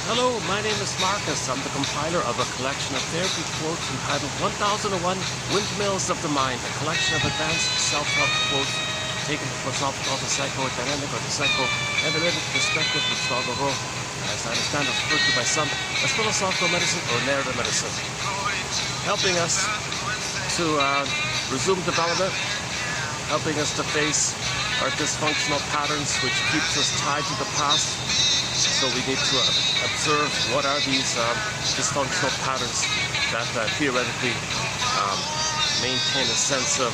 Hello, my name is Marcus. I'm the compiler of a collection of therapy quotes entitled 1001 Windmills of the Mind, a collection of advanced self-help quotes taken from philosophical, the psychodynamic, or the psychoanalytic perspective of Salvador, as I understand, referred to by some as philosophical medicine or narrative medicine, helping us to resume development, helping us to face our dysfunctional patterns which keeps us tied to the past. So we need to observe what are these dysfunctional patterns that theoretically maintain a sense of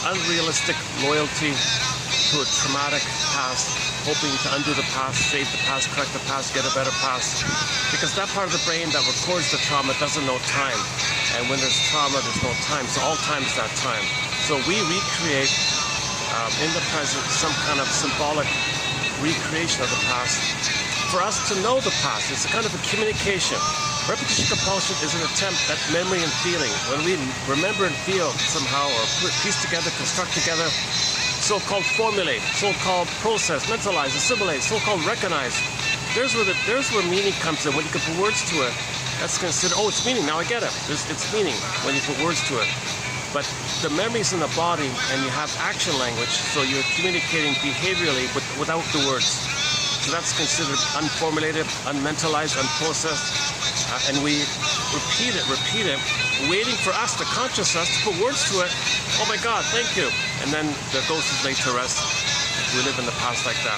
unrealistic loyalty to a traumatic past, hoping to undo the past, save the past, correct the past, get a better past. Because that part of the brain that records the trauma doesn't know time. And when there's trauma, there's no time. So all time is that time. So we recreate in the present some kind of symbolic recreation of the past. For us to know the past, it's a kind of a communication. Repetition compulsion is an attempt at memory and feeling. When we remember and feel somehow, or piece together, construct together, so-called formulate, so-called process, mentalize, assimilate, so-called recognize. There's where meaning comes in. When you can put words to it, that's considered, oh, it's meaning, now I get it. It's meaning when you put words to it. But the memory's in the body, and you have action language, so you're communicating behaviorally without the words. So that's considered unformulated, unmentalized, unprocessed, and we repeat it, waiting for us, the conscious us, to put words to it. Oh my God, thank you. And then the ghost is laid to rest. We live in the past like that.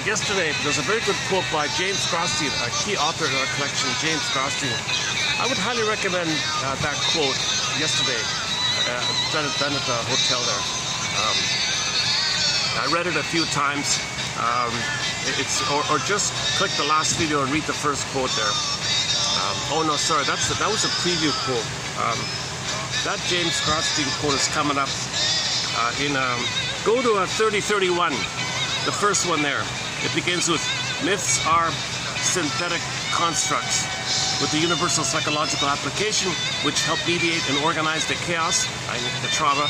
Yesterday, there's a very good quote by James Grosstein, a key author in our collection, James Grosstein. I would highly recommend that quote yesterday, done at the hotel there. I read it a few times. Or just click the last video and read the first quote there. Oh no, sorry, that was a preview quote. That James Grosstein quote is coming up go to 3031, the first one there. It begins with, myths are synthetic constructs with a universal psychological application which help mediate and organize the chaos, the trauma,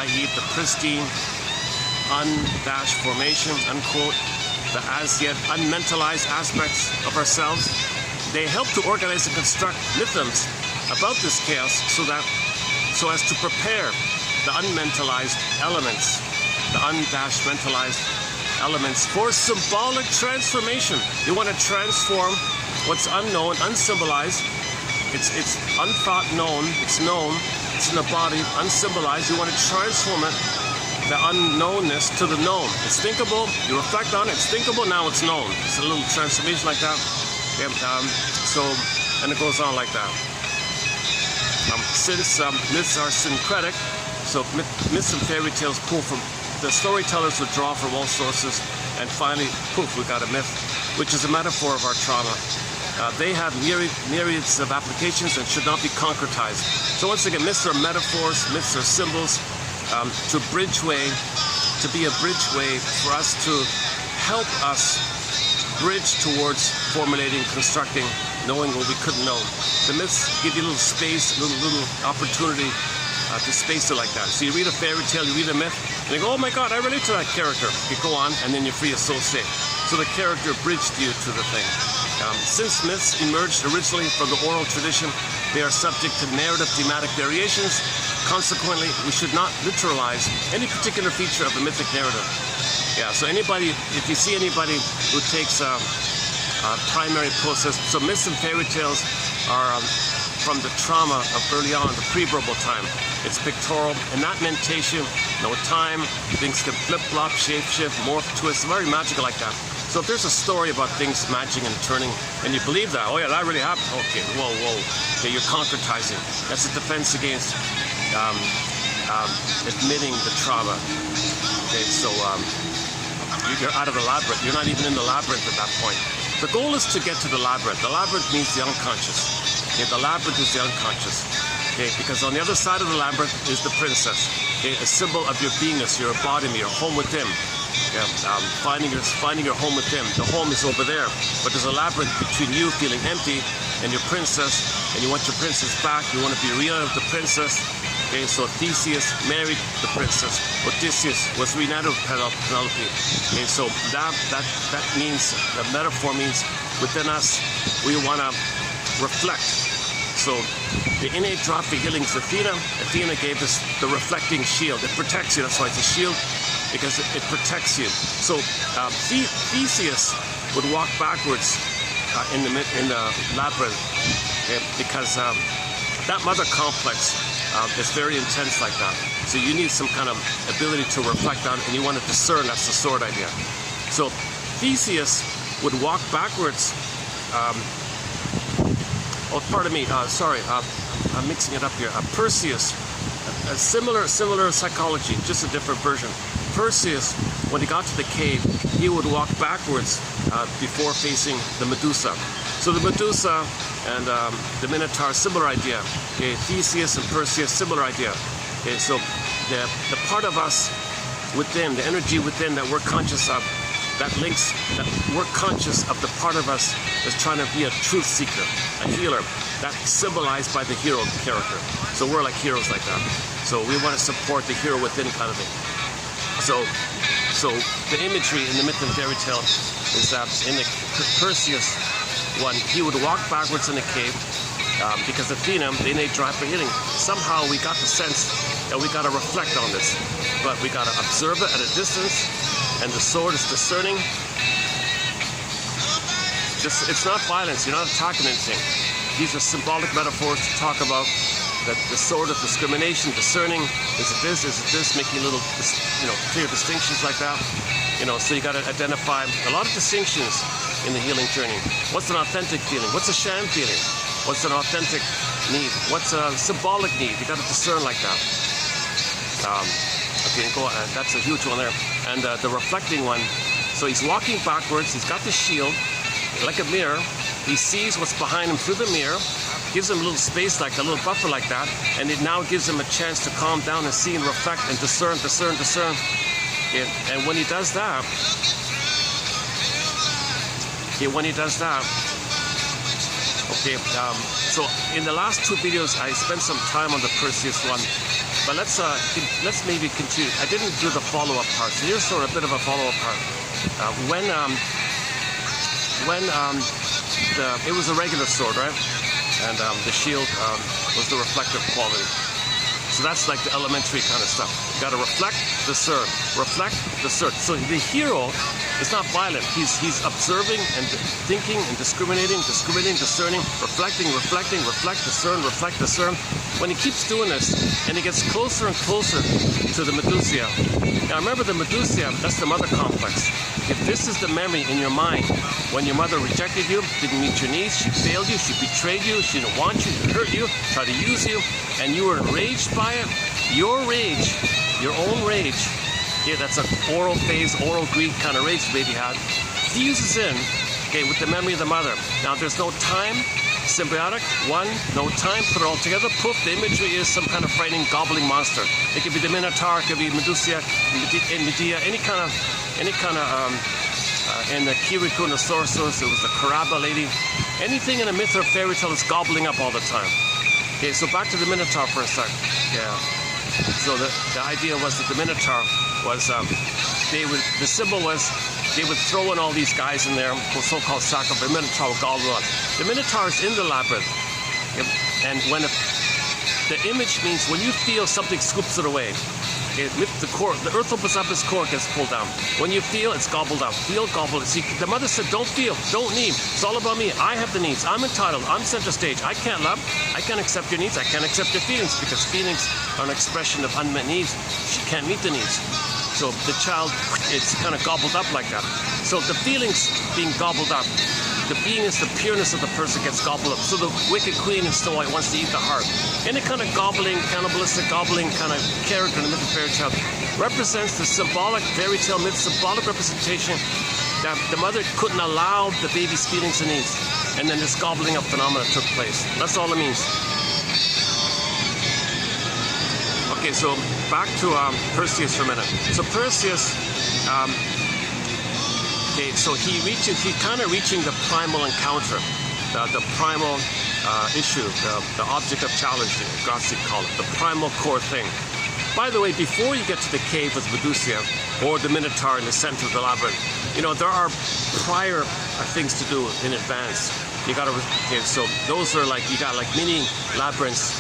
i.e. the pristine, undashed formation, unquote, the as yet unmentalized aspects of ourselves. They help to organize and construct mythos about this chaos so as to prepare the unmentalized elements, the undashed mentalized elements for symbolic transformation. You want to transform what's unknown, unsymbolized. It's unthought known, it's known, it's in the body, unsymbolized. You want to transform it, the unknownness, to the known. It's thinkable, you reflect on it, it's thinkable, now it's known. It's a little transformation like that. And it goes on like that. Since myths are syncretic, so myths and fairy tales pull from, the storytellers would draw from all sources, and finally, poof, we got a myth, which is a metaphor of our trauma. They have myriads of applications and should not be concretized. So once again, myths are metaphors, myths are symbols, to be a bridgeway for us to help us bridge towards formulating, constructing, knowing what we couldn't know. The myths give you a little space, a little opportunity to space it like that. So you read a fairy tale, you read a myth, and you go, oh my God, I relate to that character. You go on, and then you're free associate. So the character bridged you to the thing. Since myths emerged originally from the oral tradition, they are subject to narrative thematic variations. Consequently, we should not literalize any particular feature of the mythic narrative. Yeah, so anybody, if you see anybody who takes a primary process, so myths and fairy tales are from the trauma of early on, the pre-verbal time. It's pictorial, and not mentation, no time, things can flip-flop, shape-shift, morph, twist, very magical like that. So if there's a story about things matching and turning, and you believe that, oh yeah, that really happened, okay, whoa, okay, you're concretizing. That's a defense against admitting the trauma. Okay, so you're out of the labyrinth. You're not even in the labyrinth at that point. The goal is to get to the labyrinth. The labyrinth means the unconscious. Okay, the labyrinth is the unconscious. Okay, because on the other side of the labyrinth is the princess. Okay, a symbol of your beingness, your embodiment, your home with him. Yeah, finding your home with him. The home is over there, but there's a labyrinth between you feeling empty and your princess, and you want your princess back. You want to be reunited with the princess. Okay, so Theseus married the princess. Odysseus was reunited with Penelope. Okay, so that means, the metaphor means within us, we want to reflect. So the innate drive for healing is Athena. Athena gave us the reflecting shield. It protects you. That's why it's a shield, because it protects you. So Theseus would walk backwards in the labyrinth, okay, because that mother complex is very intense like that. So you need some kind of ability to reflect on, and you want to discern. That's the sword idea. So Theseus would walk backwards. Oh, pardon me. Sorry, I'm mixing it up here. Perseus, a similar psychology, just a different version. Perseus, when he got to the cave, he would walk backwards before facing the Medusa. So the Medusa and the Minotaur, similar idea. Okay, Theseus and Perseus, similar idea. Okay, so the part of us within, the energy within that we're conscious of, that links, that we're conscious of the part of us that's trying to be a truth seeker, a healer. That's symbolized by the hero character. So we're like heroes like that. So we want to support the hero within kind of thing. So the imagery in the myth and fairy tale is that in the Perseus one, he would walk backwards in the cave because Athena, the innate drive for healing. Somehow we got the sense that we got to reflect on this, but we got to observe it at a distance. And the sword is discerning. It's not violence. You're not attacking anything. These are symbolic metaphors to talk about that the sword of discrimination, discerning. Is it this? Is it this? Making little, clear distinctions like that. So you got to identify a lot of distinctions in the healing journey. What's an authentic feeling? What's a sham feeling? What's an authentic need? What's a symbolic need? You got to discern like that. Okay, go on. That's a huge one there. And the reflecting one, so he's walking backwards, he's got the shield, like a mirror, he sees what's behind him through the mirror, gives him a little space, like a little buffer like that, and it now gives him a chance to calm down and see and reflect and discern. Okay, and when he does that, so in the last two videos, I spent some time on the Perseus one. But let's maybe continue. I didn't do the follow-up part, so here's sort of a bit of a follow-up part. It was a regular sword, right? And the shield was the reflective quality. So that's like the elementary kind of stuff. You got to reflect, discern. Reflect, discern. So the hero is not violent. He's observing and thinking and discriminating, discerning, reflecting, reflect, discern. When he keeps doing this, and he gets closer and closer to the Medusa. Now remember, the Medusa, that's the mother complex. If this is the memory in your mind, when your mother rejected you, didn't meet your needs, she failed you, she betrayed you, she didn't want you, she hurt you, tried to use you, and you were enraged by it, your rage, your own rage, yeah, that's an oral phase, oral greed kind of rage the baby had, fuses in, okay, with the memory of the mother. Now there's no time, symbiotic, one, no time, put it all together, poof, the imagery is some kind of frightening, gobbling monster. It could be the Minotaur, it could be Medusa, Medea, any kind of, in the Kirikou and the sorceress, it was the Karaba lady. Anything in a myth or fairy tale is gobbling up all the time. Okay, so back to the Minotaur for a sec. Yeah. So the idea was that the Minotaur was, the symbol was, they would throw in all these guys in there, so-called sacrifice. The Minotaur would gobble up. The Minotaur is in the labyrinth. And when the image means when you feel something scoops it away. The earth opens up, its core gets pulled down. When you feel, it's gobbled up. Feel, gobbled. See, the mother said, don't feel, don't need. It's all about me. I have the needs. I'm entitled. I'm center stage. I can't love. I can't accept your needs. I can't accept your feelings, because feelings are an expression of unmet needs. She can't meet the needs. So the child, it's kind of gobbled up like that. So the feelings being gobbled up, the beingness, the pureness of the person gets gobbled up. So the wicked queen in Snow White wants to eat the heart. Any kind of gobbling, cannibalistic gobbling kind of character in the myth of fairy tale represents the symbolic fairy tale myth, symbolic representation that the mother couldn't allow the baby's feelings and needs. And then this gobbling up phenomena took place. That's all it means. Okay, so back to Perseus for a minute. So Perseus, okay, so he's kind of reaching the primal encounter, the primal issue, the object of challenge, Grazi call it, the primal core thing. By the way, before you get to the cave with Medusa or the Minotaur in the center of the labyrinth, you know, there are prior things to do in advance. You gotta, okay, so those are like, you got like mini labyrinths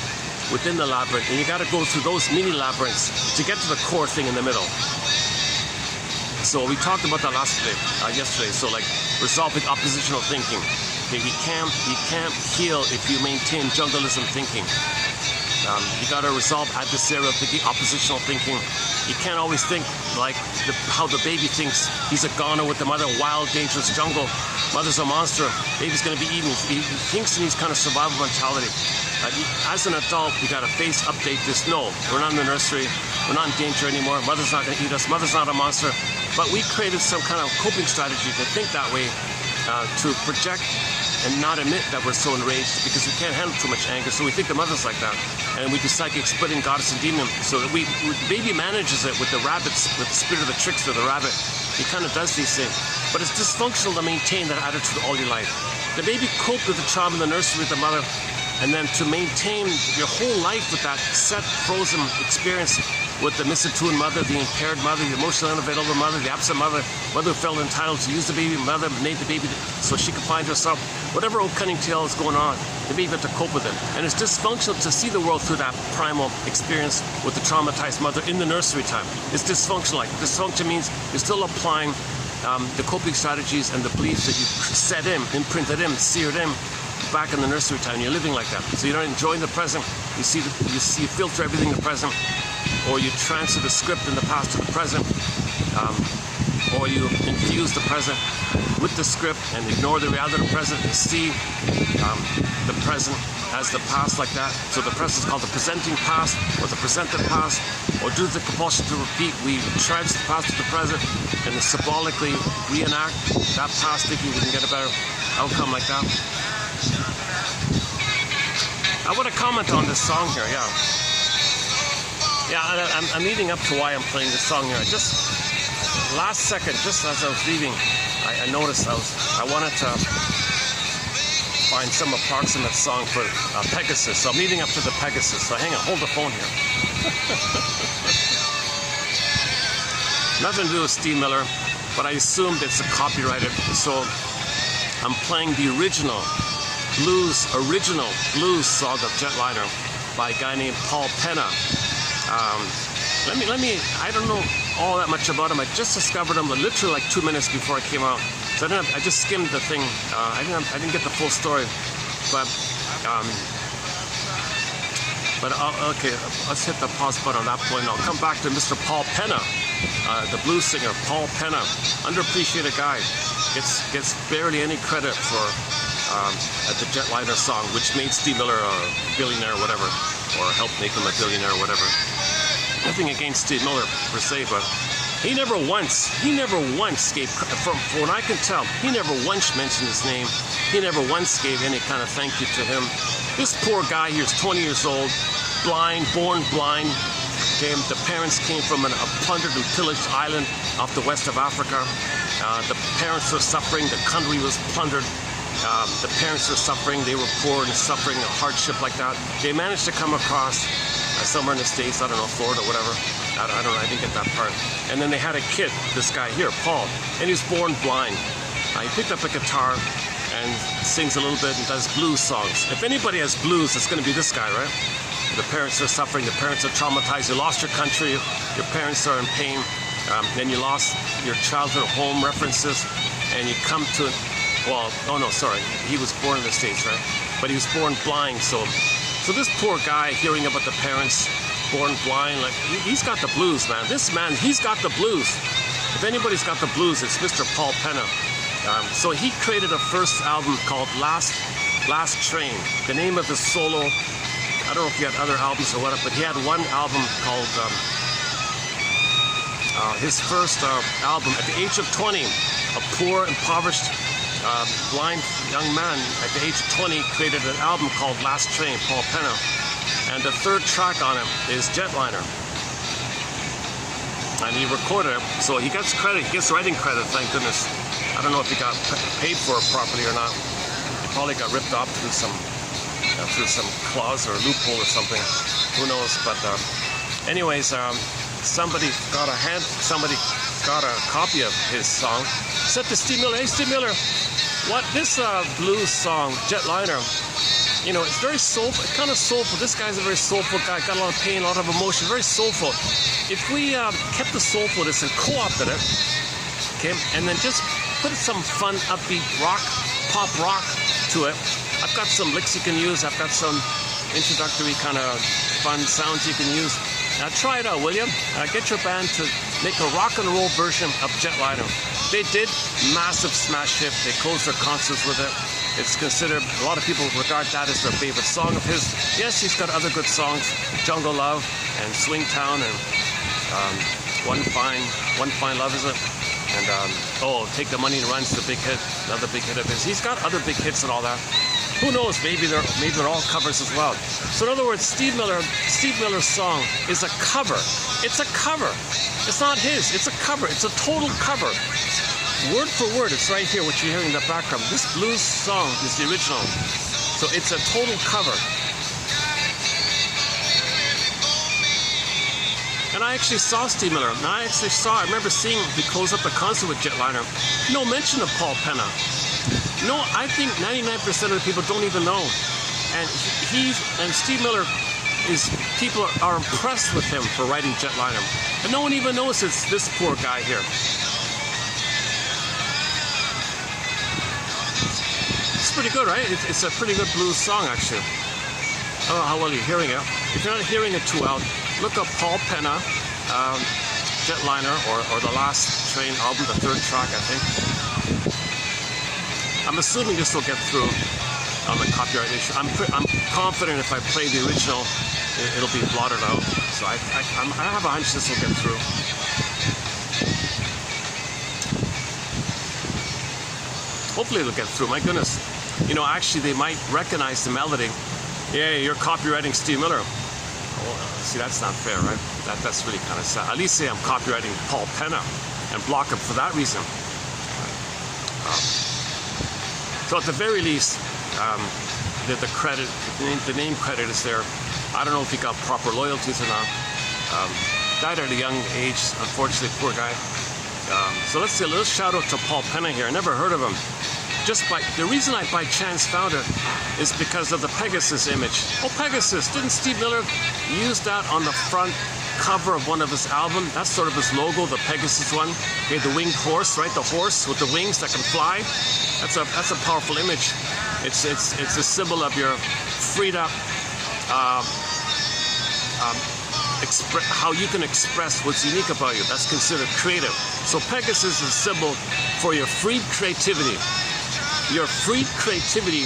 within the labyrinth, and you gotta go through those mini labyrinths to get to the core thing in the middle. So we talked about that yesterday. So like resolving oppositional thinking. Okay, you can't heal if you maintain jungleism thinking. You got to resolve adversarial thinking, oppositional thinking. You can't always think like how the baby thinks. He's a goner with the mother, wild, dangerous jungle. Mother's a monster. Baby's going to be eaten. He thinks in these kind of survival mentality. As an adult, you got to face, update this. No, we're not in the nursery. We're not in danger anymore. Mother's not going to eat us. Mother's not a monster. But we created some kind of coping strategy to think that way, to project and not admit that we're so enraged because we can't handle too much anger. So we think the mother's like that. And we do psychic splitting, goddess and demon. So that the baby manages it with the rabbits, with the spirit of the trickster, the rabbit. He kind of does these things. But it's dysfunctional to maintain that attitude all your life. The baby coped with the trauma in the nursery with the mother, and then to maintain your whole life with that set, frozen experience with the misattuned mother, the impaired mother, the emotionally unavailable mother, the absent mother, mother who felt entitled to use the baby, mother made the baby so she could find herself. Whatever old cunning tale is going on, the baby had to cope with it. And it's dysfunctional to see the world through that primal experience with the traumatized mother in the nursery time. It's dysfunctional. Like dysfunction means you're still applying the coping strategies and the beliefs that you set in, imprinted in, seared in back in the nursery time. You're living like that. So you're not enjoying the present. You filter everything in the present. Or you transfer the script in the past to the present, or you infuse the present with the script and ignore the reality of the present and see the present as the past like that. So the present is called the presenting past or the presented past, or due to the compulsion to repeat, we transfer the past to the present and then symbolically reenact that past thinking we can get a better outcome like that. I want to comment on this song here, yeah. Yeah, I'm leading up to why I'm playing this song here. Just last second, just as I was leaving, I noticed I wanted to find some approximate song for Pegasus. So I'm leading up to the Pegasus. So hang on, hold the phone here. Nothing to do with Steve Miller, but I assumed it's a copyrighted. So I'm playing the original blues song of Jetliner by a guy named Paul Penna. I don't know all that much about him. I just discovered him literally like 2 minutes before I came out. So I just skimmed the thing. I didn't get the full story. But okay, let's hit the pause button on that point. I'll come back to Mr. Paul Penna, the blues singer, Paul Penna. Underappreciated guy. Gets barely any credit for the Jetliner song, which made Steve Miller a billionaire or whatever, or helped make him a billionaire or whatever. Nothing against Steve Miller per se, but he never once gave, from what I can tell, he never once mentioned his name. He never once gave any kind of thank you to him. This poor guy here is 20 years old, blind, born blind. The parents came from a plundered and pillaged island off the west of Africa. The parents were suffering. The country was plundered. The parents were suffering. They were poor and suffering a hardship like that. They managed to come across somewhere in the States, I don't know, Florida, whatever. I don't know, I didn't get that part. And then they had a kid, this guy here, Paul, and he was born blind. He picked up a guitar and sings a little bit and does blues songs. If anybody has blues, it's going to be this guy, right? The parents are suffering, the parents are traumatized, you lost your country, your parents are in pain, then you lost your childhood home references, and you come to, well, oh no, sorry, he was born in the States, right? But he was born blind, so this poor guy hearing about the parents born blind, like he's got the blues, man. This man, he's got the blues. If anybody's got the blues, it's Mr. Paul Penna. So he created a first album called Last Train. The name of his solo, I don't know if he had other albums or whatever, but he had one album called, his first album at the age of 20, a poor, impoverished, blind young man at the age of 20 created an album called Last Train, Paul Penna. And the third track on it is Jetliner. And he recorded it, so he gets credit, he gets writing credit, thank goodness. I don't know if he got paid for it properly or not. He probably got ripped off through some through some clause or loophole or something. Who knows? But anyways, somebody got a copy of his song. Said to Steve Miller, "Hey, Steve Miller, what this blues song, Jetliner? You know, it's very soulful, kind of soulful. This guy's a very soulful guy, got a lot of pain, a lot of emotion, very soulful. If we kept the soulfulness and co-opted it, okay, and then just put some fun, upbeat rock, pop rock to it. I've got some licks you can use. I've got some introductory kind of fun sounds you can use. Now try it out, will you? Get your band to make a rock and roll version of Jetliner." They did. Massive smash hit. They closed their concerts with it. It's considered, a lot of people regard that as their favorite song of his. Yes, he's got other good songs, Jungle Love and Swing Town and One Fine Love, is it? And Take the Money and Run's the big hit, another big hit of his. He's got other big hits and all that. Who knows? Maybe they're all covers as well. So in other words, Steve Miller's song is a cover. It's a cover. It's not his. It's a cover. It's a total cover. Word for word, it's right here, what you're hearing in the background. This blues song is the original. So it's a total cover. And I actually saw Steve Miller. I remember seeing him close up the concert with Jetliner. No mention of Paul Penna. No, I think 99% of the people don't even know. And Steve Miller people are impressed with him for writing Jetliner. And no one even knows it's this poor guy here. Pretty good, right? It's a pretty good blues song, actually. I don't know how well you're hearing it. If you're not hearing it too well, look up Paul Penna, Jetliner, or the Last Train album, the third track, I think. I'm assuming this will get through on the copyright issue. I'm confident if I play the original, it'll be blotted out. So I have a hunch this will get through. Hopefully it'll get through. My goodness. You know, actually, they might recognize the melody. Yeah, you're copywriting Steve Miller. Oh, see, that's not fair, right? That's really kind of sad. At least say I'm copywriting Paul Penna and block him for that reason. So at the very least, the name credit is there. I don't know if he got proper loyalties or not. Died at a young age, unfortunately, poor guy. So let's say a little shout out to Paul Penna here. I never heard of him. The reason I by chance found it is because of the Pegasus image. Oh, Pegasus! Didn't Steve Miller use that on the front cover of one of his albums? That's sort of his logo, the Pegasus one. Okay, the winged horse, right? The horse with the wings that can fly. That's a powerful image. It's a symbol of your freed up. How you can express what's unique about you. That's considered creative. So Pegasus is a symbol for your freed creativity. Your freed creativity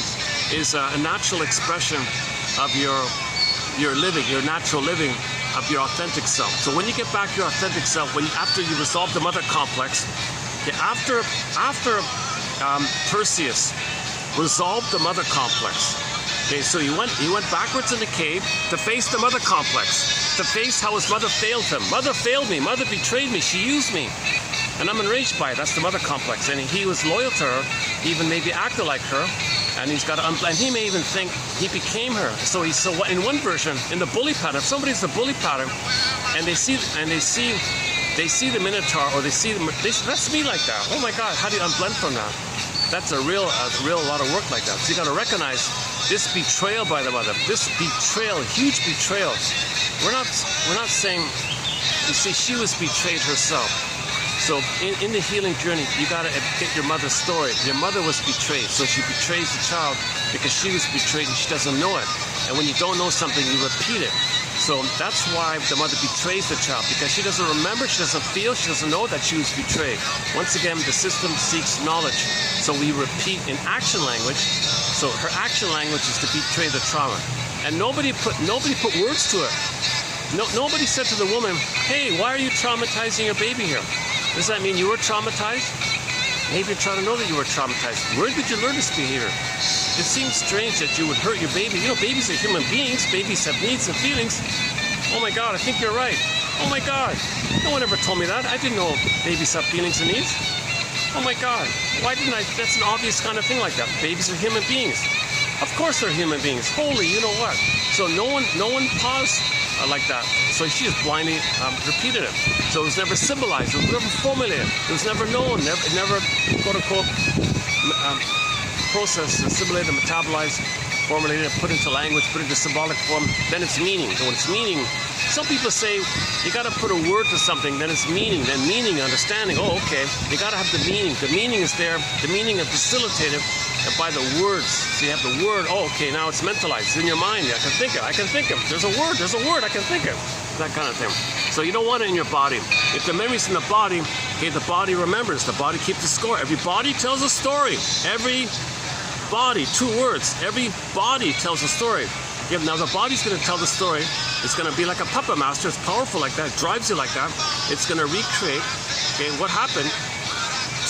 is a natural expression of your living, your natural living, of your authentic self. So when you get back your authentic self, after you resolve the mother complex, okay, after Perseus resolved the mother complex, okay, so he went backwards in the cave to face the mother complex, to face how his mother failed him. Mother failed me. Mother betrayed me. She used me. And I'm enraged by it. That's the mother complex. And he was loyal to her, even maybe acted like her. And he's got to and he may even think he became her. So in one version, in the bully pattern, if somebody's the bully pattern, and they see the Minotaur, or that's me like that. Oh my God, how do you unblend from that? That's a real lot of work like that. So you got to recognize this betrayal by the mother. This betrayal, huge betrayal. We're not saying. You see, she was betrayed herself. So in the healing journey, you got to get your mother's story. Your mother was betrayed, so she betrays the child because she was betrayed and she doesn't know it. And when you don't know something, you repeat it. So that's why the mother betrays the child, because she doesn't remember, she doesn't feel, she doesn't know that she was betrayed. Once again, the system seeks knowledge. So we repeat in action language. So her action language is to betray the trauma. And nobody put words to it. Nobody said to the woman, "Hey, why are you traumatizing your baby here? Does that mean you were traumatized? Maybe you're trying to know that you were traumatized. Where did you learn this behavior? It seems strange that you would hurt your baby. You know, babies are human beings. Babies have needs and feelings. Oh my God, I think you're right. Oh my God, no one ever told me that. I didn't know babies have feelings and needs. Oh my God, why didn't I? That's an obvious kind of thing like that. Babies are human beings. Of course they're human beings. Holy, you know what? So no one paused like that. So she just blindly repeated it. So it was never symbolized. It was never formulated. It was never known. Never quote unquote processed, assimilated, metabolized, formulated, put into language, put into symbolic form. Then it's meaning. So when it's meaning, some people say you got to put a word to something. Then it's meaning. Then meaning, understanding. Oh, okay. You got to have the meaning. The meaning is there. The meaning is facilitated by the words. So you have the word. Oh, okay, now it's mentalized. It's in your mind. I can think of. There's a word I can think of. That kind of thing. So you don't want it in your body. If the memory's in the body, okay, the body remembers. The body keeps the score. Every body tells a story. Every body, 2 words. Every body tells a story. Okay, now the body's going to tell the story. It's going to be like a puppet master. It's powerful like that. It drives you like that. It's going to recreate, okay, what happened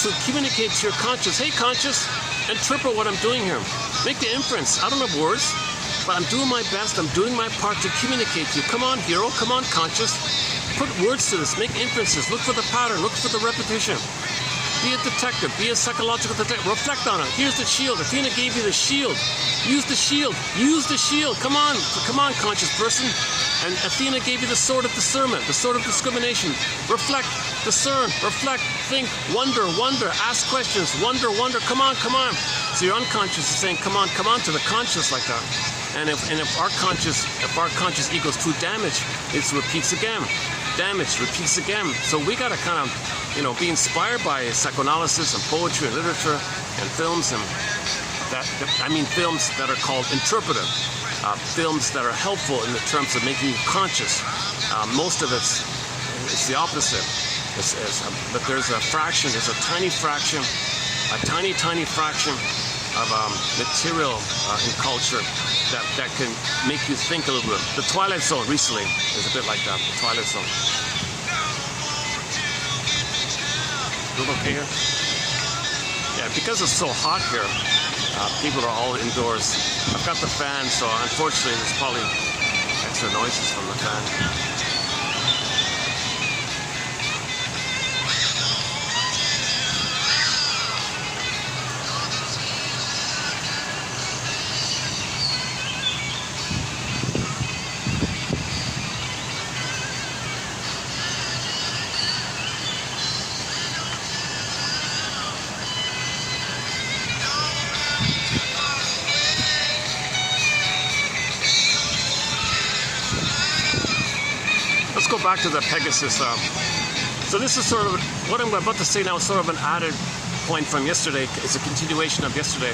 to communicate to your conscious. Hey, conscious, interpret what I'm doing here. Make the inference. I don't have words, but I'm doing my best. I'm doing my part to communicate to you. Come on, hero. Come on, conscious. Put words to this. Make inferences. Look for the pattern. Look for the repetition. Be a detective. Be a psychological detective. Reflect on it. Here's the shield. Athena gave you the shield. Use the shield. Use the shield. Come on, conscious person. And Athena gave you the sword of discernment, the sword of discrimination. Reflect, discern, reflect, think, wonder, ask questions, wonder. Come on. So your unconscious is saying, come on to the conscious like that. And if our conscious equals to damage, it repeats again. Damage repeats again. So we gotta kind of, be inspired by psychoanalysis and poetry and literature and films and films that are called interpretive. Films that are helpful in the terms of making you conscious. Most of it's the opposite. But there's a fraction, there's a tiny fraction of material in culture that can make you think a little bit. The Twilight Zone recently is a bit like that. The Twilight Zone. Look okay here? Yeah, because it's so hot here, people are all indoors. I've got the fan, so unfortunately there's probably extra noises from the fan. Let's go back to the Pegasus. So this is sort of, what I'm about to say now is sort of an added point from yesterday. It's a continuation of yesterday.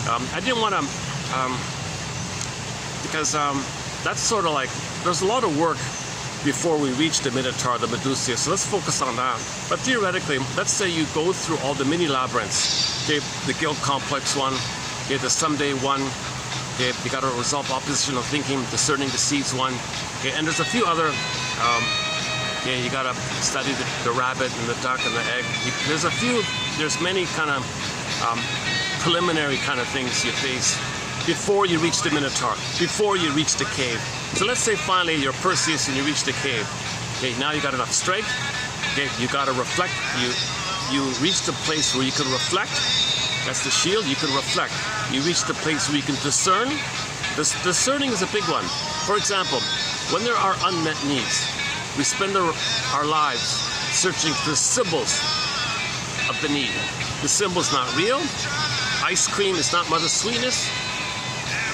I didn't want to, because that's sort of like, there's a lot of work before we reach the Minotaur, the Medusa. So let's focus on that. But theoretically, let's say you go through all the mini labyrinths. Okay, the guilt complex one, okay, the someday one, okay, you got to resolve oppositional thinking, discerning deceits one, okay, and there's a few other, okay, you got to study the rabbit and the duck and the egg. There's many kind of preliminary kind of things you face before you reach the Minotaur, before you reach the cave. So let's say finally you're Perseus and you reach the cave. Okay, now you got enough strength. Okay, you got to reflect. You reach the place where you can reflect. That's the shield. You can reflect. You reach the place where you can discern. Discerning is a big one. For example, when there are unmet needs, we spend our lives searching for symbols of the need. The symbol's not real. Ice cream is not mother's sweetness,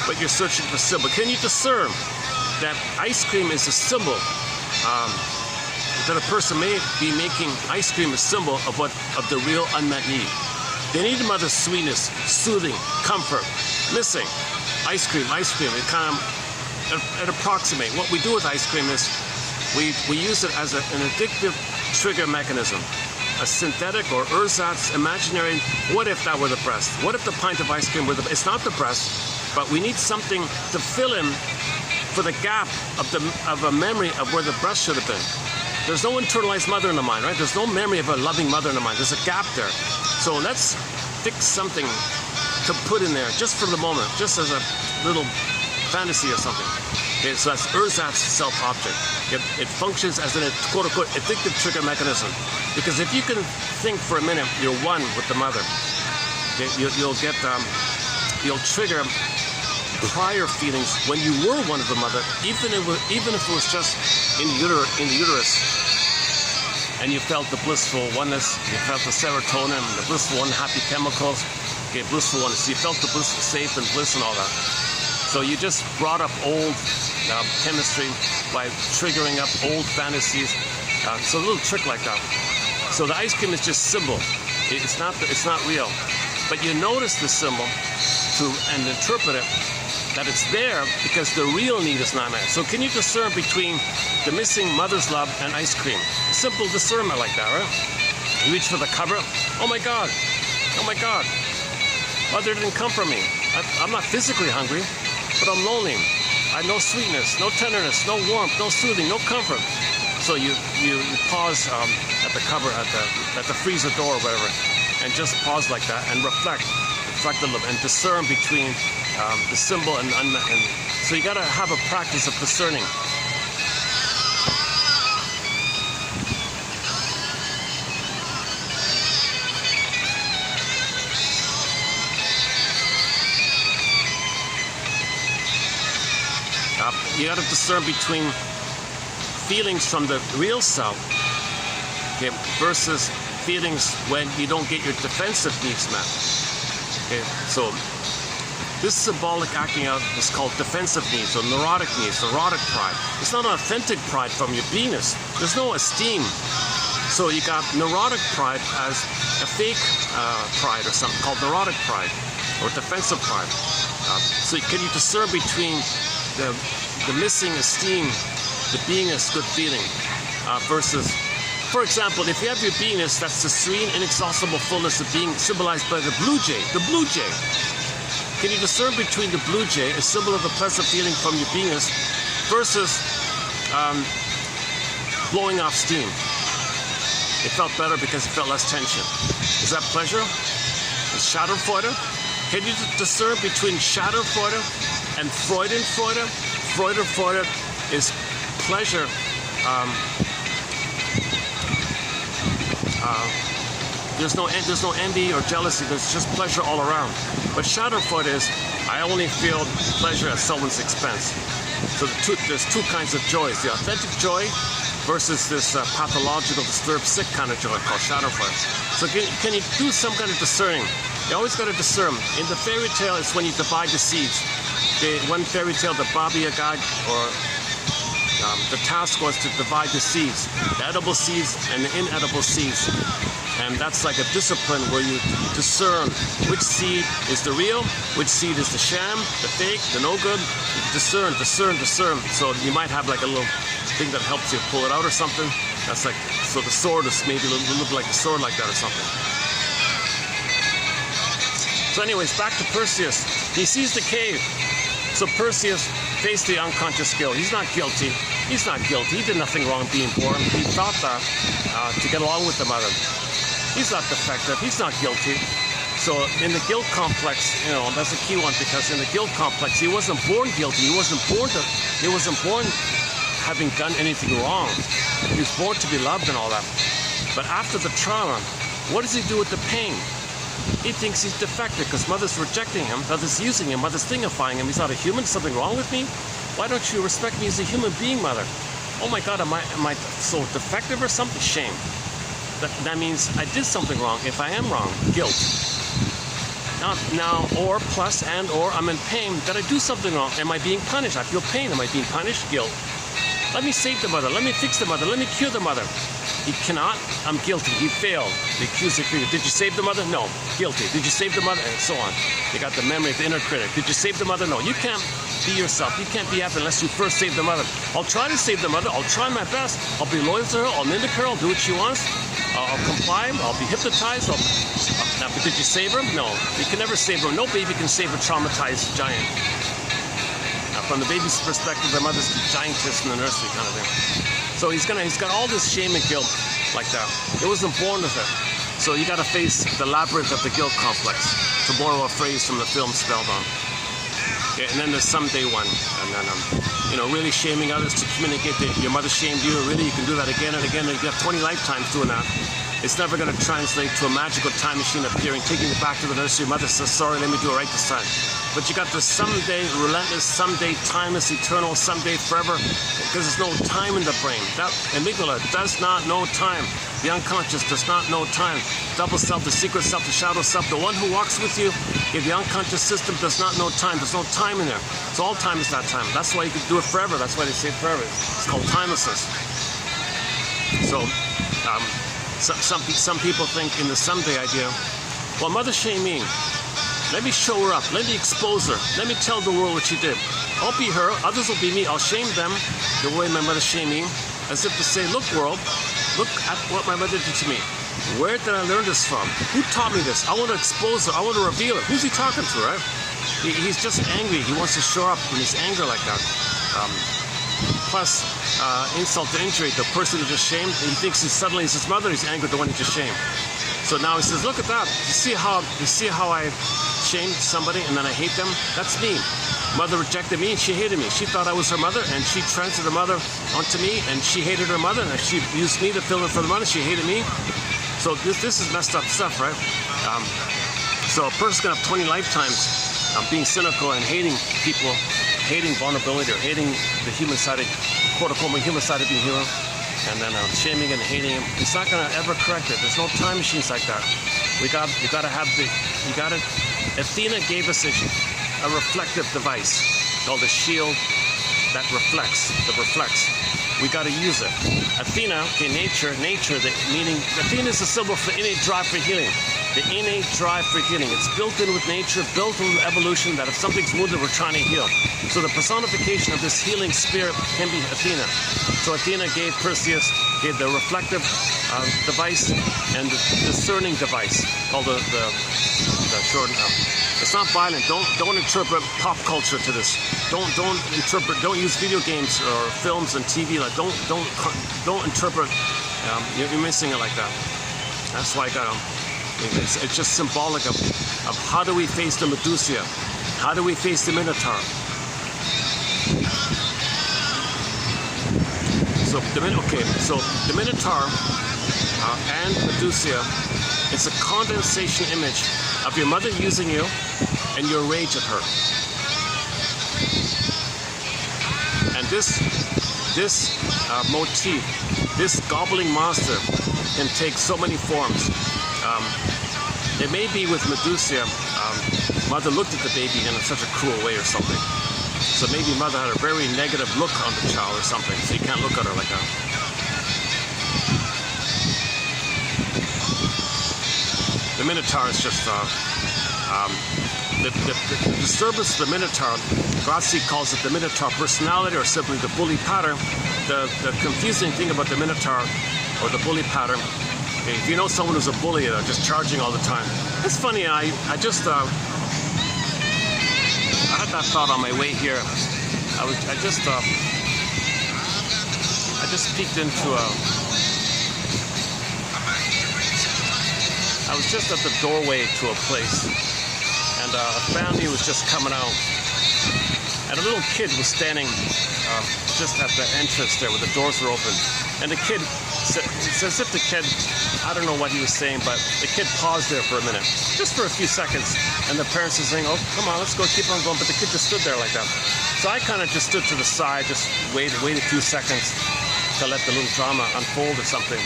but you're searching for symbol. Can you discern that ice cream is a symbol, that a person may be making ice cream a symbol of the real unmet need? They need mother's sweetness, soothing, comfort, missing. Ice cream, it kind of, it approximate. What we do with ice cream is we use it as an addictive trigger mechanism. A synthetic or ersatz imaginary, what if that were the breast? What if the pint of ice cream were it's not the breast, but we need something to fill in for the gap of a memory of where the breast should have been. There's no internalized mother in the mind, right? There's no memory of a loving mother in the mind. There's a gap there. So let's fix something to put in there just for the moment, just as a little fantasy or something. Okay, so that's ersatz self-object. It functions as an quote-unquote addictive trigger mechanism. Because if you can think for a minute, you're one with the mother. You'll trigger prior feelings when you were one of the mother, even if it was just in the uterus, and you felt the blissful oneness, you felt the serotonin, the blissful one, happy chemicals, okay, blissful oneness. So you felt the bliss, safe and bliss and all that. So you just brought up old chemistry by triggering up old fantasies. So a little trick like that. So the ice cream is just symbol. It's not real. But you notice the symbol and interpret it, that it's there because the real need is not met. So can you discern between the missing mother's love and ice cream? Simple discernment like that, right? You reach for the cupboard. Oh my God. Oh my God. Mother didn't come for me. I'm not physically hungry, but I'm lonely. I have no sweetness, no tenderness, no warmth, no soothing, no comfort. So you pause at the cupboard, at the freezer door or whatever, and just pause like that and reflect a little and discern between the symbol and so you got to have a practice of discerning. You got to discern between feelings from the real self, okay, versus feelings when you don't get your defensive needs met. Okay, so this symbolic acting out is called defensive needs or neurotic pride. It's not authentic pride from your beingness. There's no esteem. So you got neurotic pride as a fake pride or something called neurotic pride or defensive pride. So can you discern between the missing esteem, the beingness, good feeling, versus, for example, if you have your beingness, that's the serene, inexhaustible fullness of being symbolized by the blue jay. The blue jay. Can you discern between the blue jay, a symbol of a pleasant feeling from your beingness, versus blowing off steam? It felt better because it felt less tension. Is that pleasure? Is Schadenfreude? Can you discern between Schadenfreude and Freudenfreude? Freudenfreude is pleasure. There's no envy or jealousy. There's just pleasure all around. But Schadenfreude is I only feel pleasure at someone's expense. So there's two kinds of joys: the authentic joy versus this pathological, disturbed, sick kind of joy called Schadenfreude. So can you do some kind of discerning? You always got to discern. In the fairy tale, it's when you divide the seeds. One fairy tale, the Baba Yaga, or the task was to divide the seeds, the edible seeds and the inedible seeds. And that's like a discipline where you discern which seed is the real, which seed is the sham, the fake, the no good. Discern. So you might have like a little thing that helps you pull it out or something. That's like, so the sword is maybe a little bit like a sword like that or something. So anyways, back to Perseus. He sees the cave. So Perseus faced the unconscious guilt. He's not guilty. He's not guilty. He did nothing wrong being born. He thought that to get along with the mother. He's not defective. He's not guilty. So in the guilt complex, that's a key one, because in the guilt complex, he wasn't born guilty. He wasn't born having done anything wrong. He was born to be loved and all that. But after the trauma, what does he do with the pain? He thinks he's defective because mother's rejecting him, mother's using him, mother's stingifying him. He's not a human. Something wrong with me? Why don't you respect me as a human being, mother? Oh my God, am I so defective or something? Shame. That means I did something wrong. If I am wrong, guilt. Now, or plus and or I'm in pain. Did I do something wrong? Am I being punished? I feel pain. Am I being punished? Guilt. Let me save the mother. Let me fix the mother. Let me cure the mother. He cannot. I'm guilty. He failed. The accuser. Did you save the mother? No. Guilty. Did you save the mother? And so on. You got the memory of the inner critic. Did you save the mother? No. You can't be yourself. You can't be happy unless you first save the mother. I'll try to save the mother. I'll try my best. I'll be loyal to her. I'll mimic her. I'll do what she wants. I'll comply. I'll be hypnotized. But did you save her? No. You can never save her. No baby can save a traumatized giant. From the baby's perspective, the mother's the giantess in the nursery kind of thing. So he's got all this shame and guilt like that. He wasn't born with it. So you got to face the labyrinth of the guilt complex, to borrow a phrase from the film Spellbound. Okay, and then there's someday one, and then really shaming others to communicate that your mother shamed you. Really, you can do that again and again. And you have 20 lifetimes doing that. It's never going to translate to a magical time machine appearing, taking you back to the nursery. Mother says, sorry, let me do it right this time. But you got the someday, relentless, someday, timeless, eternal, someday, forever, because there's no time in the brain. That amygdala does not know time. The unconscious does not know time. Double self, the secret self, the shadow self, the one who walks with you, the unconscious system does not know time. There's no time in there. So all time is not time. That's why you can do it forever. That's why they say forever. It's called timelessness. So, some people think in the someday idea, well, Mother shame me. Let me show her up. Let me expose her. Let me tell the world what she did. I'll be her. Others will be me. I'll shame them the way my mother shamed me, as if to say, look, world, look at what my mother did to me. Where did I learn this from? Who taught me this? I want to expose her. I want to reveal it. Who's he talking to, right? He's just angry. He wants to show up when he's angry like that. Plus, insult to injury, the person who just shamed, he thinks suddenly it's his mother, he's angry at the one he just shamed. So now he says, look at that. You see how I shamed somebody and then I hate them? That's me. Mother rejected me and she hated me. She thought I was her mother and she transferred her mother onto me and she hated her mother and she used me to fill in for the mother. She hated me. So this is messed up stuff, right? So a person's gonna have 20 lifetimes being cynical and hating people, hating vulnerability or hating the human side of, quote unquote, human side of being human, and then shaming and hating him. It's not gonna ever correct it. There's no time machines like that. You gotta have Athena gave us a reflective device called a shield that reflects. We gotta use it. Athena, okay, nature, the meaning, Athena is a symbol for innate drive for healing. The innate drive for healing. It's built in with nature, built in with evolution, that if something's wounded, we're trying to heal. So the personification of this healing spirit can be Athena. So Athena gave Perseus, gave the reflective device and the discerning device called the short. It's not violent. Don't interpret pop culture to this. Don't use video games or films and TV. Like don't interpret. You're missing it like that. That's why I got it's just symbolic of how do we face the Medusa? How do we face the Minotaur? So the Minotaur and Medusa, it's a condensation image of your mother using you and your rage at her. And this motif, this gobbling monster, can take so many forms. It may be with Medusa, mother looked at the baby in such a cruel way or something. So maybe mother had a very negative look on the child or something, so you can't look at her like that. The Minotaur is just the disturbance of the Minotaur. Grazi calls it the Minotaur personality, or simply the bully pattern. The confusing thing about the Minotaur or the bully pattern, if you know someone who's a bully, just charging all the time. It's funny. I just had that thought on my way here. I just peeked into I was just at the doorway to a place, and a family was just coming out, and a little kid was standing just at the entrance there where the doors were open, and the kid, it's as if the kid, I don't know what he was saying, but the kid paused there for a minute, just for a few seconds, and the parents were saying, oh, come on, let's go, keep on going, but the kid just stood there like that. So I kind of just stood to the side, just waited a few seconds to let the little drama unfold or something.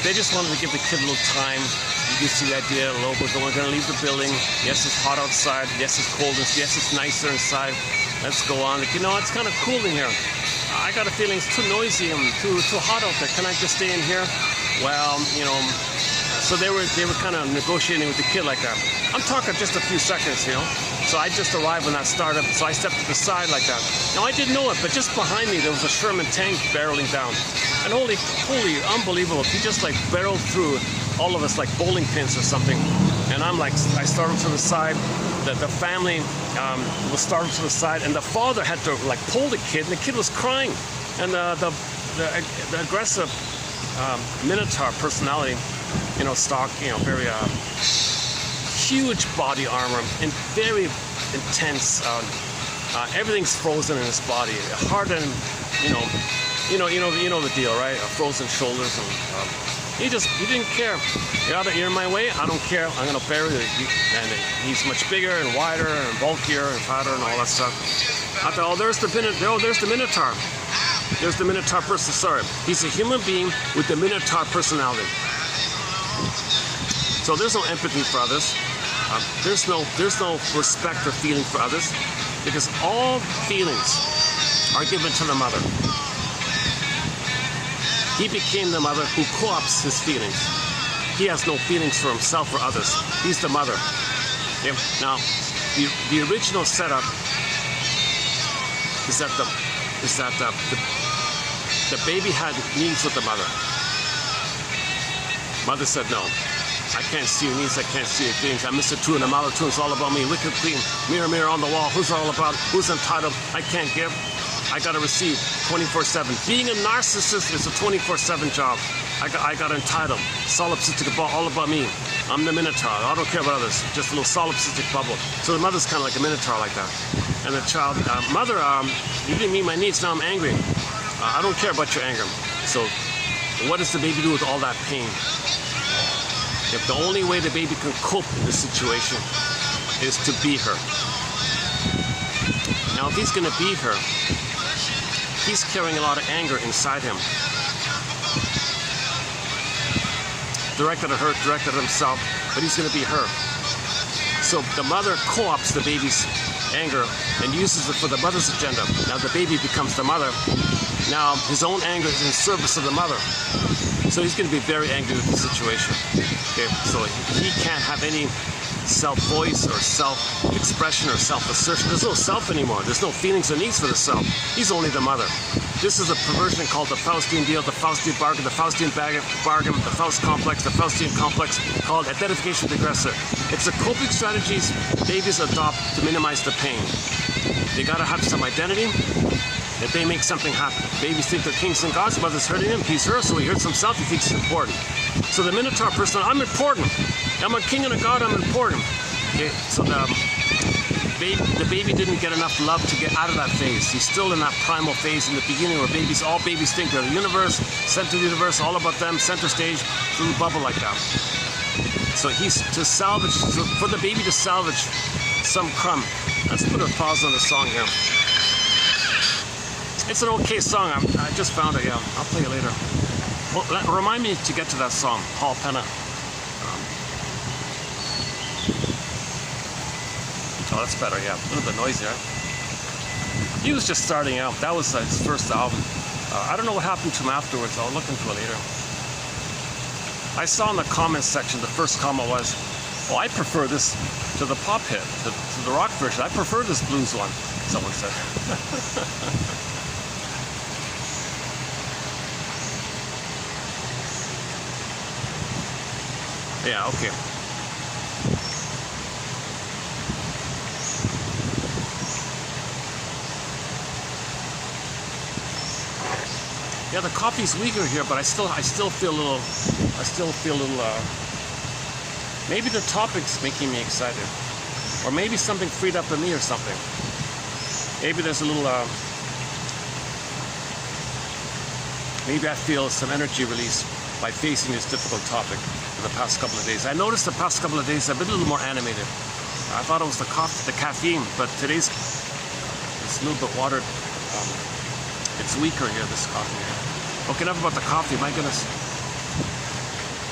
They just wanted to give the kid a little time. You can see the idea, we're going to leave the building. Yes, it's hot outside. Yes, it's cold. Yes, it's nicer inside. Let's go on. Like, it's kind of cool in here. I got a feeling it's too noisy and too hot out there. Can I just stay in here? Well, so they were kind of negotiating with the kid like that. I'm talking just a few seconds, So I just arrived when that started, so I stepped to the side like that. Now I didn't know it, but just behind me there was a Sherman tank barreling down. And holy, unbelievable. He just like barreled through all of us like bowling pins or something. And I'm like, I started to the side. The family was started to the side, and the father had to like pull the kid, and the kid was crying. And the aggressive Minotaur personality, stock, very huge body armor and very intense. Everything's frozen in his body, hardened. You know the deal, right? Frozen shoulders and He didn't care. You're in my way. I don't care. I'm gonna bury it. And he's much bigger and wider and bulkier and fatter and all that stuff. I thought, oh, there's the Minotaur. There's the Minotaur person. Sorry, he's a human being with the Minotaur personality. So there's no empathy for others. There's no respect or feeling for others, because all feelings are given to the mother. He became the mother who co-opts his feelings. He has no feelings for himself or others. He's the mother. Okay? Now, the original setup is that the baby had needs with the mother. Mother said no. I can't see your needs, I can't see your feelings. I'm Mr. Two and I'm out of two. It's all about me. Wicked queen, mirror, mirror on the wall. Who's all about? Who's entitled? I can't give. I gotta receive 24/7. Being a narcissist is a 24/7 job. I got entitled. Solipsistic, all about me. I'm the Minotaur. I don't care about others. Just a little solipsistic bubble. So the mother's kind of like a Minotaur like that. And the child, mother, you didn't meet my needs. Now I'm angry. I don't care about your anger. So what does the baby do with all that pain? If the only way the baby can cope in this situation is to beat her. Now, if he's going to beat her, he's carrying a lot of anger inside him. Directed at her, directed at himself, but he's going to beat her. So the mother co-opts the baby's anger and uses it for the mother's agenda. Now the baby becomes the mother. Now his own anger is in service of the mother. So he's going to be very angry with the situation. Okay, so he can't have any self-voice or self-expression or self-assertion. There's no self anymore. There's no feelings or needs for the self. He's only the mother. This is a perversion called the Faustian deal, the Faustian bargain, the Faustian bargain, the Faust complex, the Faustian complex, called identification with the aggressor. It's the coping strategies babies adopt to minimize the pain. They gotta have some identity. If they make something happen, babies think they're kings and gods, mother's hurting him, he's her, so he hurts himself, he thinks he's important. So the Minotaur person, I'm important. I'm a king and a god, I'm important. Okay, so the baby didn't get enough love to get out of that phase. He's still in that primal phase in the beginning where all babies think they're the universe, center of the universe, all about them, center stage, little bubble like that. So he's for the baby to salvage some crumb. Let's put a pause on the song here. It's an okay song. I just found it, yeah. I'll play it later. Well, remind me to get to that song, Paul Penna. Oh, that's better, yeah. A little bit noisier. He was just starting out. That was his first album. I don't know what happened to him afterwards. I'll look into it later. I saw in the comments section, the first comment was, oh, I prefer this to the pop hit, to the rock version. I prefer this blues one, someone said. Yeah, okay. Yeah, the coffee's weaker here, but I still feel a little, maybe the topic's making me excited. Or maybe something freed up in me or something. Maybe there's a little, maybe I feel some energy release by facing this difficult topic for the past couple of days. I noticed the past couple of days I've been a little more animated. I thought it was the caffeine, but today's it's a little bit watered. It's weaker here, this coffee. Okay, enough about the coffee, my goodness.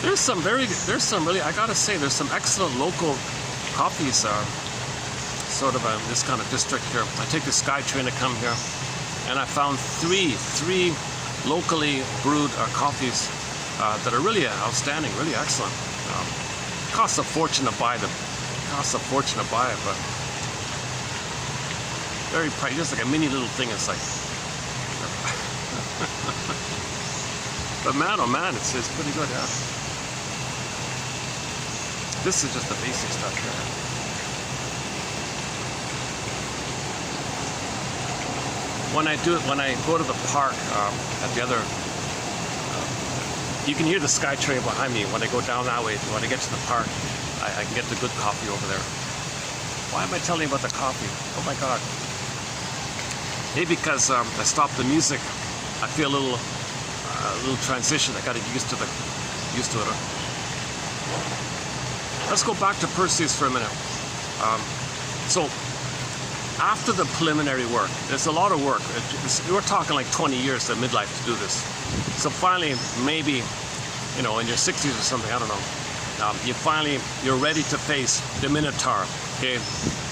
There's some really, I gotta say, there's some excellent local coffees sort of in this kind of district here. I take the SkyTrain to come here, and I found three locally brewed coffees that are really outstanding, really excellent. Costs a fortune to buy them. Costs a fortune to buy it, but very pricey. Just like a mini little thing. It's like, but man, oh man, it's pretty good. Yeah. This is just the basic stuff here. When I go to the park at the other. You can hear the SkyTrain behind me when I go down that way. When I get to the park, I can get the good coffee over there. Why am I telling you about the coffee? Oh my God. Maybe because I stopped the music. I feel a little transition. I got to get used used to it. Let's go back to Perseus for a minute. So after the preliminary work, there's a lot of work. We're talking like 20 years at midlife to do this. So finally, maybe, in your 60s or something, I don't know. You're ready to face the Minotaur, okay,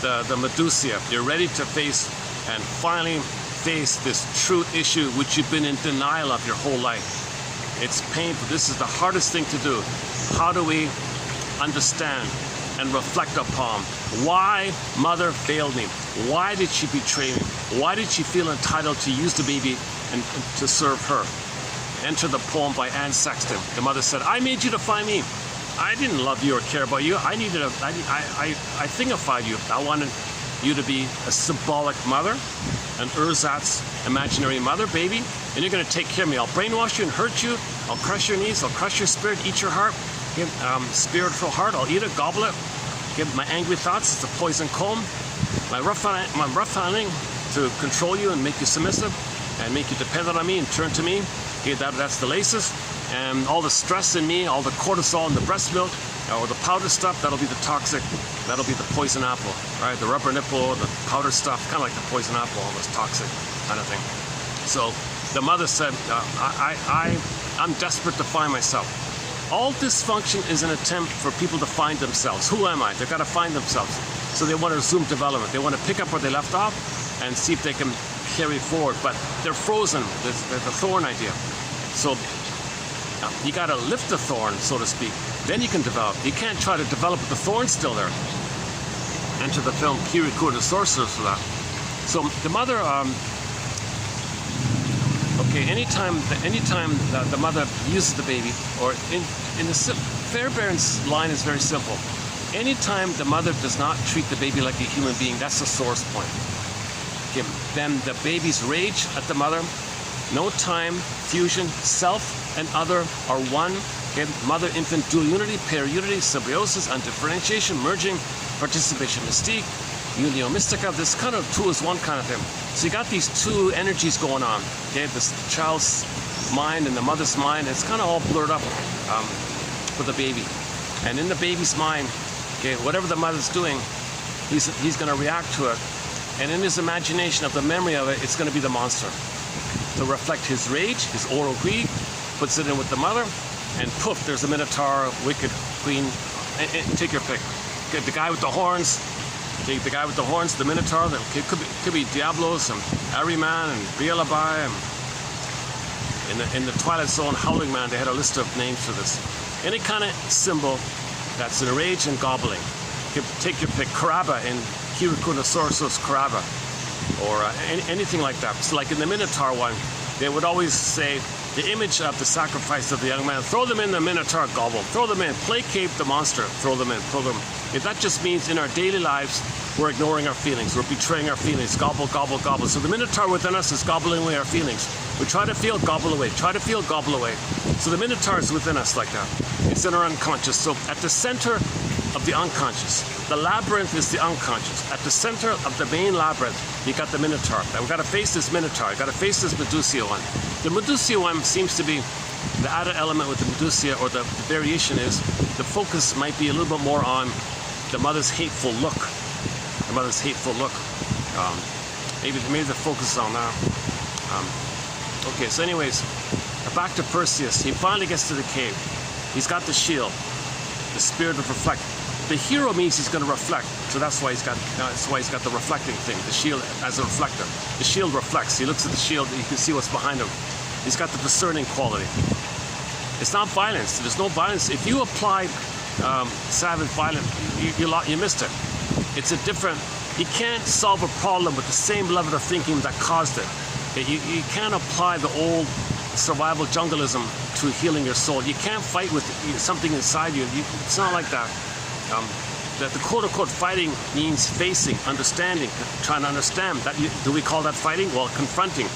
the Medusa. You're ready to face and finally face this truth issue which you've been in denial of your whole life. It's painful. This is the hardest thing to do. How do we understand and reflect upon why mother failed me? Why did she betray me? Why did she feel entitled to use the baby and to serve her? Enter the poem by Anne Sexton. The mother said, I made you to find me. I didn't love you or care about you. I thingified you. I wanted you to be a symbolic mother, an ersatz imaginary mother, baby, and you're going to take care of me. I'll brainwash you and hurt you. I'll crush your knees. I'll crush your spirit, eat your heart. Spiritual heart, I'll eat it, gobble it. My angry thoughts, it's a poison comb. My rough handling to control you and make you submissive and make you dependent on me and turn to me. Okay, that's the laces. And all the stress in me, all the cortisol in the breast milk, or the powder stuff, that'll be the toxic, that'll be the poison apple, right? The rubber nipple, the powder stuff, kind of like the poison apple, almost toxic kind of thing. So the mother said, I'm desperate to find myself. All dysfunction is an attempt for people to find themselves. Who am I? They've got to find themselves. So they want to resume development. They want to pick up where they left off and see if they can carry forward. But they're frozen. There's the thorn idea. So you got to lift the thorn, so to speak. Then you can develop. You can't try to develop with the thorn still there. Enter the film Kirikou the Sorceress for that. So the mother, anytime the mother uses the baby, or in the Fairbairn's line is very simple. Anytime the mother does not treat the baby like a human being, that's the source point. Okay, then the baby's rage at the mother, no time, fusion, self and other are one. Okay, mother-infant dual unity, pair unity, symbiosis, undifferentiation, merging, participation, mystique, unio mystica. This kind of two is one kind of thing. So you got these two energies going on. Okay, this child's mind and the mother's mind. It's kind of all blurred up for the baby. And in the baby's mind, okay, whatever the mother's doing, he's going to react to it. And in his imagination of the memory of it, it's going to be the monster. To reflect his rage, his oral greed, puts it in with the mother, and poof, there's a Minotaur, wicked queen. And take your pick. Okay, the guy with the horns. Okay, the guy with the horns, the Minotaur. It could be Diablos and Ahriman and Beelzebub. In the Twilight Zone, Howling Man, they had a list of names for this. Any kind of symbol that's in rage and gobbling. Okay, take your pick. Karaba in Kirikou the Sorceress Karaba. Or anything like that. So like in the Minotaur one, they would always say the image of the sacrifice of the young man, throw them in the Minotaur, gobble, throw them in, placate the monster, throw them in, throw them. If that just means in our daily lives, we're ignoring our feelings, we're betraying our feelings, gobble, gobble, gobble. So the Minotaur within us is gobbling away our feelings. We try to feel, gobble away, try to feel, gobble away. So the Minotaur is within us like that. It's in our unconscious. So at the center of the unconscious, the labyrinth is the unconscious. At the center of the main labyrinth, you got the Minotaur. Now we've got to face this Minotaur. We've got to face this Medusa one. The Medusa one seems to be the added element with the Medusa, or the variation is the focus might be a little bit more on the mother's hateful look. The mother's hateful look. Maybe the focus is on that. Okay, so anyways, back to Perseus. He finally gets to the cave. He's got the shield, the spirit of reflect. The hero means he's going to reflect, so that's why he's got the reflecting thing, the shield as a reflector. The shield reflects. He looks at the shield, you can see what's behind him. He's got the discerning quality. It's not violence. There's no violence. If you applied savage violence, you missed it. It's a different. You can't solve a problem with the same level of thinking that caused it. You can't apply the old survival jungleism to healing your soul. You can't fight with something inside you. It's not like that. That the quote-unquote fighting means facing, understanding, trying to understand. Do we call that fighting? Well, confronting.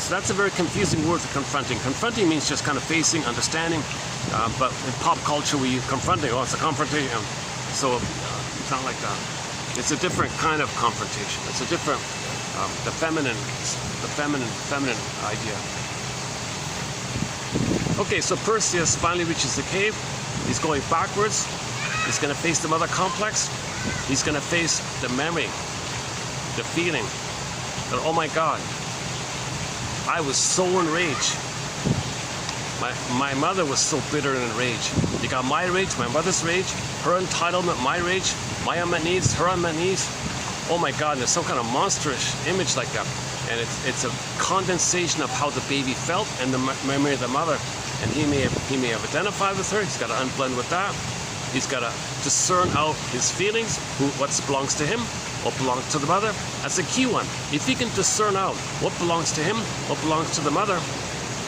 So that's a very confusing word for confronting. Confronting means just kind of facing, understanding. But in pop culture, we use confronting. Oh, it's a confrontation. So it's not like that. It's a different kind of confrontation. It's a different, the feminine idea. Okay, so Perseus finally reaches the cave. He's going backwards. He's going to face the mother complex. He's going to face the memory, the feeling that, oh my God, I was so enraged. My mother was so bitter and enraged. You got my rage, my mother's rage, her entitlement, my rage, my unmet needs, her unmet needs. Oh my God, there's some kind of monstrous image like that. And it's a condensation of how the baby felt and the memory of the mother. And he may have identified with her. He's got to unblend with that. He's got to discern out his feelings, what belongs to him, what belongs to the mother. That's a key one. If he can discern out what belongs to him, what belongs to the mother,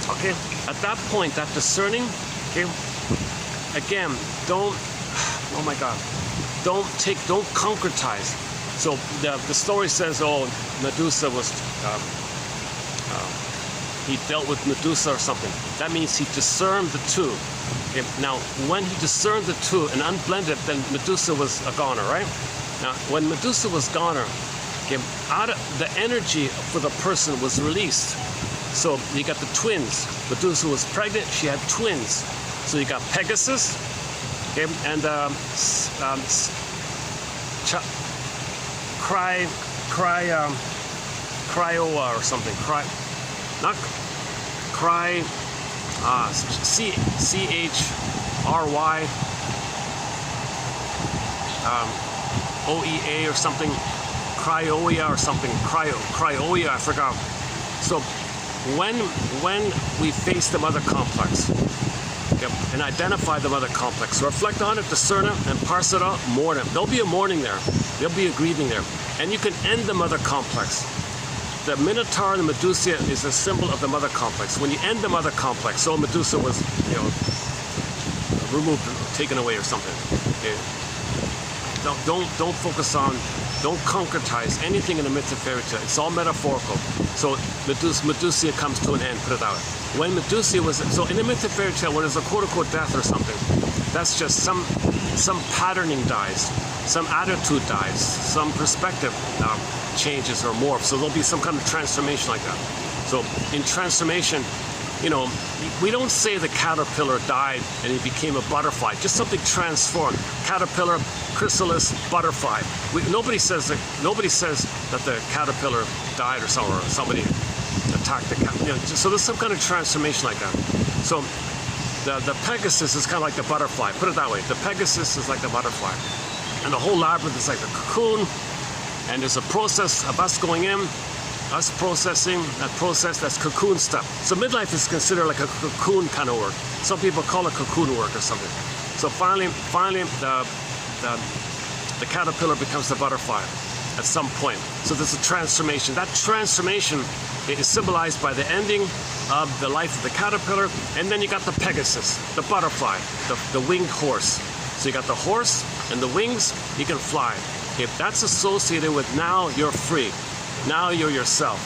okay, at that point, that discerning, okay, again, don't, oh my God, don't concretize. So the story says, oh, Medusa was, he dealt with Medusa or something. That means he discerned the two. Okay? Now, when he discerned the two and unblended, then Medusa was a goner, right? Now, when Medusa was goner, okay, out of the energy for the person was released. So you got the twins. Medusa was pregnant, she had twins. So you got Pegasus, okay, and Cryoa or something. C-H-R-Y OEA or something. Cryoia or something. Cryoia, I forgot. So when we face the mother complex, yep, and identify the mother complex, reflect on it, discern it, and parse it out, mourn it. There'll be a mourning there. There'll be a grieving there. And you can end the mother complex. The Minotaur and the Medusa is a symbol of the mother complex. When you end the mother complex, so Medusa was, you know, removed, taken away or something. Okay. Don't focus on, don't concretize anything in the myth and fairy tale. It's all metaphorical. So Medusa comes to an end, put it out. When Medusa was, so in the myth and fairy tale, when there's a quote-unquote death or something, that's just some patterning dies, some attitude dies, some perspective changes or morphs. So there'll be some kind of transformation like that. So in transformation, you know, we don't say the caterpillar died and he became a butterfly. Just something transformed. Caterpillar, chrysalis, butterfly. Nobody says that the caterpillar died or somebody attacked the cat. You know, so there's some kind of transformation like that. So the Pegasus is kind of like the butterfly. Put it that way. The Pegasus is like the butterfly, and the whole labyrinth is like the cocoon. And there's a process of us going in, us processing, that process, that's cocoon stuff. So midlife is considered like a cocoon kind of work. Some people call it cocoon work or something. So finally the caterpillar becomes the butterfly at some point. So there's a transformation. That transformation is symbolized by the ending of the life of the caterpillar. And then you got the Pegasus, the butterfly, the winged horse. So you got the horse and the wings, you can fly. If that's associated with now you're free, now you're yourself.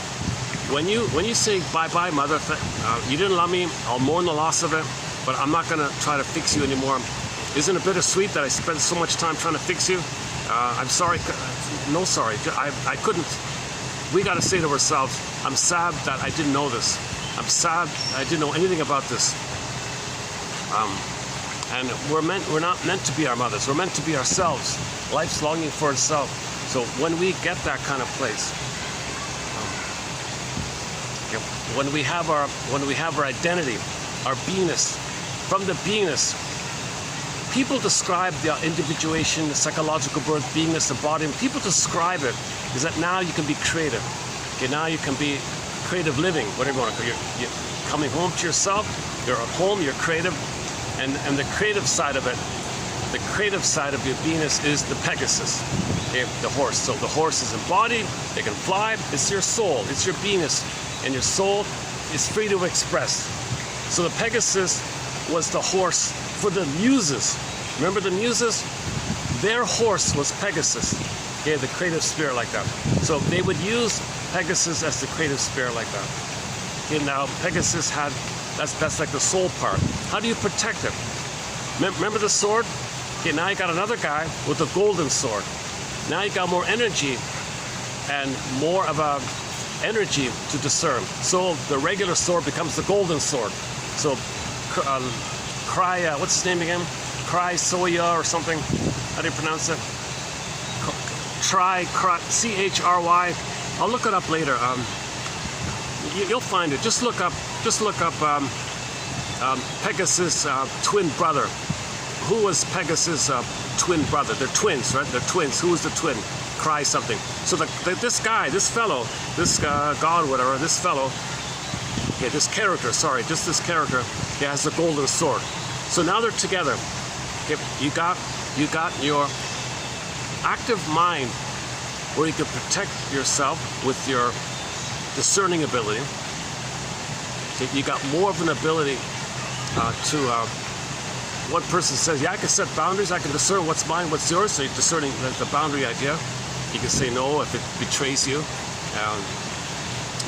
When you say bye-bye, mother, you didn't love me, I'll mourn the loss of it, but I'm not gonna try to fix you anymore. Isn't it bittersweet that I spent so much time trying to fix you? I'm sorry, no sorry, I couldn't. We gotta say to ourselves, I'm sad that I didn't know this. I'm sad I didn't know anything about this. And we're not meant to be our mothers. We're meant to be ourselves. Life's longing for itself. So when we get that kind of place, when we have our identity, our beingness, from the beingness, people describe the individuation, the psychological birth, beingness, the body. People describe it is that now you can be creative. Okay, now you can be creative living. Whatever you want to call it. You're coming home to yourself. You're at home. You're creative. And the creative side of it, the creative side of your beingness is the Pegasus, okay, the horse. So the horse is embodied, they can fly, it's your soul, it's your beingness, and your soul is free to express. So the Pegasus was the horse for the muses. Remember the muses? Their horse was Pegasus, okay, the creative spirit like that. So they would use Pegasus as the creative spirit like that. Okay, now Pegasus had, that's like the soul part. How do you protect it? Remember the sword? Okay, now you got another guy with a golden sword. Now you got more energy and more of a energy to discern. So the regular sword becomes the golden sword. So Cry, what's his name again? Cry Soya or something. How do you pronounce it? Cry, C-H-R-Y. I'll look it up later. You'll find it. Just look up Pegasus' twin brother. Who was Pegasus' twin brother? They're twins, right? They're twins. Who was the twin? Cry something. So this guy, this fellow, this god, whatever, this fellow, okay, this character, sorry, just this character, he has a golden sword. So now they're together. Okay, you got your active mind where you can protect yourself with your discerning ability. Okay, you got more of an ability to one person says, yeah, I can set boundaries, I can discern what's mine, what's yours, so you're discerning the boundary idea. You can say no if it betrays you.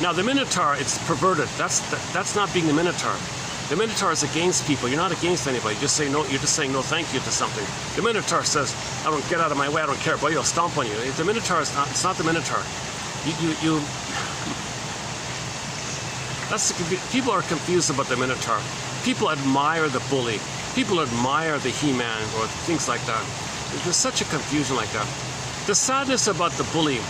Now the Minotaur, it's perverted. That's not being the Minotaur. The Minotaur is against people. You're not against anybody. You just say no. You're just saying no, thank you to something. The Minotaur says, "I don't get out of my way. I don't care, but I'll stomp on you." The Minotaur is not. It's not the Minotaur. People are confused about the Minotaur. People admire the bully. People admire the He-Man or things like that. There's such a confusion like that. The sadness about the bully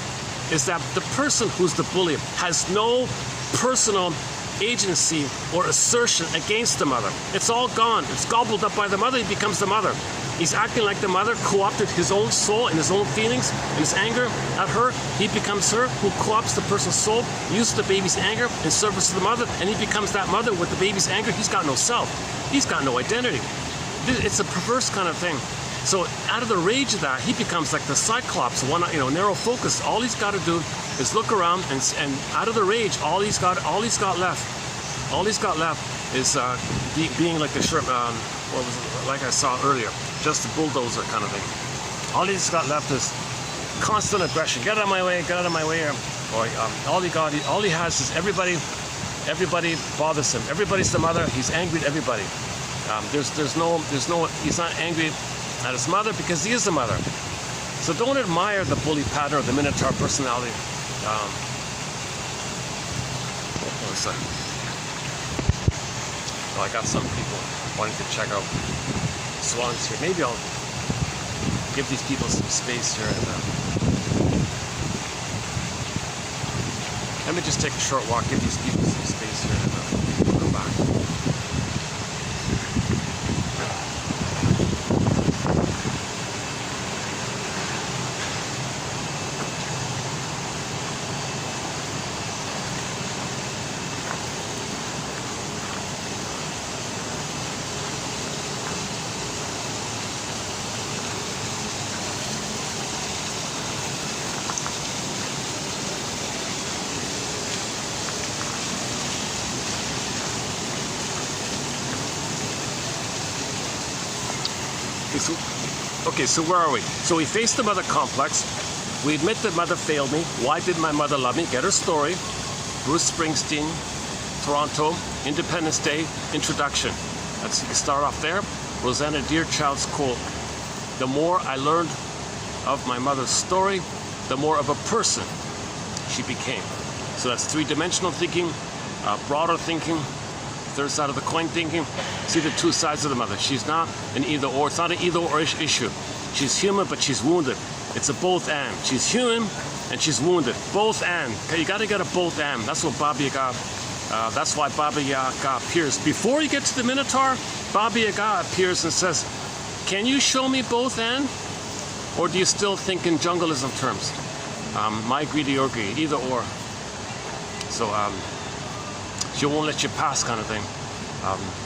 is that the person who's the bully has no personal agency or assertion against the mother. It's all gone. It's gobbled up by the mother. He becomes the mother. He's acting like the mother, co-opted his own soul and his own feelings, his anger at her. He becomes her, who co-opts the person's soul, uses the baby's anger in service to the mother, and he becomes that mother with the baby's anger. He's got no self. He's got no identity. It's a perverse kind of thing. So out of the rage of that, he becomes like the Cyclops, narrow focus. All he's got to do is look around, and out of the rage, all he's got left is being like a like I saw earlier, just a bulldozer kind of thing. All he's got left is constant aggression. Get out of my way, get out of my way. Or all he has is everybody bothers him. Everybody's the mother. He's angry at everybody. He's not angry at his mother because he is the mother. So don't admire the bully pattern or the Minotaur personality. I got some people wanting to check out swans here. Maybe I'll give these people some space here. And, let me just take a short walk, give these people some space here, and we'll come back. Okay, so where are we? So we faced the mother complex. We admit that mother failed me. Why did my mother love me? Get her story. Bruce Springsteen, Toronto, Independence Day, introduction. You start off there. Rosanna Deerchild's quote. The more I learned of my mother's story, the more of a person she became. So that's three-dimensional thinking, broader thinking, third side of the coin thinking. See the two sides of the mother. She's not an either-or. It's not an either-or issue. She's human, but she's wounded. It's a both and. She's human and she's wounded. Both and. Okay, you got to get a both and. That's what Baba Yaga. That's why Baba Yaga appears. Before you get to the Minotaur, Baba Yaga appears and says, "Can you show me both and? Or do you still think in jungleism terms? My greedy or greedy, either or." So she won't let you pass, kind of thing,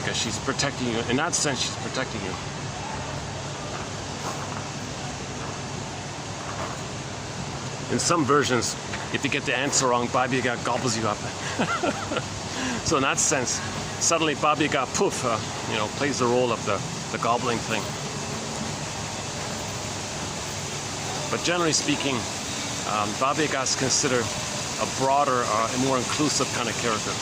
because she's protecting you. In that sense, she's protecting you. In some versions, if you get the answer wrong, Baba Yaga gobbles you up. So in that sense, suddenly Baba Yaga, poof, plays the role of the gobbling thing. But generally speaking, Baba Yaga is considered a broader, a more inclusive kind of character.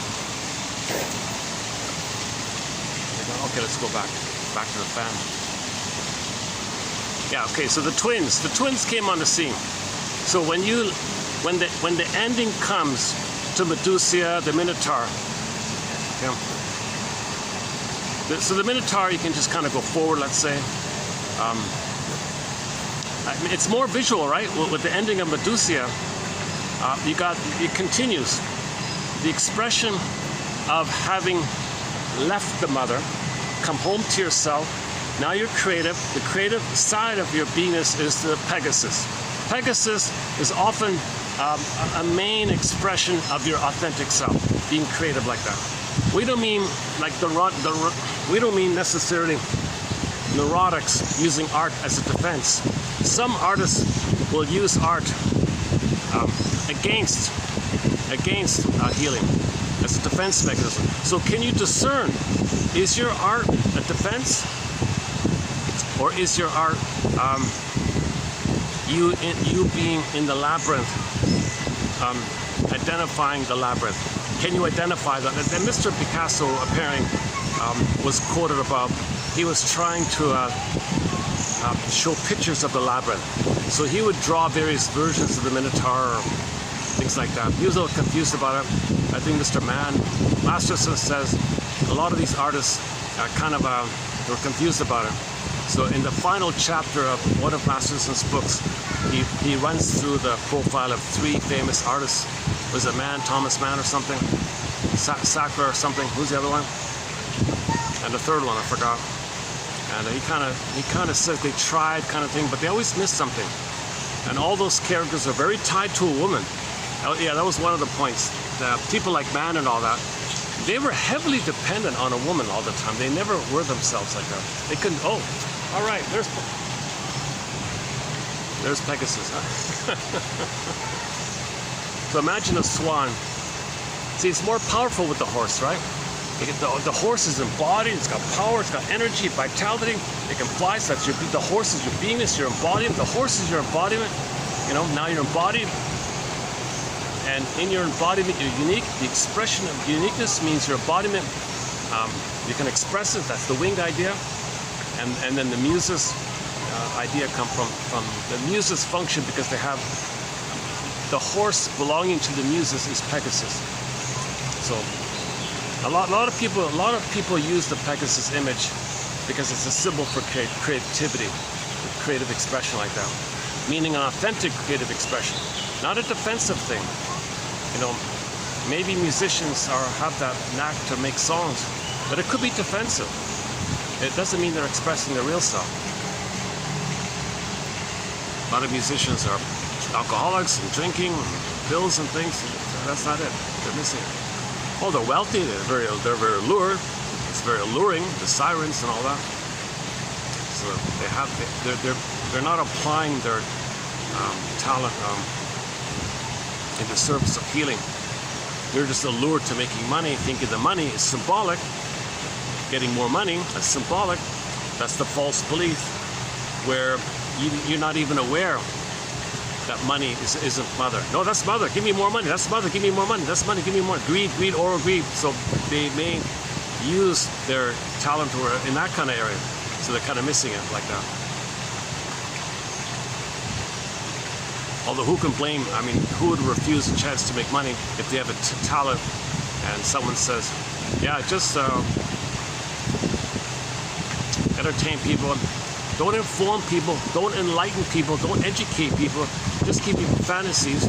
Okay, let's go back to the fan. Yeah, okay, so the twins came on the scene. So when the ending comes to Medusa, the Minotaur, okay, So the Minotaur, you can just kind of go forward, let's say. I mean, it's more visual, right? With the ending of Medusa, it continues. The expression of having left the mother, come home to yourself. Now you're creative. The creative side of your beingness is the Pegasus. Pegasus is often a main expression of your authentic self, being creative like that. We don't mean like we don't mean necessarily neurotics using art as a defense. Some artists will use art against healing as a defense mechanism. So can you discern, is your art a defense, or is your art you being in the labyrinth, identifying the labyrinth? Can you identify that? And Mr. Picasso apparently was quoted about, he was trying to show pictures of the labyrinth. So he would draw various versions of the Minotaur, or things like that. He was a little confused about it. I think Mr. Masterson says a lot of these artists were confused about it. So in the final chapter of one of Masterson's books, he runs through the profile of 3 famous artists. Was it Thomas Mann or something? Sackler or something? Who's the other one? And the third one, I forgot. And he kind of says they tried kind of thing, but they always missed something. And all those characters are very tied to a woman. Yeah, that was one of the points. People like Mann and all that, they were heavily dependent on a woman all the time. They never were themselves like that. They couldn't. Oh, all right. There's Pegasus. Huh? So imagine a swan. See, it's more powerful with the horse, right? The horse is embodied. It's got power. It's got energy, vitality. It can fly. So that's the horse is your beingness, your embodiment. The horse is your embodiment. You know, now you're embodied. And in your embodiment, you're unique. The expression of uniqueness means your embodiment. You can express it. That's the winged idea. And then the muses idea come from the muses function because they have the horse belonging to the muses is Pegasus. So a lot of people use the Pegasus image because it's a symbol for creativity, creative expression like that, meaning an authentic creative expression, not a defensive thing. You know, maybe musicians have that knack to make songs, but it could be defensive. It doesn't mean they're expressing their real self. A lot of musicians are alcoholics and drinking, and pills and things. That's not it. They're missing it. Oh, they're wealthy. They're very allured. It's very alluring. The sirens and all that. So they're not applying their talent in the service of healing. They're just allured to making money, thinking the money is symbolic. Getting more money, that's symbolic. That's the false belief where you're not even aware that money isn't mother. No, that's mother. Give me more money. That's mother. Give me more money. That's money. Give me more. Greed, oral greed. So they may use their talent in that kind of area. So they're kind of missing it like that. Although who can blame, I mean, who would refuse a chance to make money if they have a talent and someone says, yeah, just entertain people, don't inform people, don't enlighten people, don't educate people, just keep people fantasies,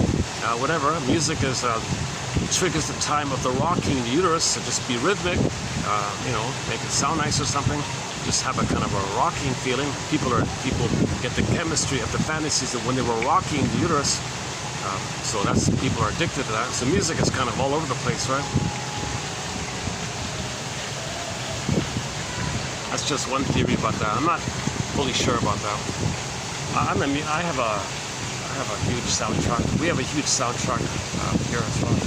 whatever. Music triggers the time of the rocking in the uterus, so just be rhythmic, make it sound nice or something. Just have a kind of a rocking feeling. People get the chemistry of the fantasies of when they were rocking the uterus. So people are addicted to that. So music is kind of all over the place, right? That's just one theory about that. I'm not fully sure about that. I have a huge soundtrack. We have a huge soundtrack here as well.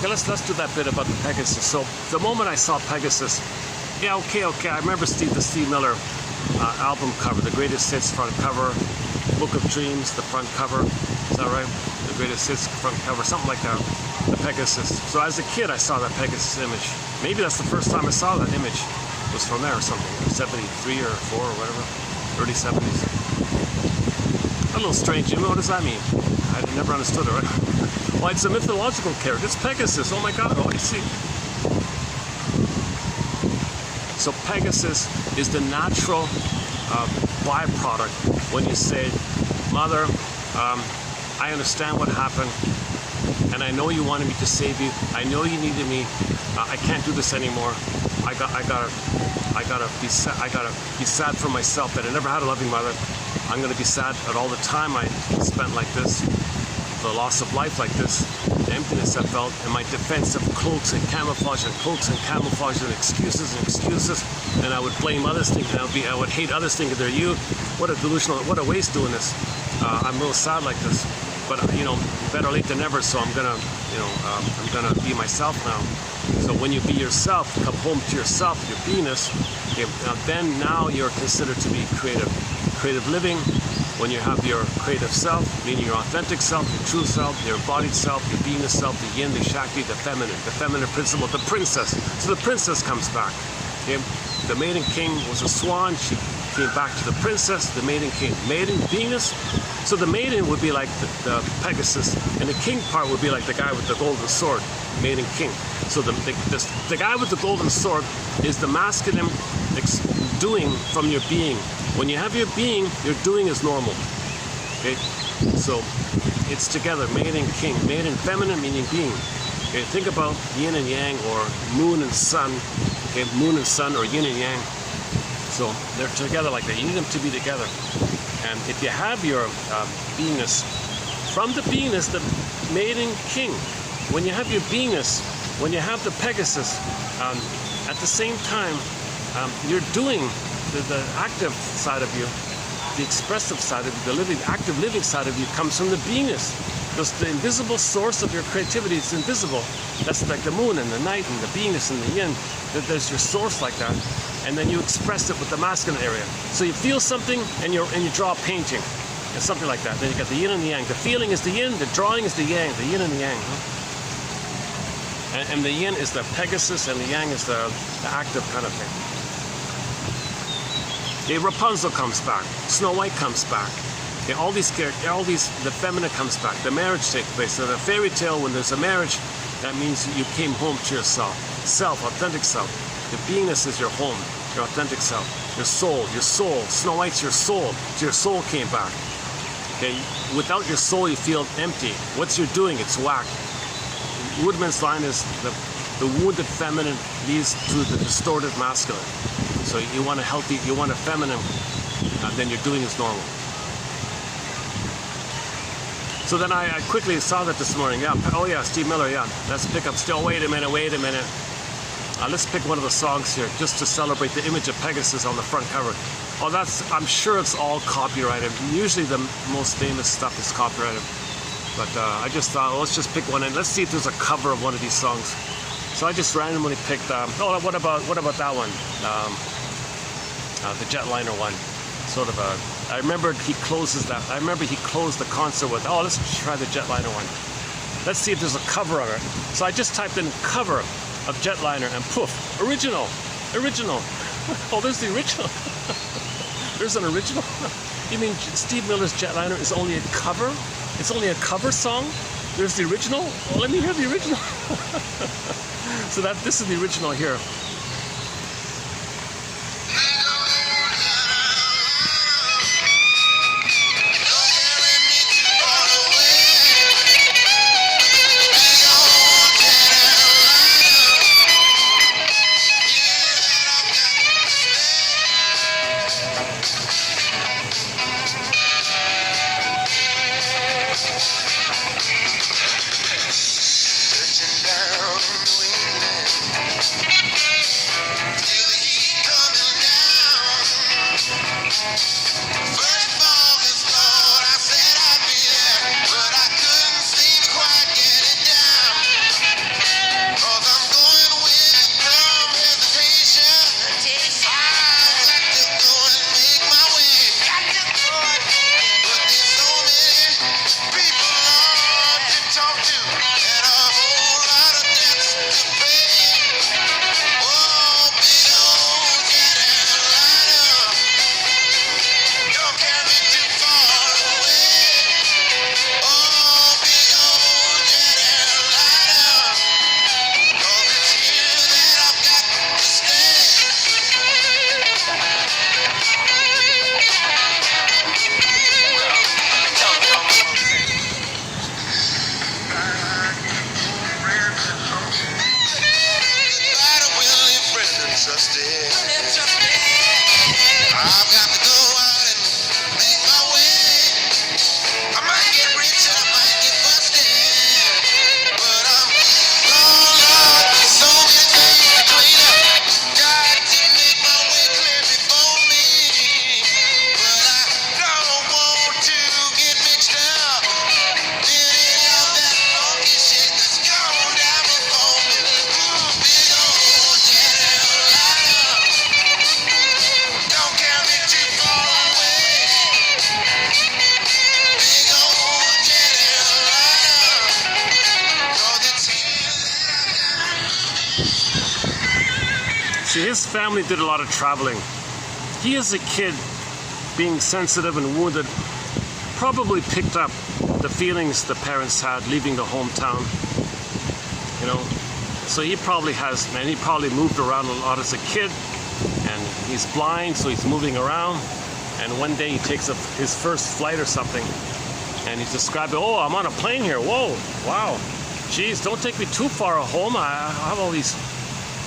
Okay, let's do that bit about the Pegasus. So the moment I saw Pegasus, yeah, okay, I remember the Steve Miller album cover, the Greatest Hits front cover, Book of Dreams, the front cover. Is that right? The Greatest Hits front cover, something like that. The Pegasus. So as a kid, I saw that Pegasus image. Maybe that's the first time I saw that image. It was from there or something, 73 or 4 or whatever, early 70s. A little strange. What does that mean? I never understood it, right? Well, it's a mythological character. It's Pegasus. Oh my God! Oh, I see. So Pegasus is the natural byproduct when you say, Mother, I understand what happened, and I know you wanted me to save you. I know you needed me. I can't do this anymore. I gotta be sad for myself that I never had a loving mother. I'm gonna be sad at all the time I spent like this, the loss of life like this, the emptiness I felt, and my defense of cloaks and camouflage and excuses, and I would blame others, thinking I would hate others, thinking they're you. What a delusional, what a waste doing this. I'm real sad like this, but better late than never. So I'm gonna, I'm gonna be myself now. So when you be yourself, come home to yourself, your beingness, okay, now you're considered to be creative. Creative living, when you have your creative self, meaning your authentic self, your true self, your embodied self, your beingness self, the yin, the shakti, the feminine principle, the princess. So the princess comes back. Okay? The maiden king was a swan. She came back to the princess, the maiden king. Maiden, beingness. So the maiden would be like the Pegasus, and the king part would be like the guy with the golden sword, maiden king. So the guy with the golden sword is the masculine doing from your being. When you have your being, your doing is normal. Okay? So it's together, maiden king, maiden feminine meaning being. Okay? Think about yin and yang, or moon and sun. Okay? Moon and sun, or yin and yang. So they're together like that. You need them to be together. And if you have your beingness, from the beingness, the maiden king, when you have your beingness, when you have the Pegasus, at the same time, you're doing the active side of you, the expressive side of you, the active living side of you comes from the beingness. Because the invisible source of your creativity is invisible. That's like the moon and the night and the beingness and the yin. There's your source like that. And then you express it with the masculine area. So you feel something and you draw a painting. And something like that. Then you got the yin and the yang. The feeling is the yin, the drawing is the yang, the yin and the yang. Huh? And the yin is the Pegasus and the yang is the active kind of thing. Okay, Rapunzel comes back. Snow White comes back. Okay, all these characters, the feminine comes back. The marriage takes place. So the fairy tale, when there's a marriage, that means you came home to yourself. Self, authentic self. The beingness is your home, your authentic self. Your soul. Snow White's your soul. So your soul came back. Okay, without your soul, you feel empty. What's you're doing? It's whack. Woodman's line is the wounded feminine leads to the distorted masculine. So you want a healthy, you want a feminine, then your doing is normal. So then I quickly saw that this morning. Yeah. Oh yeah, Steve Miller. Yeah. Let's pick up. Still. Wait a minute. Let's pick one of the songs here, just to celebrate the image of Pegasus on the front cover. Oh, I'm sure it's all copyrighted. Usually the most famous stuff is copyrighted. But I just thought, well, let's just pick one and let's see if there's a cover of one of these songs. So I just randomly picked, what about that one? The Jetliner one. Sort of I remember he closed the concert with, let's try the Jetliner one. Let's see if there's a cover of it. So I just typed in cover of Jetliner and poof, original. Oh, there's the original. There's an original. You mean Steve Miller's Jetliner is only a cover? It's only a cover song? There's the original? Well, let me hear the original. So this is the original here. family did a lot of traveling. He as a kid, being sensitive and wounded, probably picked up the feelings the parents had leaving the hometown, you know. So he probably has, and he probably moved around a lot as a kid, and he's blind, so he's moving around. And one day he takes up his first flight or something, and he's describing, oh, I'm on a plane here. Whoa, wow. Geez, don't take me too far home. I have all these,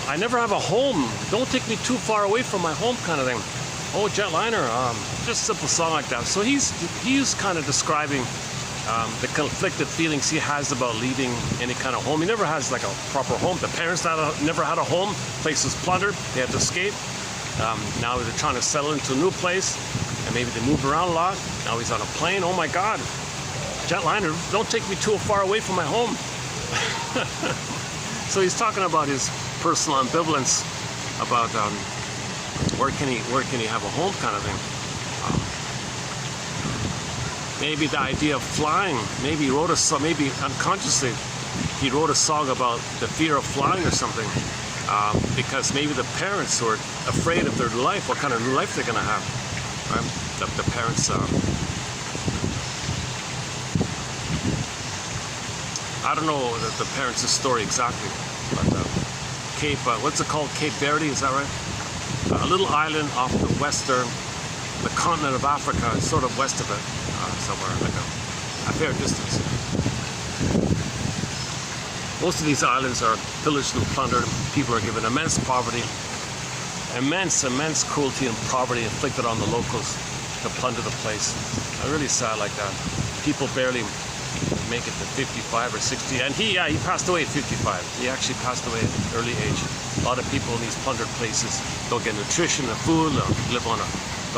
I never have a home. Don't take me too far away from my home kind of thing. Oh, jetliner, just a simple song like that. So he's kind of describing the conflicted feelings he has about leaving any kind of home. He never has like a proper home. The parents never had a home. Place was plundered. They had to escape. Now they're trying to settle into a new place, and maybe they moved around a lot. Now he's on a plane. Oh my God, jetliner, don't take me too far away from my home. So he's talking about his personal ambivalence about where can he have a home kind of thing. Maybe the idea of flying. Maybe he wrote a song. Maybe unconsciously he wrote a song about the fear of flying or something. Because maybe the parents were afraid of their life, what kind of life they're going to have. Right? The parents. I don't know the parents' story exactly, but Cape, what's it called? Cape Verde, is that right? A little island off the continent of Africa, sort of west of it, somewhere like a fair distance. Most of these islands are pillaged and plundered. People are given immense poverty, immense cruelty and poverty inflicted on the locals to plunder the place. Really sad like that. People barely make it to 55 or 60, and he passed away at 55. He actually passed away at an early age. A lot of people in these plundered places don't get nutrition or food, or live on $1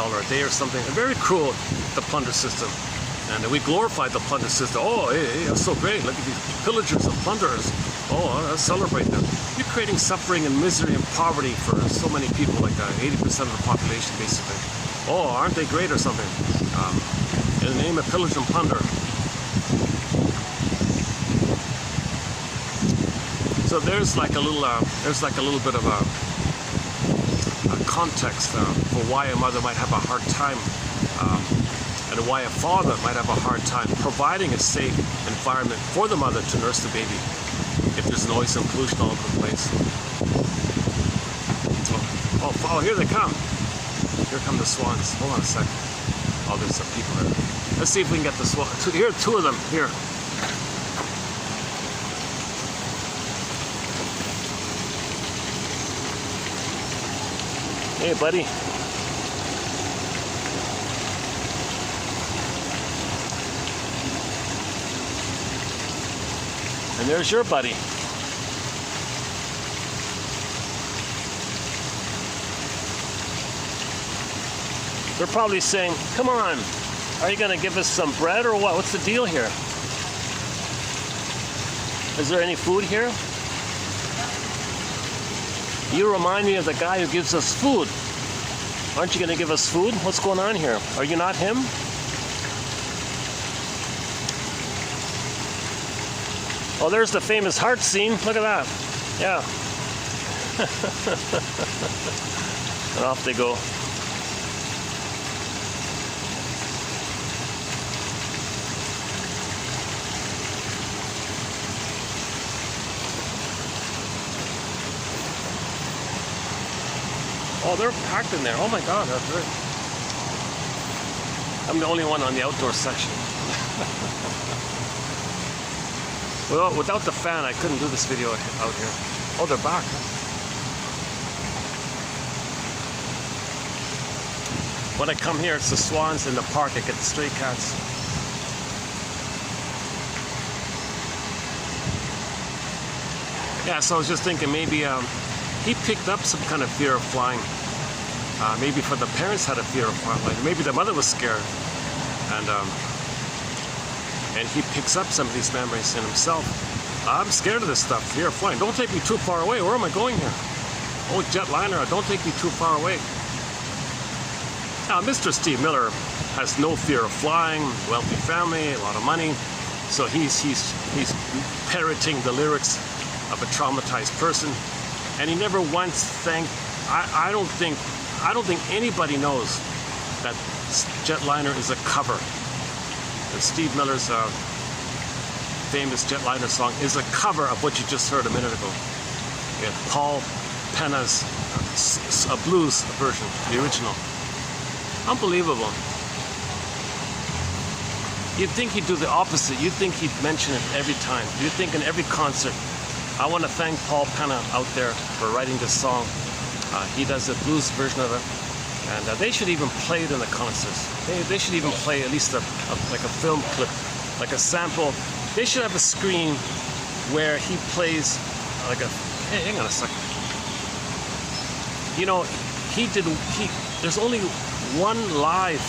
a day or something. And very cruel, the plunder system. And we glorify the plunder system. Oh, hey, that's so great. Look at these pillagers and plunderers. Oh, let's celebrate them. You're creating suffering and misery and poverty for so many people, like 80% of the population, basically. Oh, aren't they great or something? In the name of pillage and plunder. So there's like a little bit of a context for why a mother might have a hard time, and why a father might have a hard time providing a safe environment for the mother to nurse the baby if there's noise and pollution all over the place. Oh, here they come. Here come the swans. Hold on a second. Oh, there's some people there. Let's see if we can get the swans. Here are two of them. Here. Hey, buddy. And there's your buddy. They're probably saying, come on, are you going to give us some bread or what? What's the deal here? Is there any food here? You remind me of the guy who gives us food. Aren't you going to give us food? What's going on here? Are you not him? Oh, there's the famous heart scene. Look at that. Yeah. And off they go. Oh, they're packed in there. Oh my God, that's good. I'm the only one on the outdoor section. Well, without the fan, I couldn't do this video out here. Oh, they're back. When I come here, it's the swans in the park. I get the stray cats. Yeah, so I was just thinking maybe he picked up some kind of fear of flying. Maybe for the parents had a fear of flying. Maybe the mother was scared. And he picks up some of these memories in himself. I'm scared of this stuff, fear of flying. Don't take me too far away. Where am I going here? Oh, jetliner, don't take me too far away. Now, Mr. Steve Miller has no fear of flying, wealthy family, a lot of money. So he's parroting the lyrics of a traumatized person. And he never once thanked I don't think anybody knows that Jetliner is a cover. That Steve Miller's famous Jetliner song is a cover of what you just heard a minute ago. Yeah, Paul Penna's a blues version, the original. Unbelievable. You'd think he'd do the opposite. You'd think he'd mention it every time. You'd think in every concert. I want to thank Paul Penna out there for writing this song. He does a blues version of it, and they should even play it in the concerts. They should even play at least like a film clip, like a sample. They should have a screen where he plays like a. Hey, hang on a second. You know, there's only one live.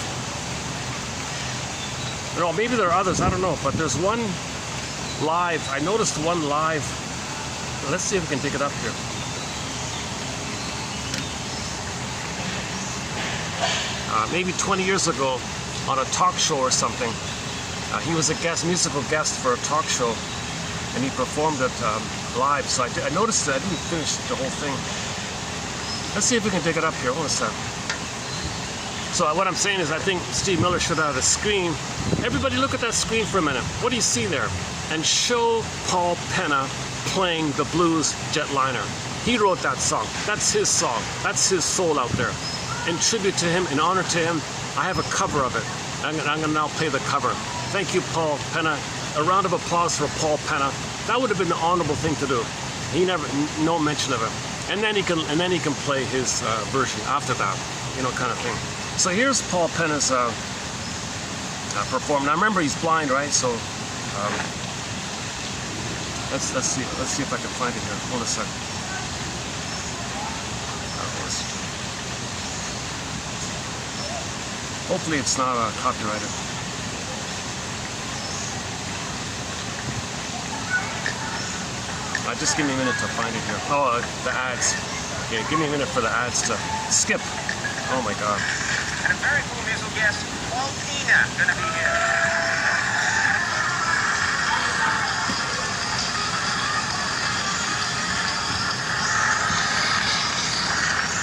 No, maybe there are others. I don't know, but there's one live. I noticed one live. Let's see if we can dig it up here. Maybe 20 years ago on a talk show or something. He was a musical guest for a talk show, and he performed it live. So I noticed it. I didn't finish the whole thing. Let's see if we can dig it up here. Hold on a sec. So what I'm saying is I think Steve Miller should have a screen. Everybody look at that screen for a minute. What do you see there? And show Paul Penna playing the blues Jetliner. He wrote that song. That's his song. That's his soul out there. In tribute to him, in honor to him, I have a cover of it. I'm going to now play the cover. Thank you, Paul Penna. A round of applause for Paul Penna. That would have been the honorable thing to do. He never, no mention of it. And then he can play his version after that, you know, kind of thing. So here's Paul Penna's performance. Now remember, he's blind, right? So let's see if I can find it here. Hold a second. Hopefully it's not copyrighted. Just give me a minute to find it here. Oh, the ads. Yeah, give me a minute for the ads to skip. Oh my God. And a very cool musical guest, Paul Penna, gonna be here.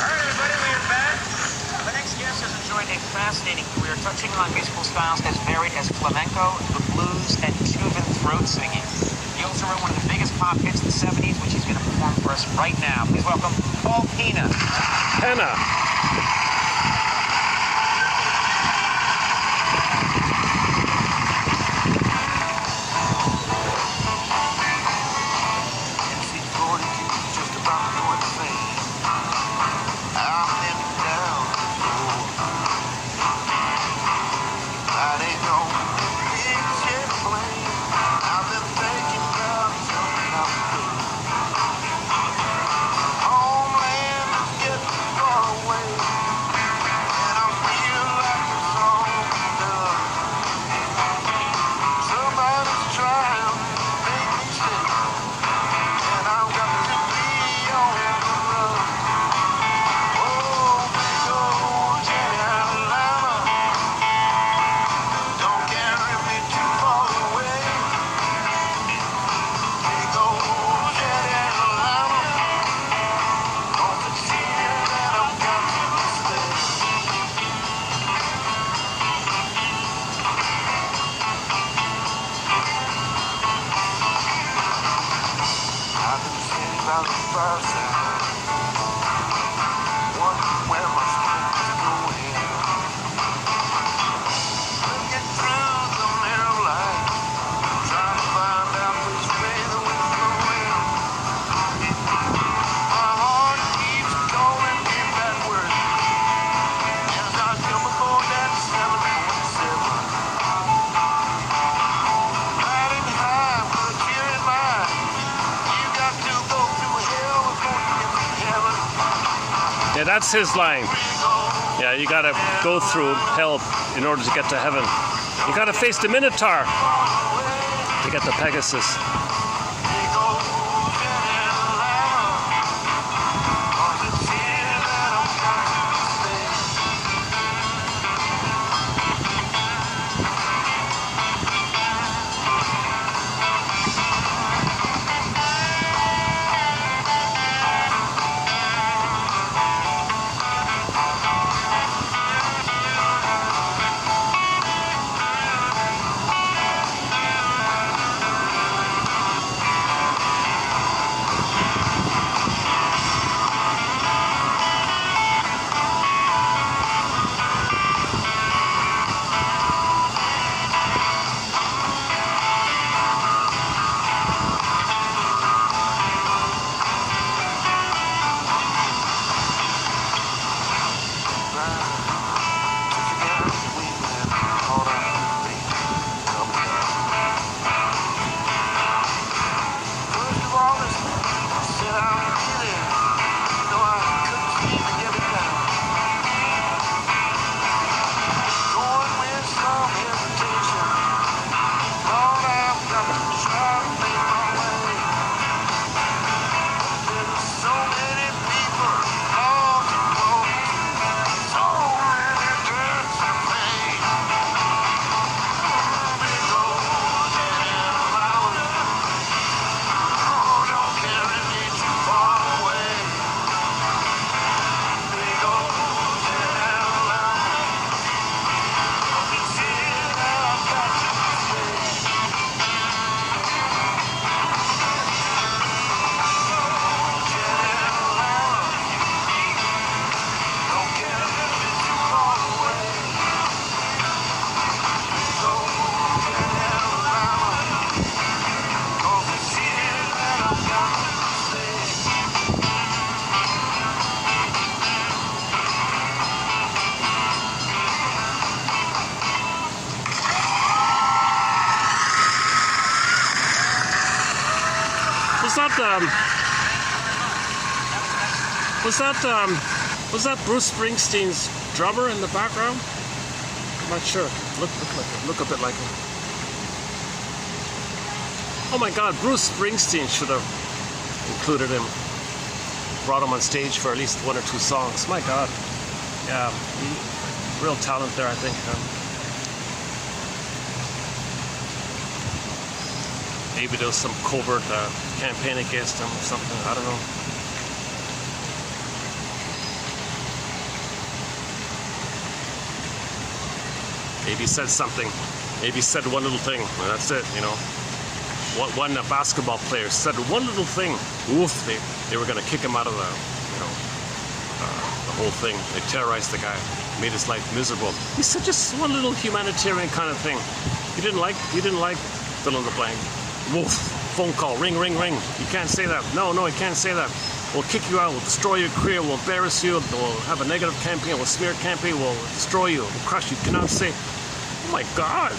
Alright everybody, we are back. The next guest has enjoyed a fascinating career touching on musical styles as varied as flamenco, the blues, and Cuban throat singing. He also wrote one of the biggest pop hits in the 70s, which he's going to perform for us right now. Please welcome Paul Penna. Penna. Yeah, that's his line. Yeah, you gotta go through hell in order to get to heaven. You gotta face the Minotaur to get to Pegasus. was that Bruce Springsteen's drummer in the background? I'm not sure. Look a bit like him. Oh my God, Bruce Springsteen should have included him. Brought him on stage for at least 1 or 2 songs. My God. Yeah, real talent there, I think. Maybe there was some covert campaign against him or something. I don't know. Maybe he said something. Maybe he said one little thing. And that's it, you know. One basketball player said one little thing. Oof, they were going to kick him out of the, you know, the whole thing. They terrorized the guy, made his life miserable. He said just one little humanitarian kind of thing. You didn't like fill in the blank. Woof, phone call, ring, ring, ring. You can't say that. No, you can't say that. We'll kick you out. We'll destroy your career. We'll embarrass you. We'll have a negative campaign. We'll smear campaign. We'll destroy you. We'll crush you. You cannot say. Oh my God,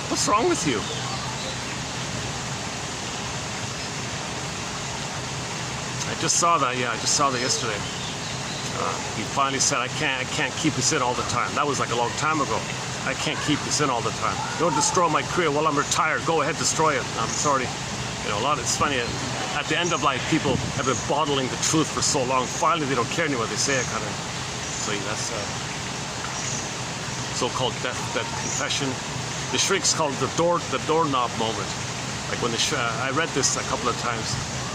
what's wrong with you? I just saw that. Yeah, I just saw that yesterday. He finally said, I can't keep this in all the time. That was like a long time ago. I can't keep this in all the time. Don't destroy my career while I'm retired. Go ahead, destroy it. I'm sorry. You know, it's funny. At the end of life, people have been bottling the truth for so long. Finally, they don't care anymore. They say it kind of. So that's so-called death confession. The shrinks call it the doorknob moment. Like when I read this a couple of times.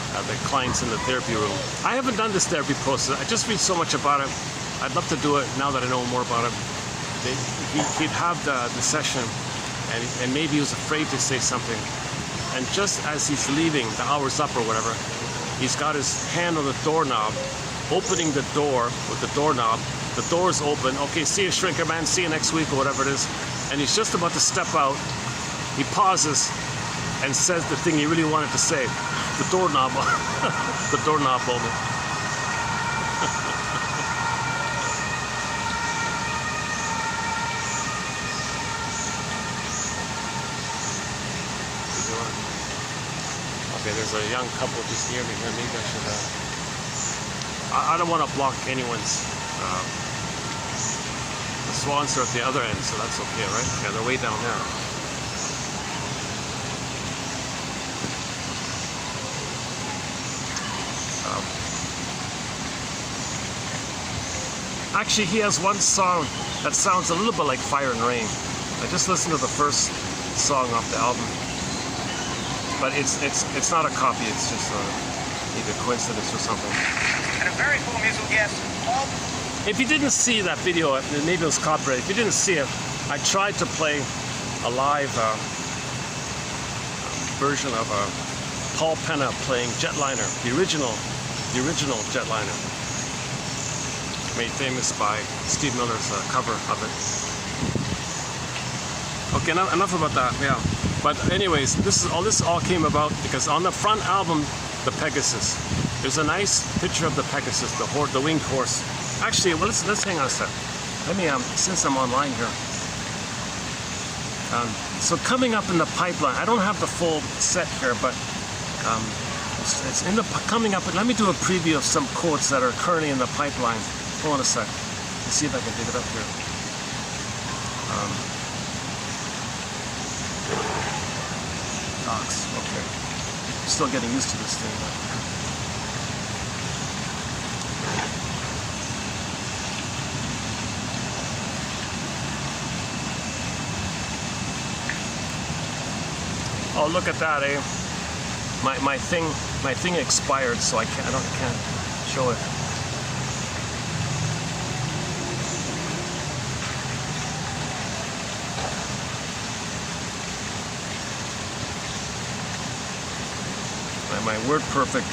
The clients in the therapy room. I haven't done this therapy process. I just read so much about it. I'd love to do it now that I know more about it. He'd have the session, and maybe he was afraid to say something. And just as he's leaving, the hour's up or whatever, he's got his hand on the doorknob, opening the door with the doorknob. The door's open. Okay, see you, shrinker man. See you next week or whatever it is. And he's just about to step out. He pauses and says the thing he really wanted to say. The doorknob, the doorknob moment. Okay, there's a young couple just near me here. Maybe I should. I don't want to block anyone's. The swans are at the other end, so that's okay, right? Yeah, they're way down there. Actually, he has one song that sounds a little bit like Fire and Rain. I just listened to the first song off the album, but it's not a copy. It's just maybe a coincidence or something. And a very cool musical guest. If you didn't see that video, maybe it was copyrighted. If you didn't see it, I tried to play a live version of Paul Penna playing Jetliner, the original Jetliner. Made famous by Steve Miller's cover of it. Okay, enough about that. Yeah, but anyways, this all came about because on the front album, the Pegasus, there's a nice picture of the Pegasus, the winged horse. Actually, well, let's hang on a sec. Let me since I'm online here. So coming up in the pipeline, I don't have the full set here, but it's in the coming up. Let me do a preview of some quotes that are currently in the pipeline. Hold on a sec. Let's see if I can dig it up here. Docs, okay. Still getting used to this thing. Oh, look at that, eh? My thing expired, so I can't show it. My word perfect.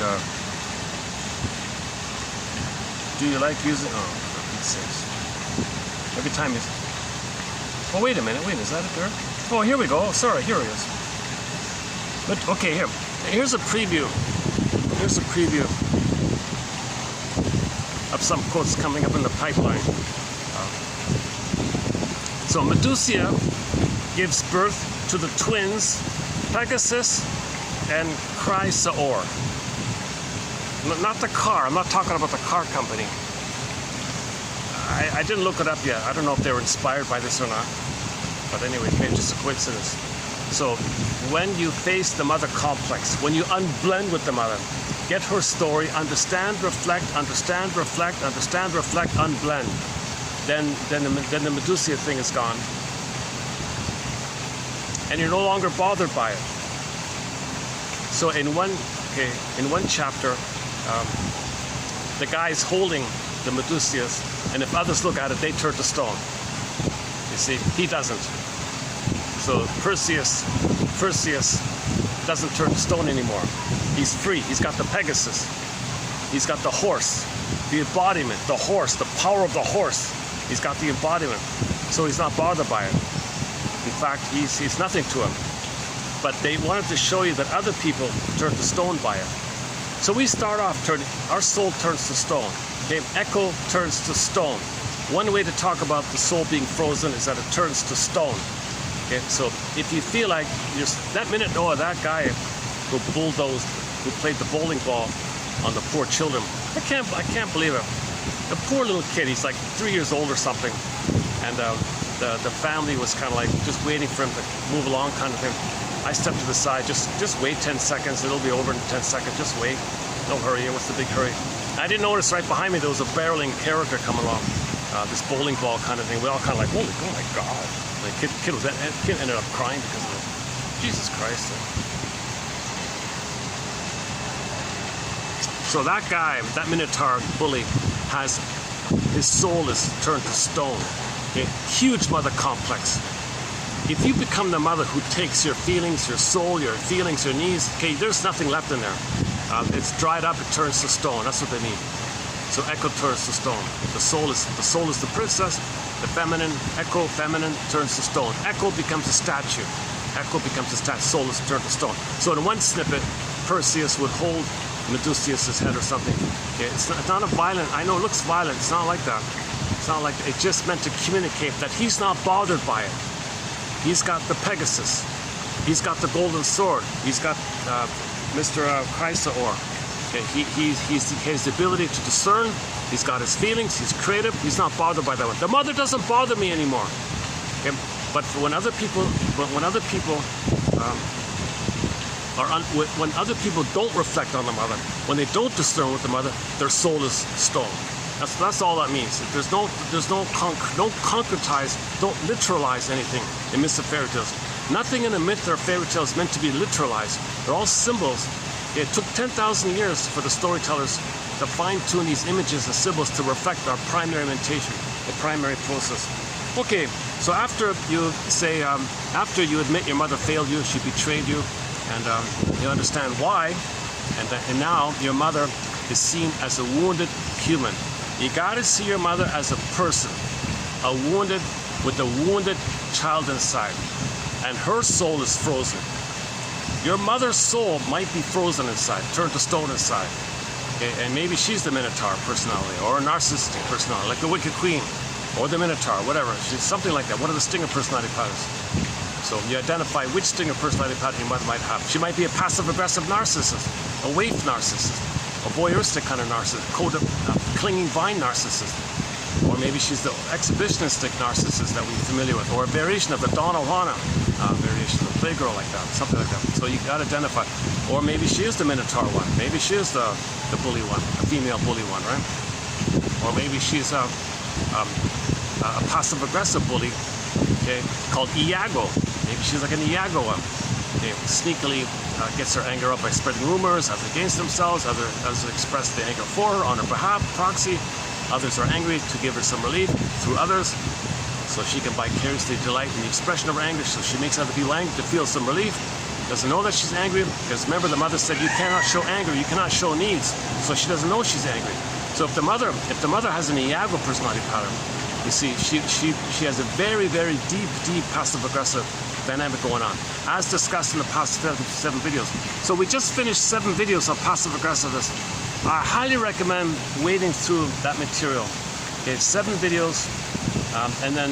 Do you like using? Oh, for Pete's sakes! Every time he's. Oh, wait a minute. Wait, is that it there? Oh, here we go. Oh, sorry, here he is. But okay, here's a preview. Here's a preview of some quotes coming up in the pipeline. So Medusa gives birth to the twins Pegasus and Chrysaor. Not the car. I'm not talking about the car company. I didn't look it up yet. I don't know if they were inspired by this or not. But anyway, maybe just a coincidence. So when you face the mother complex, when you unblend with the mother, get her story, understand, reflect, unblend, then the Medusa thing is gone. And you're no longer bothered by it. So in one chapter, the guy's holding the Medusias, and if others look at it, they turn to stone. You see, he doesn't. So Perseus doesn't turn to stone anymore. He's free. He's got the Pegasus. He's got the horse, the embodiment, the horse, the power of the horse. He's got the embodiment. So he's not bothered by it. In fact, he's nothing to him. But they wanted to show you that other people turn to stone by it. So we start off our soul turns to stone. Okay, echo turns to stone. One way to talk about the soul being frozen is that it turns to stone. Okay, so if you feel like that minute, that guy who bulldozed, who played the bowling ball on the poor children, I can't believe it. The poor little kid, he's like 3 years old or something, and the family was kind of like just waiting for him to move along, kind of thing. I stepped to the side, just wait 10 seconds, it'll be over in 10 seconds, just wait. No hurry, what's the big hurry? I didn't notice right behind me there was a barreling character coming along, this bowling ball kind of thing. We all kind of like, holy, oh my God. The kid ended up crying because of it. Jesus Christ. So that guy, that Minotaur bully, his soul is turned to stone. Okay? Huge mother complex. If you become the mother who takes your feelings, your soul, your feelings, your needs, okay, there's nothing left in there. It's dried up, it turns to stone. That's what they mean. So echo turns to stone. The soul is the princess. The feminine, echo, feminine, turns to stone. Echo becomes a statue. Echo becomes a statue. Soul is turned to stone. So in one snippet, Perseus would hold Medusa's head or something. Okay, it's not a violent. I know it looks violent. It's not like that. It's not like that. It's just meant to communicate that he's not bothered by it. He's got the Pegasus. He's got the golden sword. He's got Mr. Chrysaor. Okay, he has the ability to discern. He's got his feelings. He's creative. He's not bothered by that one. The mother doesn't bother me anymore. Okay? But when other people don't reflect on the mother, when they don't discern with the mother, their soul is stone. That's all that means. There's no concretize, don't literalize anything in myths and fairy tales. Nothing in a myth or fairy tale is meant to be literalized. They're all symbols. It took 10,000 years for the storytellers to fine-tune these images and symbols to reflect our primary mentation, the primary process. Okay, so after you say, after you admit your mother failed you, she betrayed you, and you understand why, and now your mother is seen as a wounded human. You gotta see your mother as a person, with a wounded child inside, and her soul is frozen. Your mother's soul might be frozen inside, turned to stone inside. Okay? And maybe she's the Minotaur personality, or a narcissistic personality, like the Wicked Queen, or the Minotaur, whatever. She's something like that, one of the stinger personality patterns. So you identify which stinger personality pattern your mother might have. She might be a passive-aggressive narcissist, a waif narcissist, a voyeuristic kind of narcissist, clinging vine narcissist. Or maybe she's the exhibitionistic narcissist that we're familiar with, or a variation of the Donna Juana variation, the playgirl like that, something like that. So you got to identify. Or maybe she is the Minotaur one. Maybe she is the bully one, a female bully one, right? Or maybe she's a passive-aggressive bully, okay, called Iago. Maybe she's like an Iago one. Okay, sneakily gets her anger up by spreading rumors, others against themselves, others express the anger for her on her behalf, proxy. Others are angry to give her some relief through others, so she can vicariously delight in the expression of her anger, so she makes other people angry to feel some relief. Doesn't know that she's angry, because remember the mother said you cannot show anger, you cannot show needs, so she doesn't know she's angry. So if the mother has an Iago personality pattern, you see, she has a very, very deep passive-aggressive dynamic going on, as discussed in the past 7 videos. So we just finished 7 videos on passive-aggressiveness. I highly recommend wading through that material. Okay, 7 videos, and then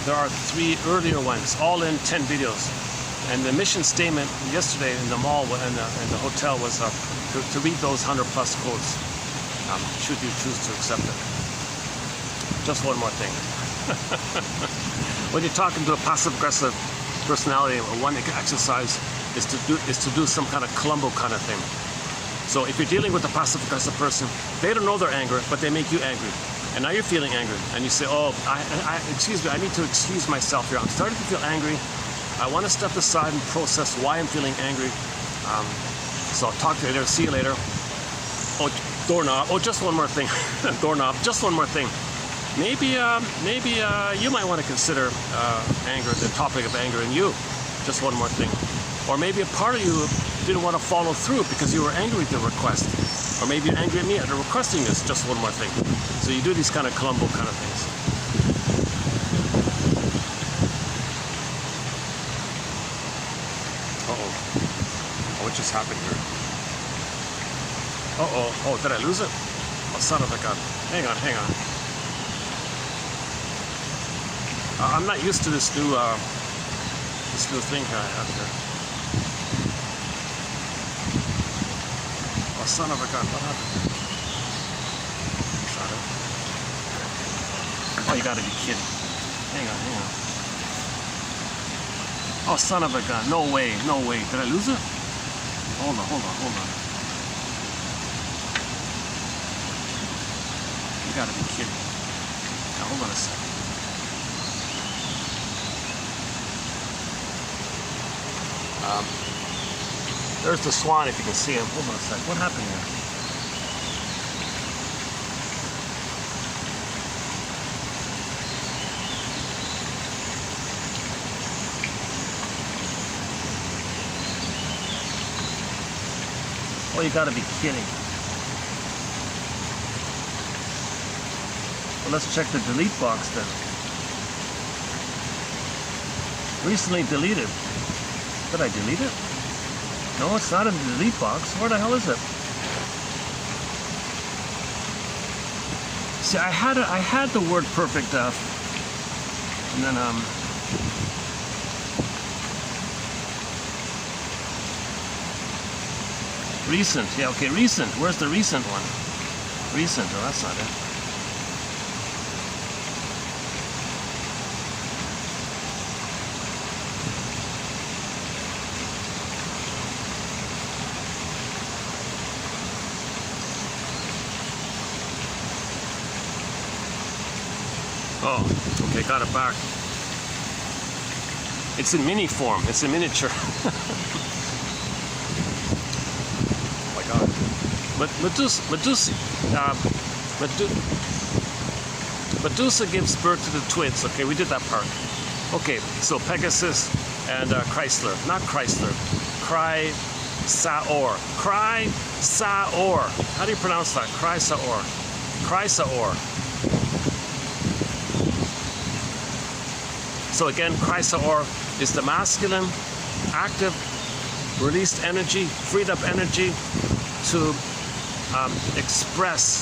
there are 3 earlier ones, all in 10 videos. And the mission statement yesterday in the mall and the hotel was to read those 100+ quotes, should you choose to accept it. Just one more thing. When you're talking to a passive-aggressive personality, one exercise is to do some kind of Columbo kind of thing. So if you're dealing with a passive-aggressive person, they don't know they're angry, but they make you angry. And now you're feeling angry, and you say, oh, excuse me, I need to excuse myself here. I'm starting to feel angry. I want to step aside and process why I'm feeling angry. So I'll talk to you later. See you later. Oh, doorknob. Oh, just one more thing. Doorknob. Just one more thing. Maybe you might want to consider anger, the topic of anger in you. Just one more thing. Or maybe a part of you didn't want to follow through because you were angry at the request. Or maybe you're angry at me at requesting this. Just one more thing. So you do these kind of Columbo kind of things. Uh-oh. What just happened here? Uh-oh. Oh, did I lose it? Oh, son of a gun. Hang on, hang on. I'm not used to this new thing I have here. Oh, son of a gun, what happened? Shot it. Oh, you gotta be kidding. Hang on, hang on. Oh, son of a gun, no way, no way. Did I lose it? Hold on, hold on, hold on. You gotta be kidding. Now, hold on a second. There's the swan, if you can see him. Hold on a sec. What happened here? Oh, you gotta be kidding. Well, let's check the delete box then. Recently deleted. Did I delete it? No, it's not in the delete box. Where the hell is it? See, I had the word perfect and then recent. Yeah, okay, recent. Where's the recent one? Recent. Oh, that's not it. Oh, okay, got it back. It's in mini form. It's in miniature. Oh my God. Medusa gives birth to the twins. Okay, we did that part. Okay, so Pegasus and Chrysler. Not Chrysler. Chrysaor. Chrysaor. How do you pronounce that? Chrysaor. Chrysaor. So again, Chrysaor is the masculine, active, released energy, freed up energy to express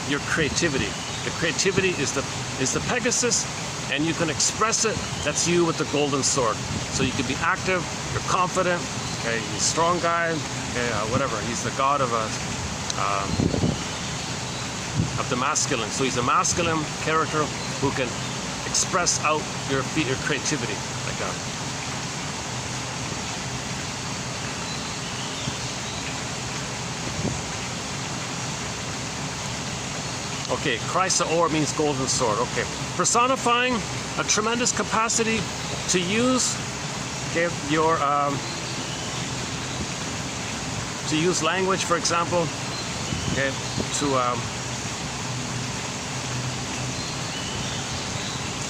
your creativity. The creativity is the Pegasus, and you can express it. That's you with the golden sword. So you can be active, you're confident, okay, he's a strong guy, okay, whatever. He's the god of the masculine. So he's a masculine character who can express out your creativity like that. Okay, Chrysaor means golden sword. Okay, personifying a tremendous capacity to use, okay, your to use language, for example, okay,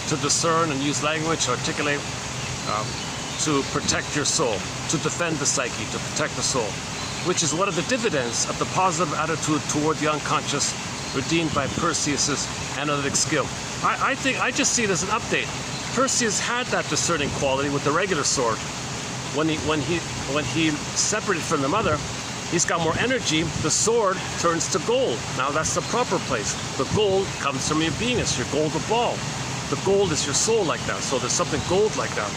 to discern and use language, articulate, to protect your soul, to defend the psyche, to protect the soul, which is one of the dividends of the positive attitude toward the unconscious, redeemed by Perseus's analytic skill. I think I just see it as an update. Perseus had that discerning quality with the regular sword. When he separated from the mother, he's got more energy. The sword turns to gold. Now that's the proper place. The gold comes from your Venus, your golden ball. The gold is your soul like that. So there's something gold like that.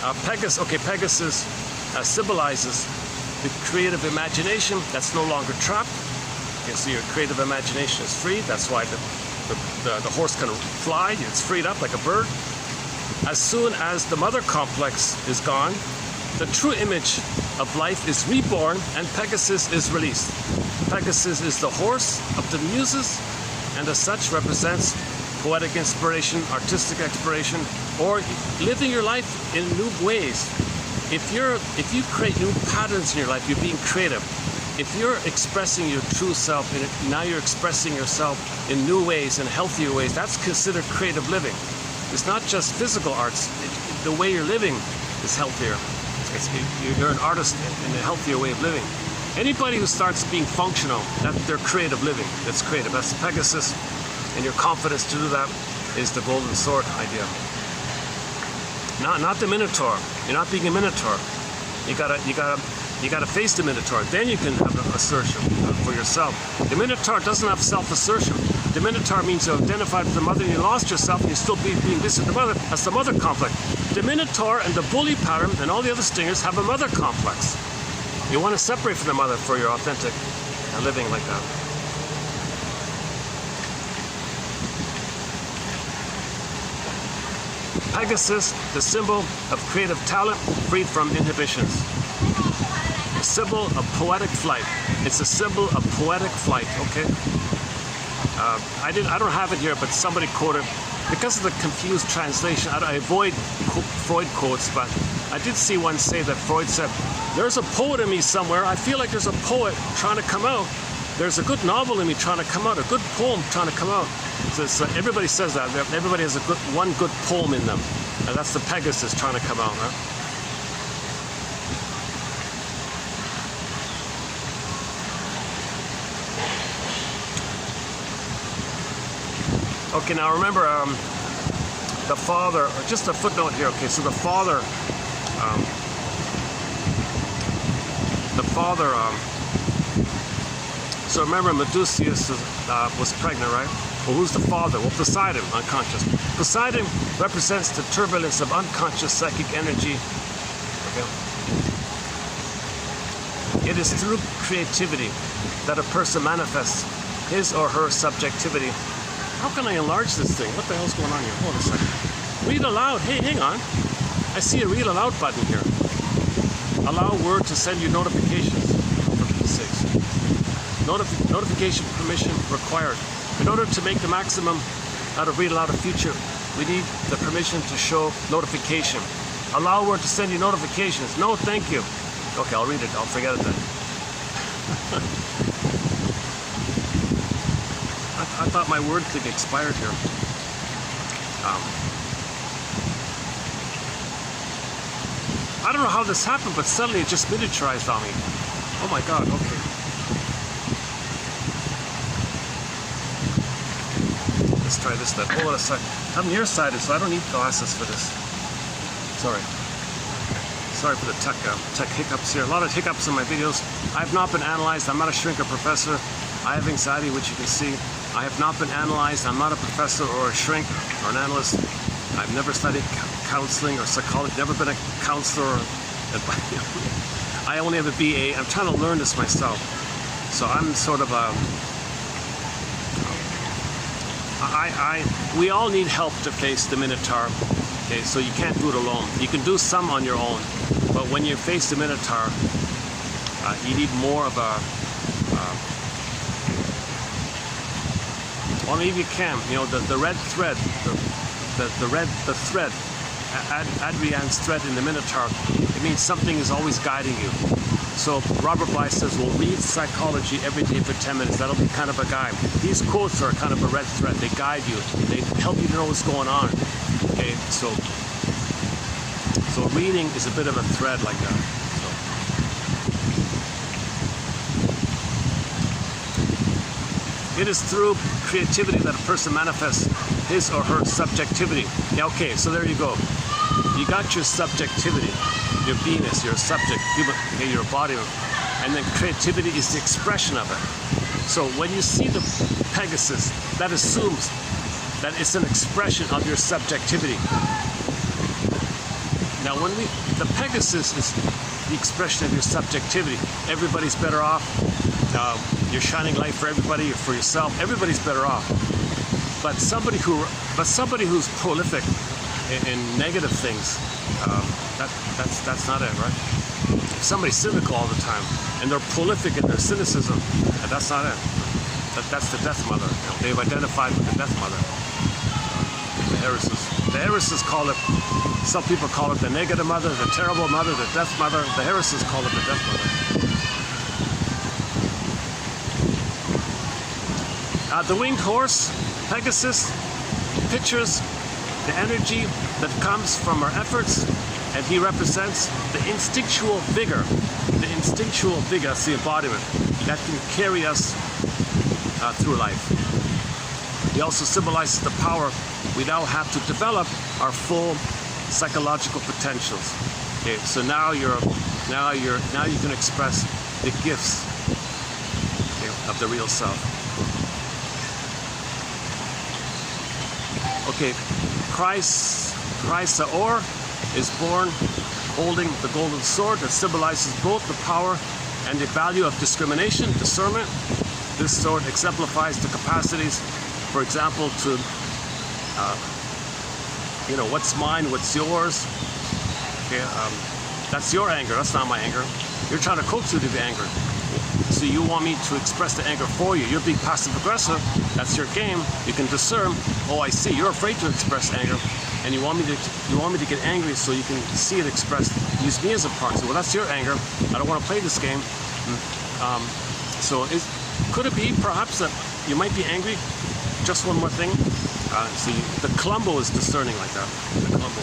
Pegasus symbolizes the creative imagination that's no longer trapped. Okay, so your creative imagination is free. That's why the horse can fly. It's freed up like a bird. As soon as the mother complex is gone, the true image of life is reborn and Pegasus is released. Pegasus is the horse of the muses and as such represents poetic inspiration, artistic exploration, or living your life in new ways. If you create new patterns in your life, you're being creative. If you're expressing your true self, and now you're expressing yourself in new ways and healthier ways, that's considered creative living. It's not just physical arts. The way you're living is healthier. You're an artist in a healthier way of living. Anybody who starts being functional, they're creative living. That's creative. That's the Pegasus, and your confidence to do that is the golden sword idea. Not the Minotaur. You're not being a Minotaur. You gotta face the Minotaur. Then you can have an assertion for yourself. The Minotaur doesn't have self-assertion. The Minotaur means you identified with the mother and you lost yourself and you're still being this with the mother. That's the mother complex. The Minotaur and the bully pattern and all the other stingers have a mother complex. You want to separate from the mother for your authentic living like that. Pegasus, the symbol of creative talent freed from inhibitions. A symbol of poetic flight. It's a symbol of poetic flight, okay? I don't have it here, but somebody quoted, because of the confused translation, I avoid Freud quotes, but I did see one say that Freud said, there's a poet in me somewhere, I feel like there's a poet trying to come out. There's a good novel in me trying to come out, a good poem trying to come out. So everybody says that, everybody has one good poem in them, and that's the Pegasus trying to come out, right? Okay, now remember, the father, just a footnote here, okay, so the father, so remember Medusius was pregnant, right? Well, who's the father? Well, Poseidon, unconscious. Poseidon represents the turbulence of unconscious psychic energy. Okay. It is through creativity that a person manifests his or her subjectivity. How can I enlarge this thing? What the hell's going on here? Hold on a second. Read aloud. Hey, hang on. I see a read aloud button here. Allow Word to send you notifications. For Pete's sakes. Notification permission required. In order to make the maximum out of read aloud in future, we need the permission to show notification. Allow Word to send you notifications. No, thank you. Okay, I'll read it. I'll forget it then. I thought my word thing expired here. I don't know how this happened, but suddenly it just miniaturized on me. Oh my god, okay. Let's try this then. Hold on a sec. I'm nearsighted, so I don't need glasses for this. Sorry for the tech hiccups here. A lot of hiccups in my videos. I have not been analyzed. I'm not a shrink or professor. I have anxiety, which you can see. I have not been analyzed. I'm not a professor or a shrink or an analyst. I've never studied counseling or psychology, never been a counselor. I only have a BA. I'm trying to learn this myself. So I'm sort of a... we all need help to face the Minotaur. Okay, so you can't do it alone. You can do some on your own, but when you face the Minotaur, you need more of a... Well, maybe you can. You know, the red thread, the thread, Adrian's thread in the Minotaur. It means something is always guiding you. So Robert Bly says, "Well, read psychology every day for 10 minutes. That'll be kind of a guide." These quotes are kind of a red thread. They guide you. They help you to know what's going on. Okay, so reading is a bit of a thread like that. It is through creativity that a person manifests his or her subjectivity. Yeah, okay, so there you go. You got your subjectivity, your beingness, your subject, your body, and then creativity is the expression of it. So when you see the Pegasus, that assumes that it's an expression of your subjectivity. Now, the Pegasus is the expression of your subjectivity. Everybody's better off. You're shining light for everybody, for yourself. Everybody's better off. But somebody who's prolific in negative things, that's not it, right? If somebody's cynical all the time and they're prolific in their cynicism, that's not it. That's the death mother. You know, they've identified with the death mother. The heresies call it. Some people call it the negative mother, the terrible mother, the death mother. The heresies call it the death mother. The winged horse, Pegasus, pictures the energy that comes from our efforts, and he represents the instinctual vigor. The instinctual vigor, that's the embodiment, that can carry us through life. He also symbolizes the power we now have to develop our full psychological potentials. Okay, so now you can express the gifts, okay, of the real self. Okay, Christ Saor is born holding the golden sword that symbolizes both the power and the value of discrimination, discernment. This sword exemplifies the capacities, for example, to what's mine, what's yours. Okay, that's your anger, that's not my anger. You're trying to coax me to be angry. So you want me to express the anger for you. You're being passive aggressive. That's your game. You can discern. Oh, I see. You're afraid to express anger, and you want me to get angry so you can see it expressed. Use me as a proxy. Well, that's your anger. I don't want to play this game. Could it be perhaps that you might be angry? Just one more thing. See, the Columbo is discerning like that. The Columbo.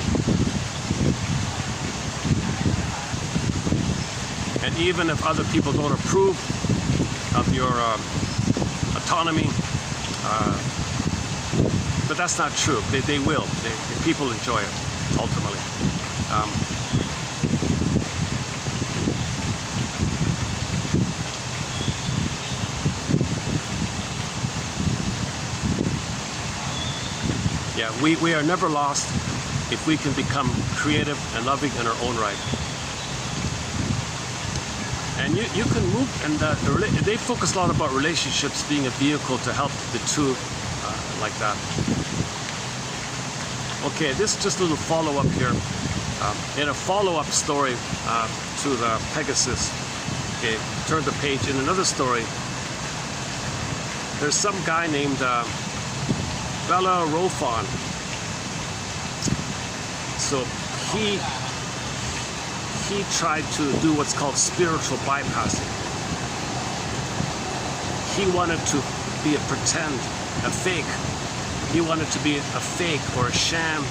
And even if other people don't approve of your autonomy, but that's not true. They will. People enjoy it, ultimately. Yeah, we are never lost if we can become creative and loving in our own right. And you can move, and they focus a lot about relationships being a vehicle to help the two, like that. Okay, this is just a little follow-up here. In a follow-up story to the Pegasus, okay, turn the page. In another story, there's some guy named Bellerophon. So he tried to do what's called spiritual bypassing. He wanted to be a pretend, a fake. He wanted to be a fake or a sham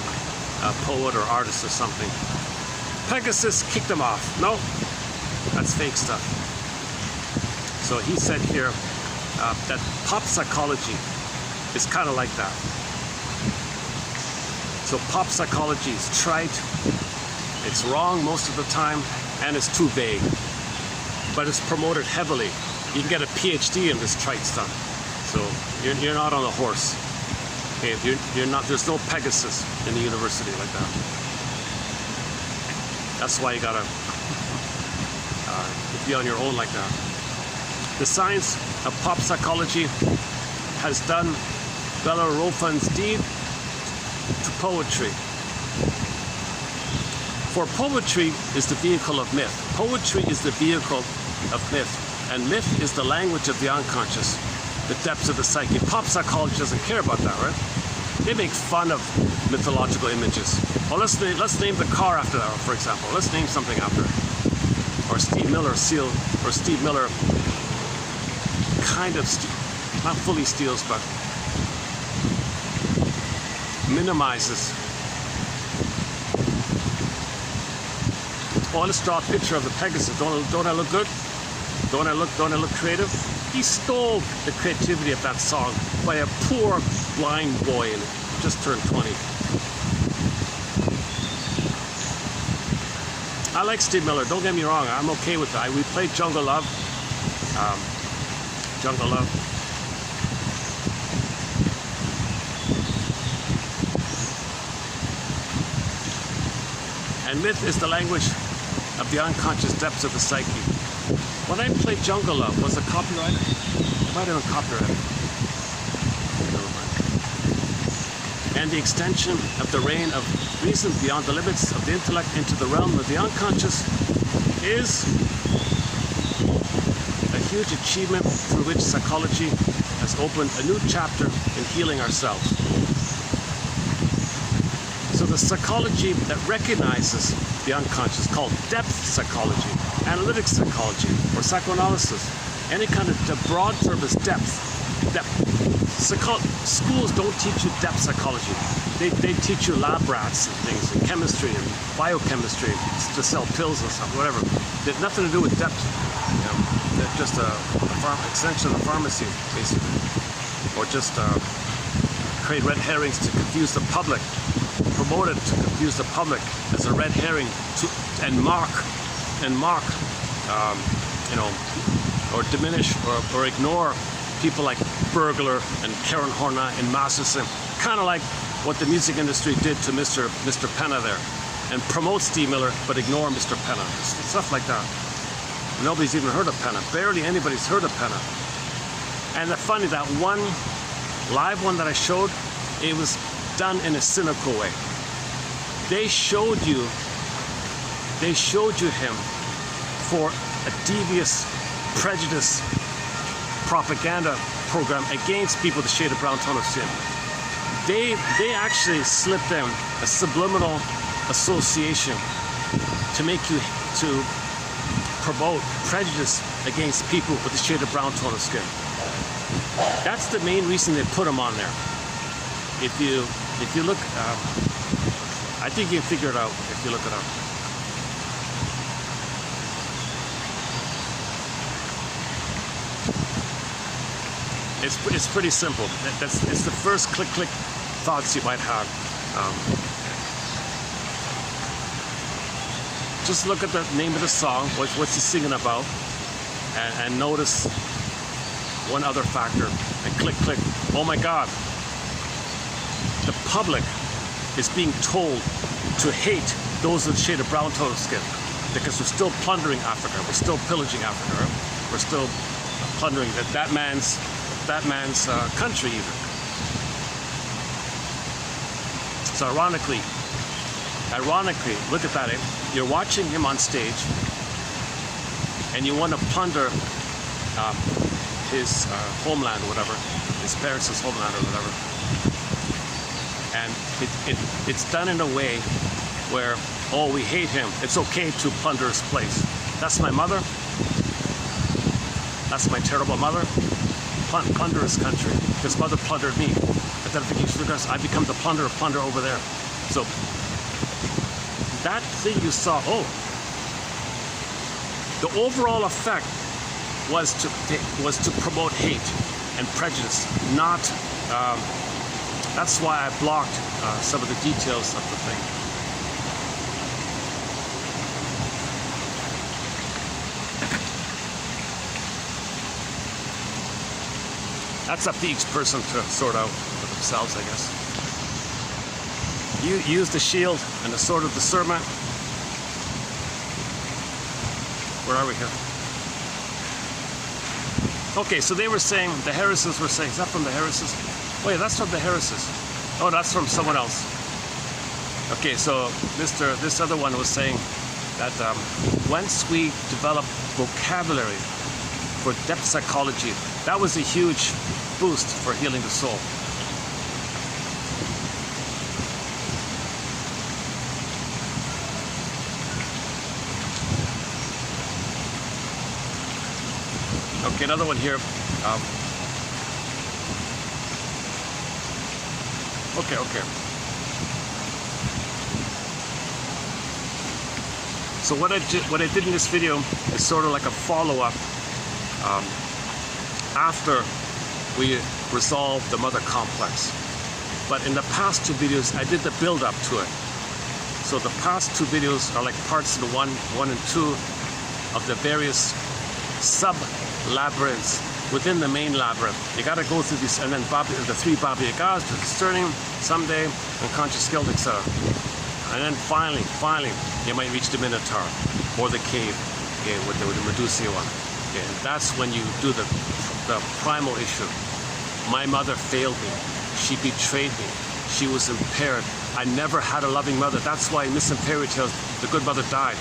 poet or artist or something. Pegasus kicked him off. No, that's fake stuff. So he said here that pop psychology is kind of like that. So pop psychology is trite. It's wrong most of the time, and it's too vague. But it's promoted heavily. You can get a PhD in this trite stuff. So you're not on a horse. Okay, you're not. There's no Pegasus in the university like that. That's why you gotta be on your own like that. The science of pop psychology has done Bellerophon's deed to poetry. For poetry is the vehicle of myth. Poetry is the vehicle of myth. And myth is the language of the unconscious, the depths of the psyche. Pop psychology doesn't care about that, right? They make fun of mythological images. Well, let's name the car after that, for example. Let's name something after it. Or Steve Miller kind of, not fully steals, but minimizes. Oh, let's draw a picture of the Pegasus. Don't I look good? Don't I look creative? He stole the creativity of that song by a poor blind boy and just turned 20. I like Steve Miller, don't get me wrong, I'm okay with that. We played Jungle Love. And myth is the language of the unconscious depths of the psyche. When I played Jungle Love, was it copyrighted? It might have been copyrighted. Never mind. And the extension of the reign of reason beyond the limits of the intellect into the realm of the unconscious is a huge achievement through which psychology has opened a new chapter in healing ourselves. So the psychology that recognizes the unconscious, called depth psychology, analytic psychology, or psychoanalysis, any kind of broad term is depth. Schools don't teach you depth psychology. They teach you lab rats and things, and chemistry and biochemistry to sell pills and stuff, whatever. They have nothing to do with depth. You know, they're just a extension of the pharmacy, basically, or just create red herrings to confuse the public. Promoted to confuse the public as a red herring and mock, you know, or diminish or ignore people like Burglar and Karen Horna and Masterson, kind of like what the music industry did to Mr. Penna there, and promote Steve Miller but ignore Mr. Penna, stuff like that. Nobody's even heard of Penna. Barely anybody's heard of Penna. And it's funny, that one live one that I showed, it was done in a cynical way. They showed you him for a devious, prejudice, propaganda program against people with a shade of brown tone of skin. They actually slipped in a subliminal association to make you to promote prejudice against people with a shade of brown tone of skin. That's the main reason they put them on there. If you look, I think you can figure it out if you look it up. It's pretty simple. It's the first click thoughts you might have. Just look at the name of the song. What's he singing about? And notice one other factor. And click. Oh my God. The public is being told to hate those with a shade of brown tone of skin, because we're still plundering Africa, we're still pillaging Africa, right? We're still plundering that man's country even. So ironically, look at that. You're watching him on stage, and you want to plunder his homeland or whatever, his parents' homeland or whatever. And it's done in a way where, oh, we hate him. It's okay to plunder his place. That's my mother. That's my terrible mother. Plunder his country. His mother plundered me. Identification because I become the plunder over there. So that thing you saw, the overall effect was to promote hate and prejudice, not. That's why I blocked some of the details of the thing. That's up to each person to sort out for themselves, I guess. You use the shield and the sword of discernment. Where are we here? Okay, so they were saying, the Harrises were saying, is that from the Harrises? Oh yeah, that's from the Harrises. Oh, that's from someone else. Okay, so this other one was saying that once we develop vocabulary for depth psychology, that was a huge boost for healing the soul. Okay, another one here. Okay. So what I did in this video is sort of like a follow-up after we resolved the mother complex. But in the past two videos, I did the build-up to it. So the past two videos are like parts of the one and two of the various sub-labyrinths within the main labyrinth. You got to go through these, and then the three Baba Yagas, the discerning, someday, unconscious guilt, etc. And then finally, you might reach the Minotaur or the cave, okay, with the Medusa one. Okay, and that's when you do the primal issue. My mother failed me. She betrayed me. She was impaired. I never had a loving mother. That's why in Missing Fairy Tales, the good mother died.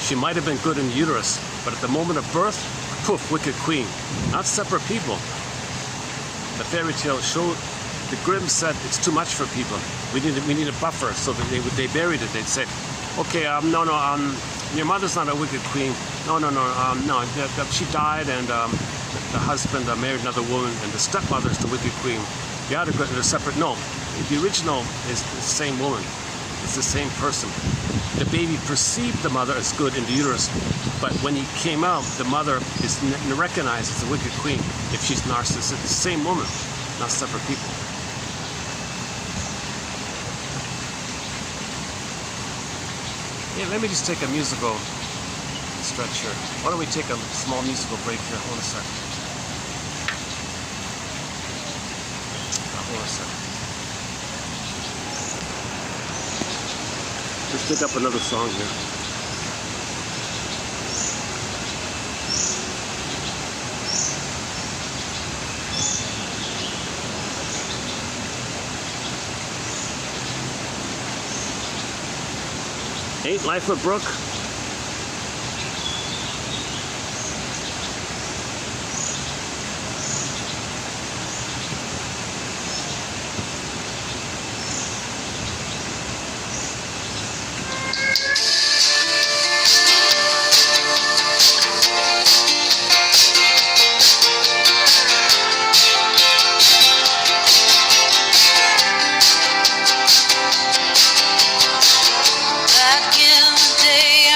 She might have been good in uterus, but at the moment of birth, poof, wicked queen. Not separate people. The fairy tale showed, the Grimm said it's too much for people. We need a buffer, so that they buried it. They'd say, okay, your mother's not a wicked queen. No, she died, and the husband married another woman, and the stepmother is the wicked queen. The other are separate. No, the original is the same woman. It's the same person. The baby perceived the mother as good in the uterus, but when he came out, the mother is recognized as the wicked queen if she's narcissistic. It's the same woman, not separate people. Yeah, let me just take a musical stretch here. Why don't we take a small musical break here? Hold a sec. Hold a sec. Let's pick up another song here. Ain't Life a Brook? Back in the day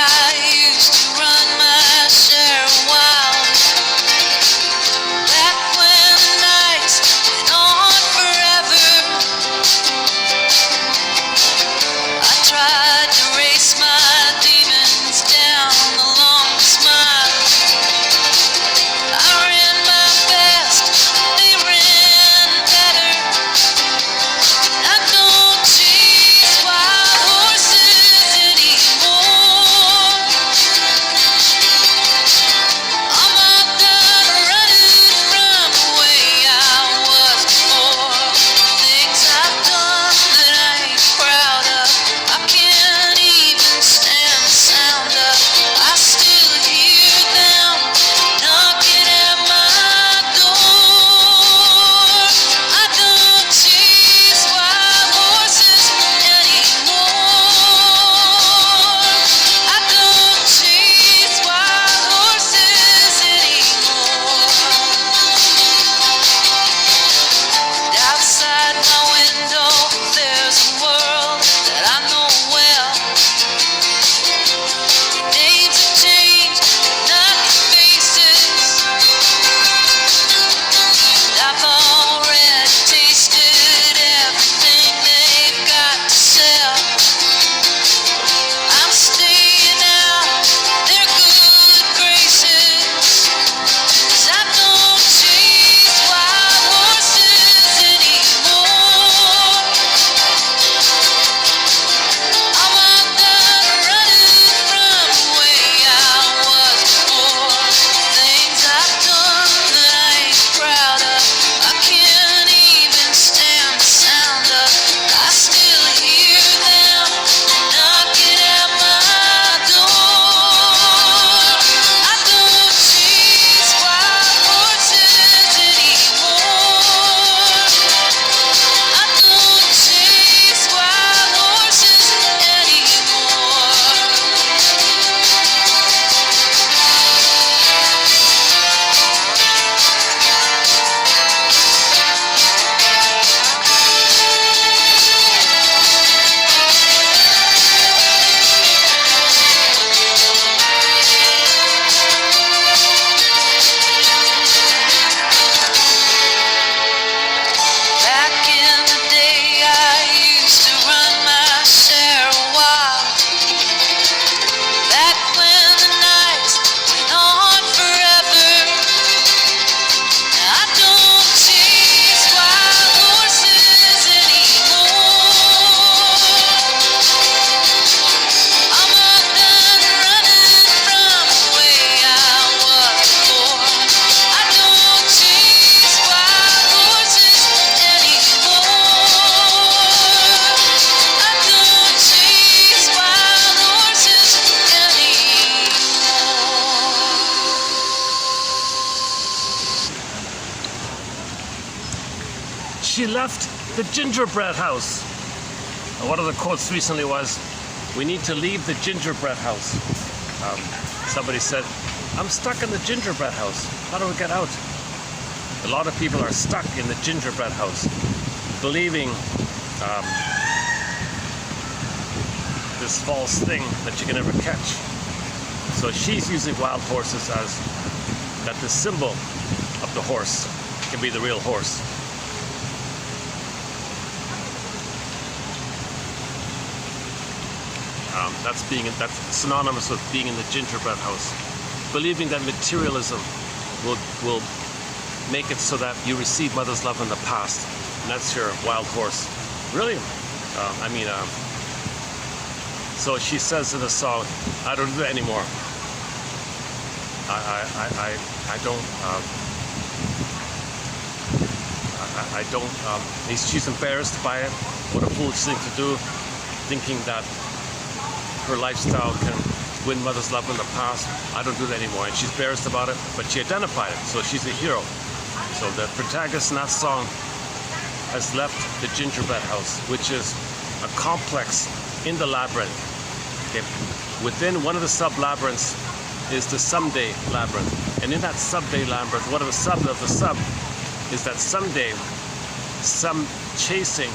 she left the gingerbread house. And one of the quotes recently was, "We need to leave the gingerbread house." Somebody said, "I'm stuck in the gingerbread house. How do we get out?" A lot of people are stuck in the gingerbread house, believing this false thing that you can never catch. So she's using wild horses as that the symbol of the horse can be the real horse. That's synonymous with being in the gingerbread house, believing that materialism will make it so that you receive mother's love in the past, and that's your wild horse. Really? So she says in the song, "I don't do that anymore. I don't. She's embarrassed by it. What a foolish thing to do, thinking that her lifestyle can win mother's love in the past. I don't do that anymore." And she's embarrassed about it, but she identified it, so she's a hero. So the protagonist in that song has left the gingerbread house, which is a complex in the labyrinth. Okay. Within one of the sub-labyrinths is the someday labyrinth. And in that someday labyrinth, one of the sub is that someday some chasing,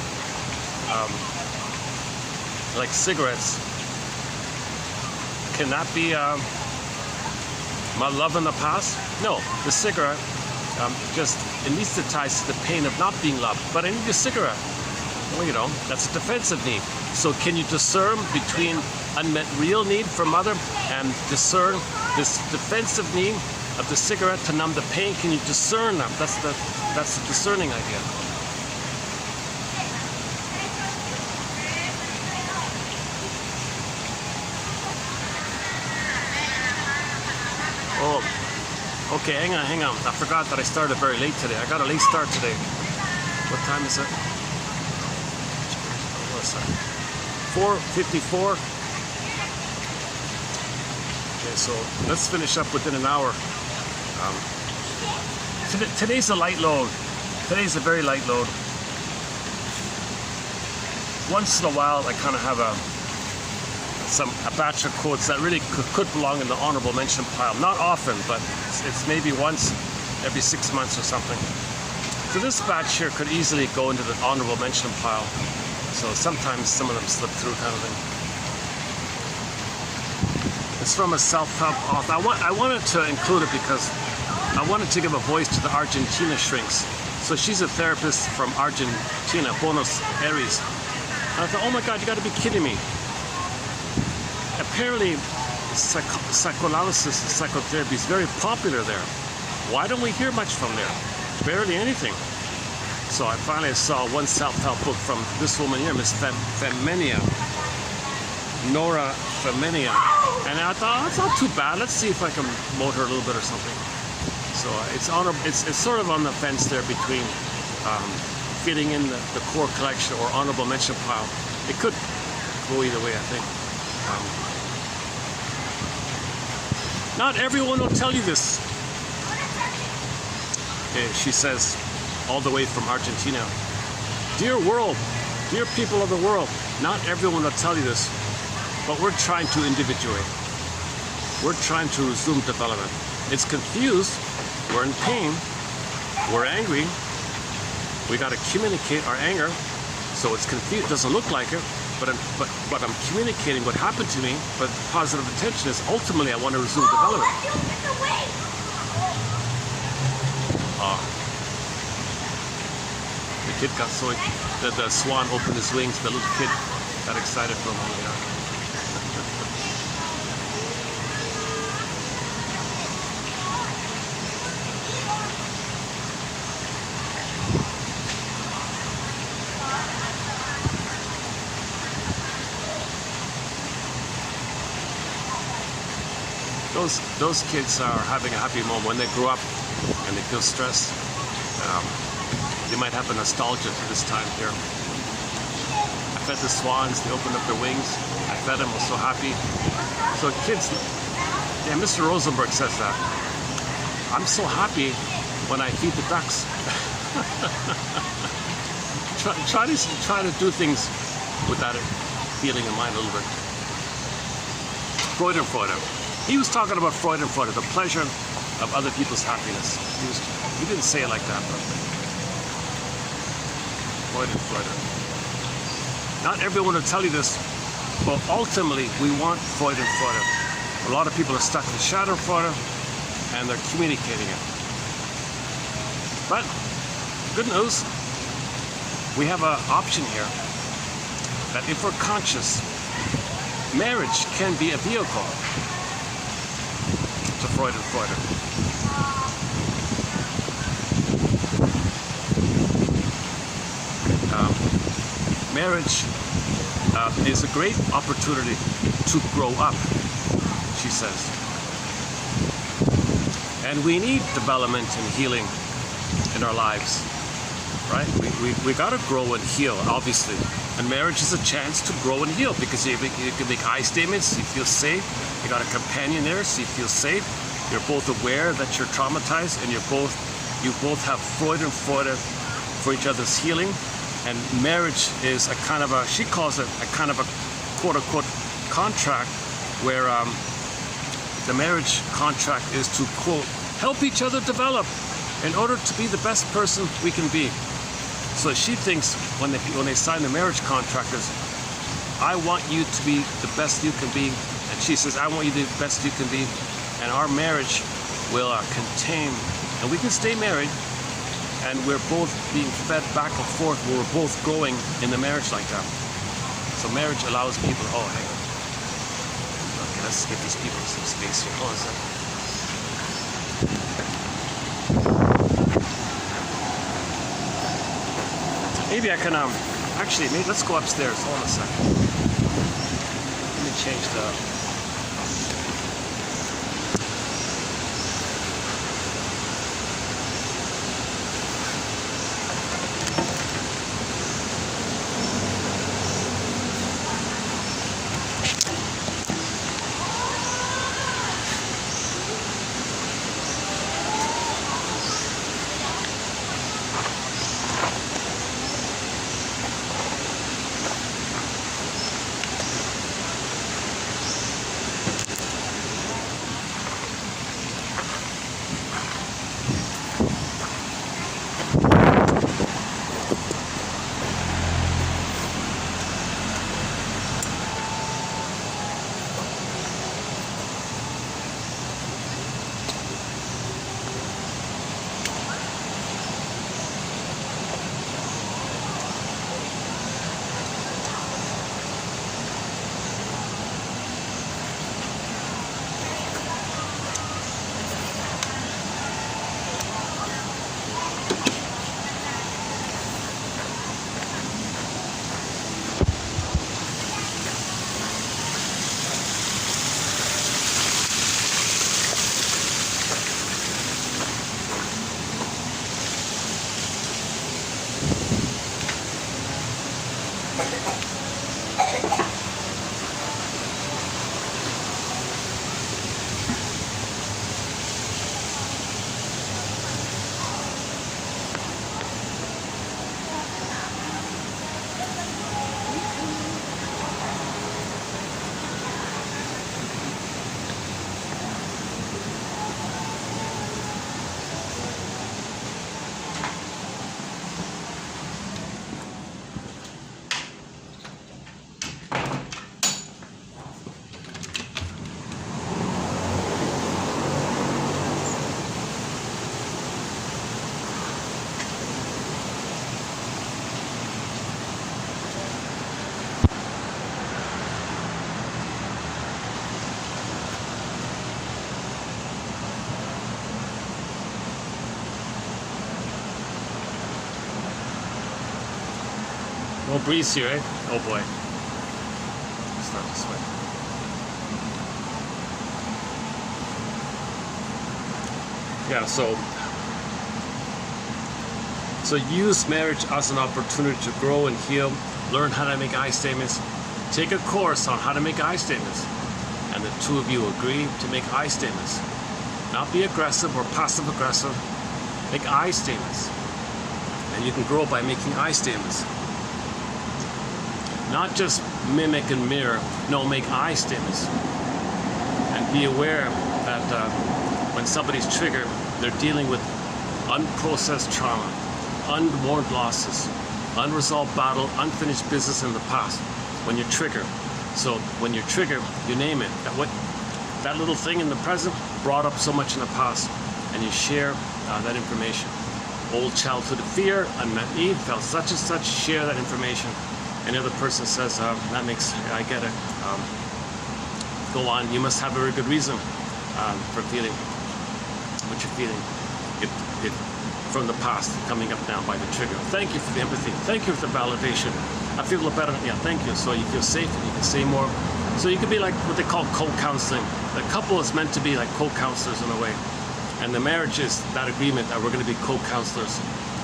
like cigarettes, can that be my love in the past? No, the cigarette just anesthetizes the pain of not being loved. But I need a cigarette. Well, that's a defensive need. So can you discern between unmet real need for mother and discern this defensive need of the cigarette to numb the pain? Can you discern them? That's the discerning idea. Oh, okay, hang on. I forgot that I started very late today. I got a late start today. What time is it? 4:54. Okay, so let's finish up within an hour. Today's a light load. Today's a very light load. Once in a while, I kind of have a batch of quotes that really could belong in the honorable mention pile. Not often, but it's maybe once every 6 months or something. So this batch here could easily go into the honorable mention pile. So sometimes some of them slip through, kind of thing. It's from a self-help author. I wanted to include it because I wanted to give a voice to the Argentina shrinks. So she's a therapist from Argentina, Buenos Aires. And I thought, oh my God, you got to be kidding me. Apparently, psychoanalysis and psychotherapy is very popular there. Why don't we hear much from there? Barely anything. So I finally saw one self-help book from this woman here, Miss Femenia, Nora Femenia. And I thought, oh, it's not too bad. Let's see if I can promote her a little bit or something. So it's sort of on the fence there between fitting in the core collection or honorable mention pile. It could go either way, I think. Not everyone will tell you this. She says, all the way from Argentina, "Dear world, dear people of the world, not everyone will tell you this, but we're trying to individuate. We're trying to resume development. It's confused, we're in pain, we're angry, we got to communicate our anger, so it's confused, doesn't look like it, but I'm communicating what happened to me, but the positive intention is ultimately I want to resume development." The kid got so the swan opened his wings. The little kid got excited for a moment. Those kids are having a happy moment when they grow up and they feel stressed. They might have a nostalgia to this time here. I fed the swans, they opened up their wings. I fed them, I was so happy. So kids, yeah, Mr. Rosenberg says that. I'm so happy when I feed the ducks. try to do things with that feeling in mind a little bit. Freud. He was talking about Freud, the pleasure of other people's happiness. He didn't say it like that, but Freud. Not everyone will tell you this, but ultimately we want Freud. A lot of people are stuck in the shadow of Freud, and they're communicating it. But good news, we have an option here that if we're conscious, marriage can be a vehicle to Freud. Marriage is a great opportunity to grow up, she says. And we need development and healing in our lives, right? We got to grow and heal, obviously. And marriage is a chance to grow and heal because you can make I statements, you feel safe. You got a companion there, so you feel safe. You're both aware that you're traumatized, and you both have Freud for each other's healing. And marriage is a kind of she calls it a kind of a quote-unquote contract where the marriage contract is to, quote, help each other develop in order to be the best person we can be. So she thinks when they sign the marriage contract is, I want you to be the best you can be. And she says, I want you to be the best you can be. And our marriage will contain, and we can stay married, and we're both being fed back and forth. We're both growing in the marriage like that. So marriage allows people, oh, hang on. Okay, let's give these people some space here. Hold on a second. Maybe I can, actually, let's go upstairs. Hold on a second. Let me change the... No breeze here, eh? Oh boy. Start to sweat. Yeah, so use marriage as an opportunity to grow and heal, learn how to make I statements, take a course on how to make I statements, and the two of you agree to make I statements. Not be aggressive or passive aggressive, make I statements. And you can grow by making I statements. Not just mimic and mirror, no, make I statements. And be aware that when somebody's triggered, they're dealing with unprocessed trauma, unmourned losses, unresolved battle, unfinished business in the past. When you're triggered. So when you're triggered, you name it. That little thing in the present brought up so much in the past, and you share that information. Old childhood fear, unmet need, felt such and such, share that information. And the other person says, that makes, I get it. Go on, you must have a very good reason for feeling what you're feeling. It from the past, coming up now by the trigger. Thank you for the empathy. Thank you for the validation. I feel a little better. Yeah, thank you. So you feel safe and you can say more. So you could be like what they call co-counseling. The couple is meant to be like co-counselors in a way. And the marriage is that agreement that we're going to be co-counselors.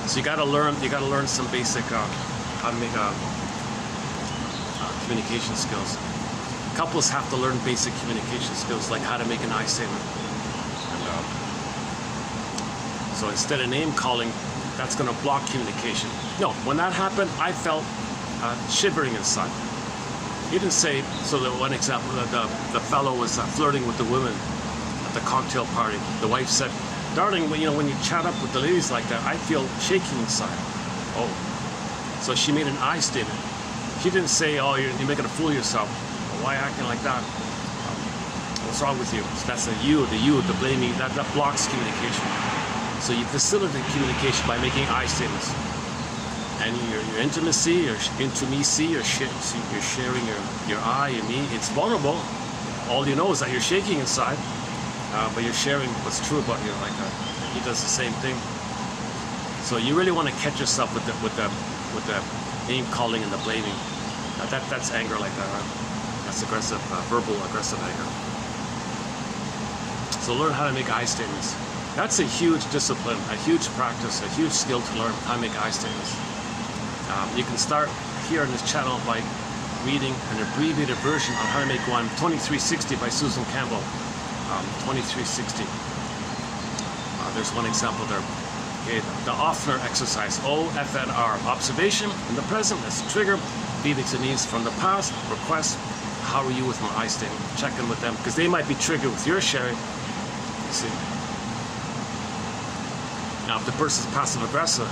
So you got to learn some basic how to make communication skills. Couples have to learn basic communication skills, like how to make an I statement. And, so instead of name calling, that's going to block communication. No, when that happened, I felt shivering inside. He didn't say. So the one example, the fellow was flirting with the women at the cocktail party. The wife said, "Darling, when you chat up with the ladies like that, I feel shaking inside." Oh, so she made an I statement. She didn't say, "Oh, you're making a fool of yourself. Why acting like that? What's wrong with you?" So that's the blaming. That blocks communication. So you facilitate communication by making I statements. And your intimacy, your intimacy, you're sharing your I and me. It's vulnerable. All you know is that you're shaking inside, but you're sharing what's true about you. Like he does the same thing. So you really want to catch yourself with the name calling and the blaming. That's anger like that. Right? That's aggressive, verbal aggressive anger. So learn how to make I statements. That's a huge discipline, a huge practice, a huge skill to learn how to make I statements. You can start here on this channel by reading an abbreviated version on how to make one, 2360 by Susan Campbell. 2360. There's one example there. Okay, the Offner exercise, OFNR, observation in the present, that's the trigger, feelings and needs from the past, request, how are you with my I statement? Check in with them, because they might be triggered with your sharing. You see. Now, if the person's passive aggressive,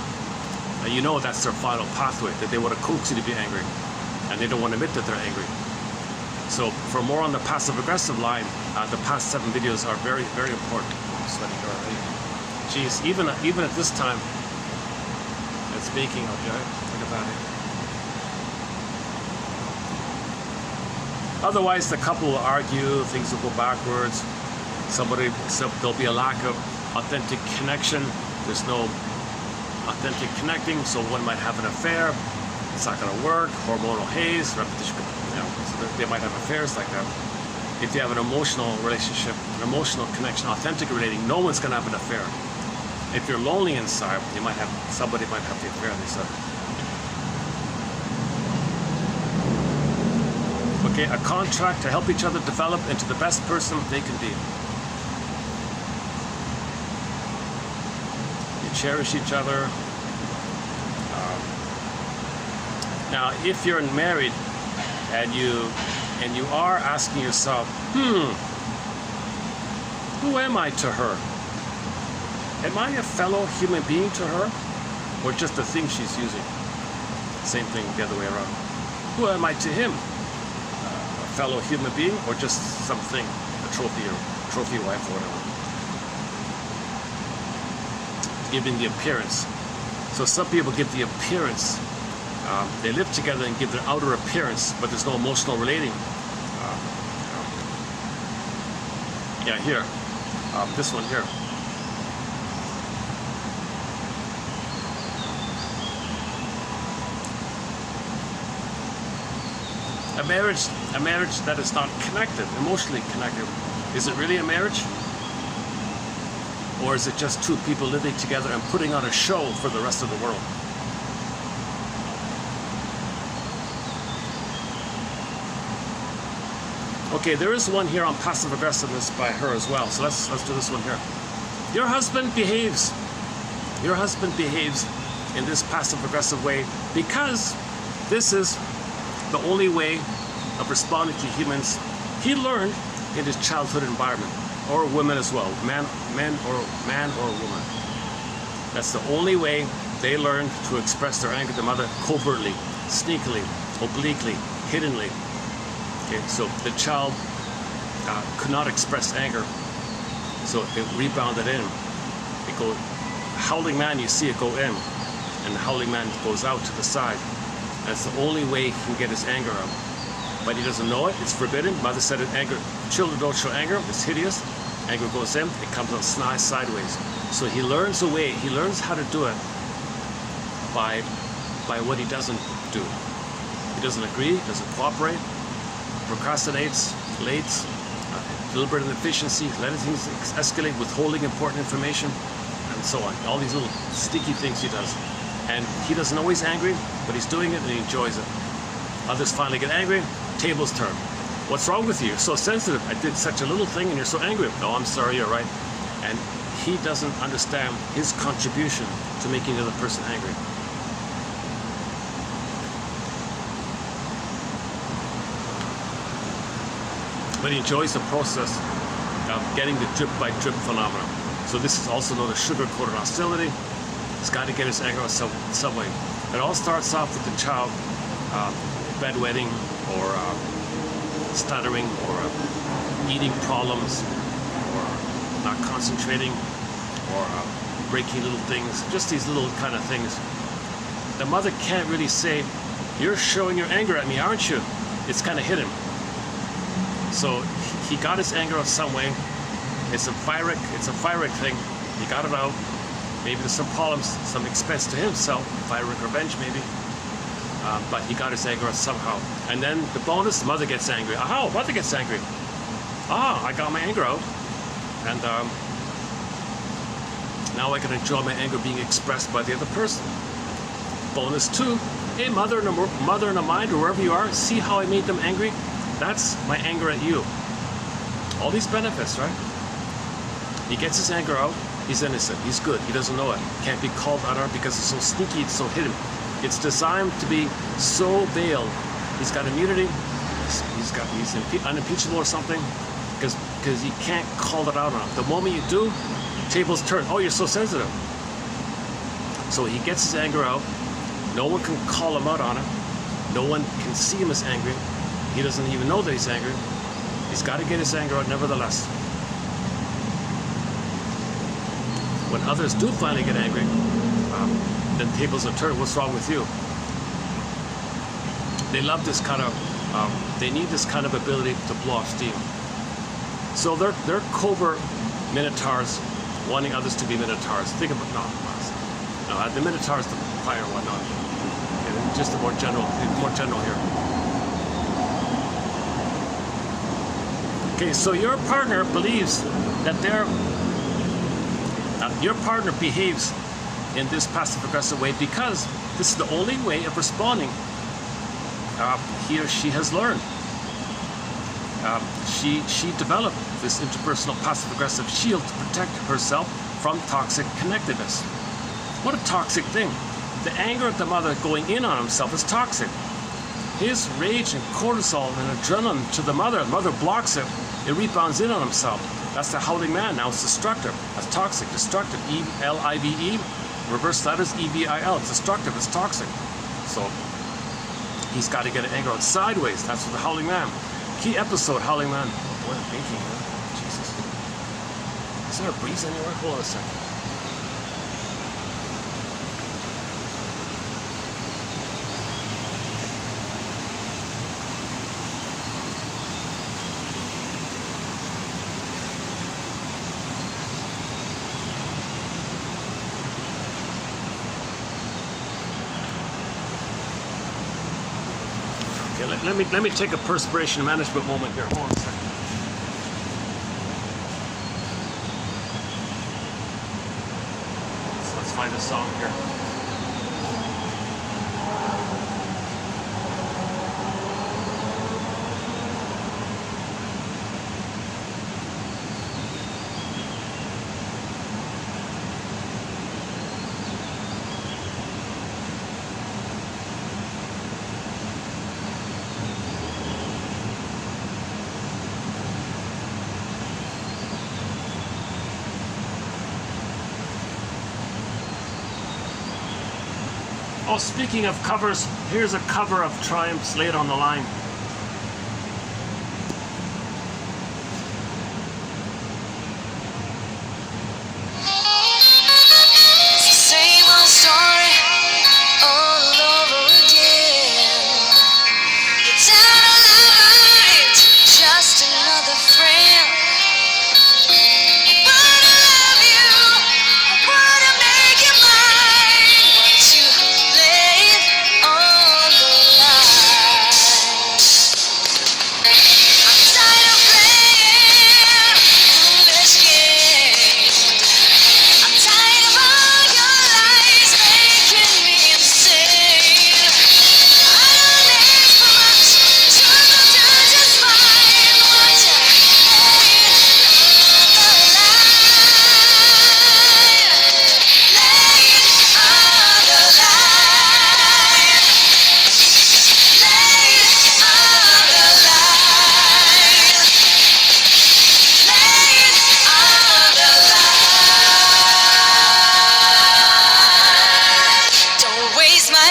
you know that's their final pathway, that they want to coax you to be angry, and they don't want to admit that they're angry. So for more on the passive aggressive line, the past 7 videos are very, very important. Just letting go already. Geez, even at this time, it's baking. Okay, look at that. Otherwise, the couple will argue, things will go backwards. So there'll be a lack of authentic connection. There's no authentic connecting, so one might have an affair. It's not going to work. Hormonal haze, repetition. So they might have affairs like that. If you have an emotional relationship, an emotional connection, authentic relating, no one's going to have an affair. If you're lonely inside, somebody might have the affair. They said. Okay, a contract to help each other develop into the best person they can be. You cherish each other. Now, if you're married and you are asking yourself, who am I to her? Am I a fellow human being to her, or just a thing she's using? Same thing the other way around. Who am I to him? A fellow human being, or just something, a trophy or trophy wife or whatever? Giving the appearance. So some people give the appearance. They live together and give their outer appearance, but there's no emotional relating. Yeah, here. This one here. A marriage that is not connected, emotionally connected. Is it really a marriage? Or is it just two people living together and putting on a show for the rest of the world? Okay, there is one here on passive aggressiveness by her as well. So let's do this one here. Your husband behaves in this passive-aggressive way because this is the only way of responding to humans he learned in his childhood environment, or women as well, man or woman. That's the only way they learned to express their anger to mother, covertly, sneakily, obliquely, hiddenly. Okay, so the child could not express anger, so it rebounded in. It goes, howling man, you see it go in, and the howling man goes out to the side. That's the only way he can get his anger out. But he doesn't know it, it's forbidden. Mother said it, anger, children don't show anger, it's hideous. Anger goes in, it comes out sideways. So he learns a way, he learns how to do it by what he doesn't do. He doesn't agree, doesn't cooperate, procrastinates, late, deliberate inefficiency, letting things escalate, withholding important information, and so on. All these little sticky things he does. And he doesn't always angry, but he's doing it and he enjoys it. Others finally get angry, tables turn. What's wrong with you? You're so sensitive. I did such a little thing and you're so angry. No, I'm sorry, you're right. And he doesn't understand his contribution to making the other person angry. But he enjoys the process of getting the drip by drip phenomenon. So this is also known as sugar-coated hostility. He's got to get his anger out some way. It all starts off with the child bedwetting or stuttering or eating problems or not concentrating or breaking little things, just these little kind of things. The mother can't really say, you're showing your anger at me, aren't you? It's kind of hidden. So he got his anger out some way. It's a pyrrhic thing. He got it out. Maybe there's some problems, some expense to himself, pyrrhic revenge maybe. But he got his anger out somehow. And then the bonus, mother gets angry. How? Mother gets angry. I got my anger out. And now I can enjoy my anger being expressed by the other person. Bonus 2, hey, mother in a mind, or wherever you are, see how I made them angry? That's my anger at you. All these benefits, right? He gets his anger out. He's innocent. He's good. He doesn't know it. Can't be called out on because it's so sneaky. It's so hidden. It's designed to be so veiled. He's got immunity. He's unimpeachable or something because you can't call it out on him. The moment you do, tables turn. Oh, you're so sensitive. So he gets his anger out. No one can call him out on it. No one can see him as angry. He doesn't even know that he's angry. He's got to get his anger out nevertheless. When others do finally get angry, then tables are turned. What's wrong with you? They love this kind of, they need this kind of ability to blow off steam. So they're covert minotaurs wanting others to be minotaurs. Think about, no, the minotaur is the fire one, not. Okay, just a more general here. Okay, so your partner believes that your partner behaves in this passive-aggressive way because this is the only way of responding he or she has learned. She developed this interpersonal passive-aggressive shield to protect herself from toxic connectedness. What a toxic thing. The anger of the mother going in on himself is toxic. His rage and cortisol and adrenaline to the mother blocks it. It rebounds in on himself. That's the howling man. Now it's destructive. That's toxic. Destructive. E-L-I-V-E. Reverse letters E-V-I-L. It's destructive. It's toxic. So he's got to get an anger out sideways. That's what the howling man. Key episode, howling man. Boy, I'm thinking, huh? Jesus. Is there a breeze anywhere? Hold on a second. Let me take a perspiration management moment here. Hold on a second. So let's find a song here. Oh, speaking of covers, here's a cover of Triumph's Laid on the Line. Same old story all over again. It's out of light, just another friend. I wanna love you, I wanna make you mine. Want you laid on the line. I'm tired of playing foolish games. I'm tired of all your lies making me insane. I don't ask for much, truth will do just fine. Want you laid on the line, laid on the line, laid on the line, laid on the line. Don't waste my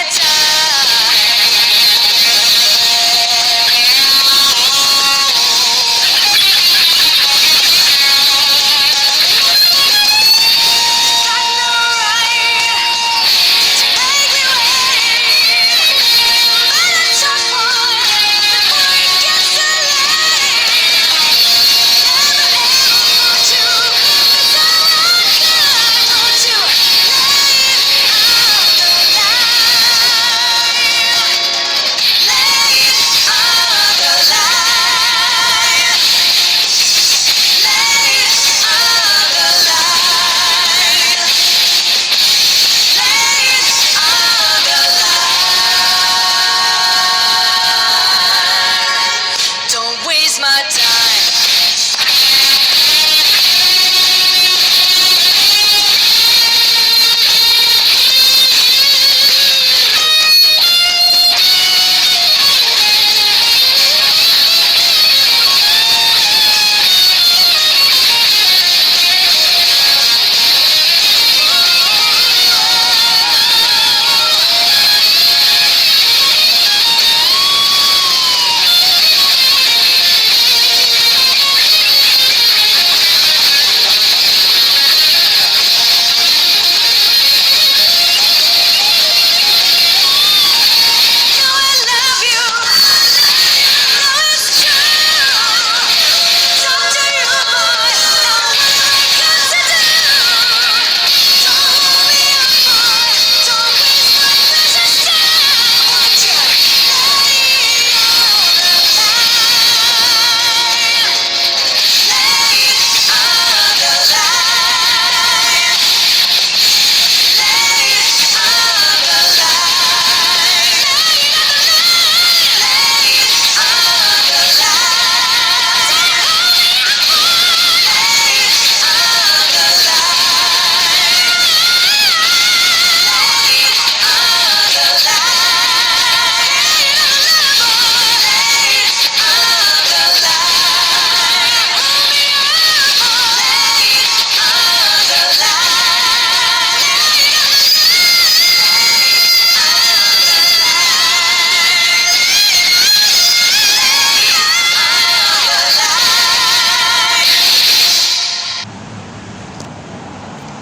Don't waste my time.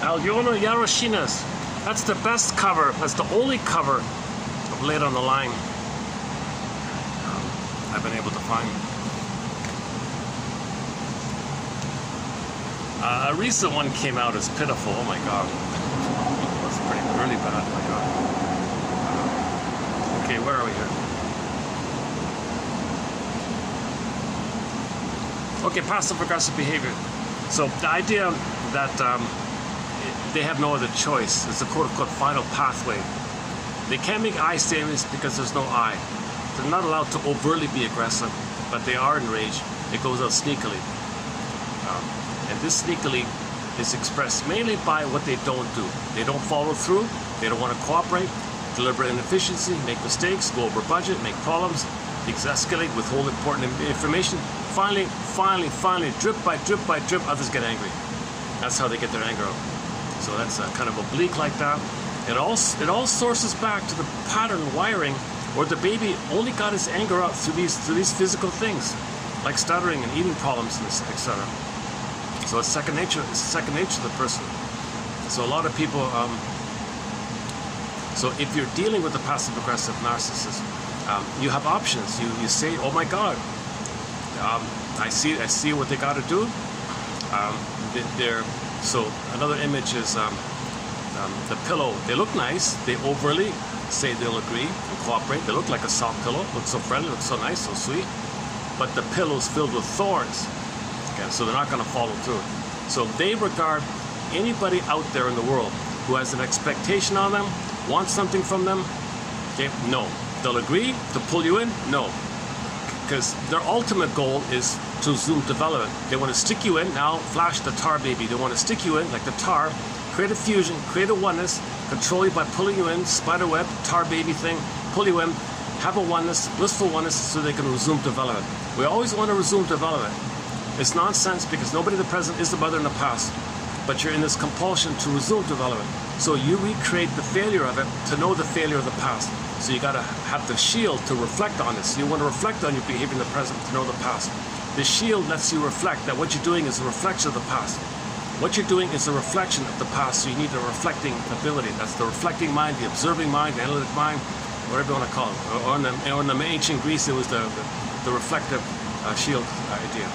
Alyona Yaroshina's. That's the best cover. That's the only cover of Laid on the Line I've been able to find. A recent one came out as Pitiful. Oh my god. That's pretty really bad. Oh my god. Okay, where are we here? Okay, passive aggressive behavior. So the idea that they have no other choice. It's a quote-unquote final pathway. They can't make I statements because there's no I. They're not allowed to overtly be aggressive, but they are enraged. It goes out sneakily. And this sneakily is expressed mainly by what they don't do. They don't follow through. They don't want to cooperate. Deliberate inefficiency, make mistakes, go over budget, make problems, things escalate, withhold important information. Finally, drip by drip, others get angry. That's how they get their anger out. So that's kind of oblique like that. It all sources back to the pattern wiring where the baby only got his anger out through these physical things, like stuttering and eating problems, and etc. So it's second nature. It's second nature to the person. So a lot of people. So if you're dealing with a passive-aggressive narcissist, you have options. You say, "Oh my God, I see what they got to do." So another image is the pillow. They look nice. They overly say they'll agree and cooperate. They look like a soft pillow. Looks so friendly. Looks so nice, so sweet. But the pillow's filled with thorns. Okay, so they're not going to follow through. So they regard anybody out there in the world who has an expectation on them, wants something from them. Okay, no. They'll agree to pull you in. No. Because their ultimate goal is to resume development. They want to stick you in. Now, flash the tar baby. They want to stick you in like the tar, create a fusion, create a oneness, control you by pulling you in, spider web, tar baby thing, pull you in, have a oneness, blissful oneness, so they can resume development. We always want to resume development. It's nonsense because nobody in the present is the mother in the past. But you're in this compulsion to resume development. So you recreate the failure of it to know the failure of the past. So you got to have the shield to reflect on this. You want to reflect on your behavior in the present to know the past. The shield lets you reflect that what you're doing is a reflection of the past. What you're doing is a reflection of the past, so you need a reflecting ability. That's the reflecting mind, the observing mind, the analytic mind, whatever you want to call it. Or in the ancient Greece, it was the reflective shield idea.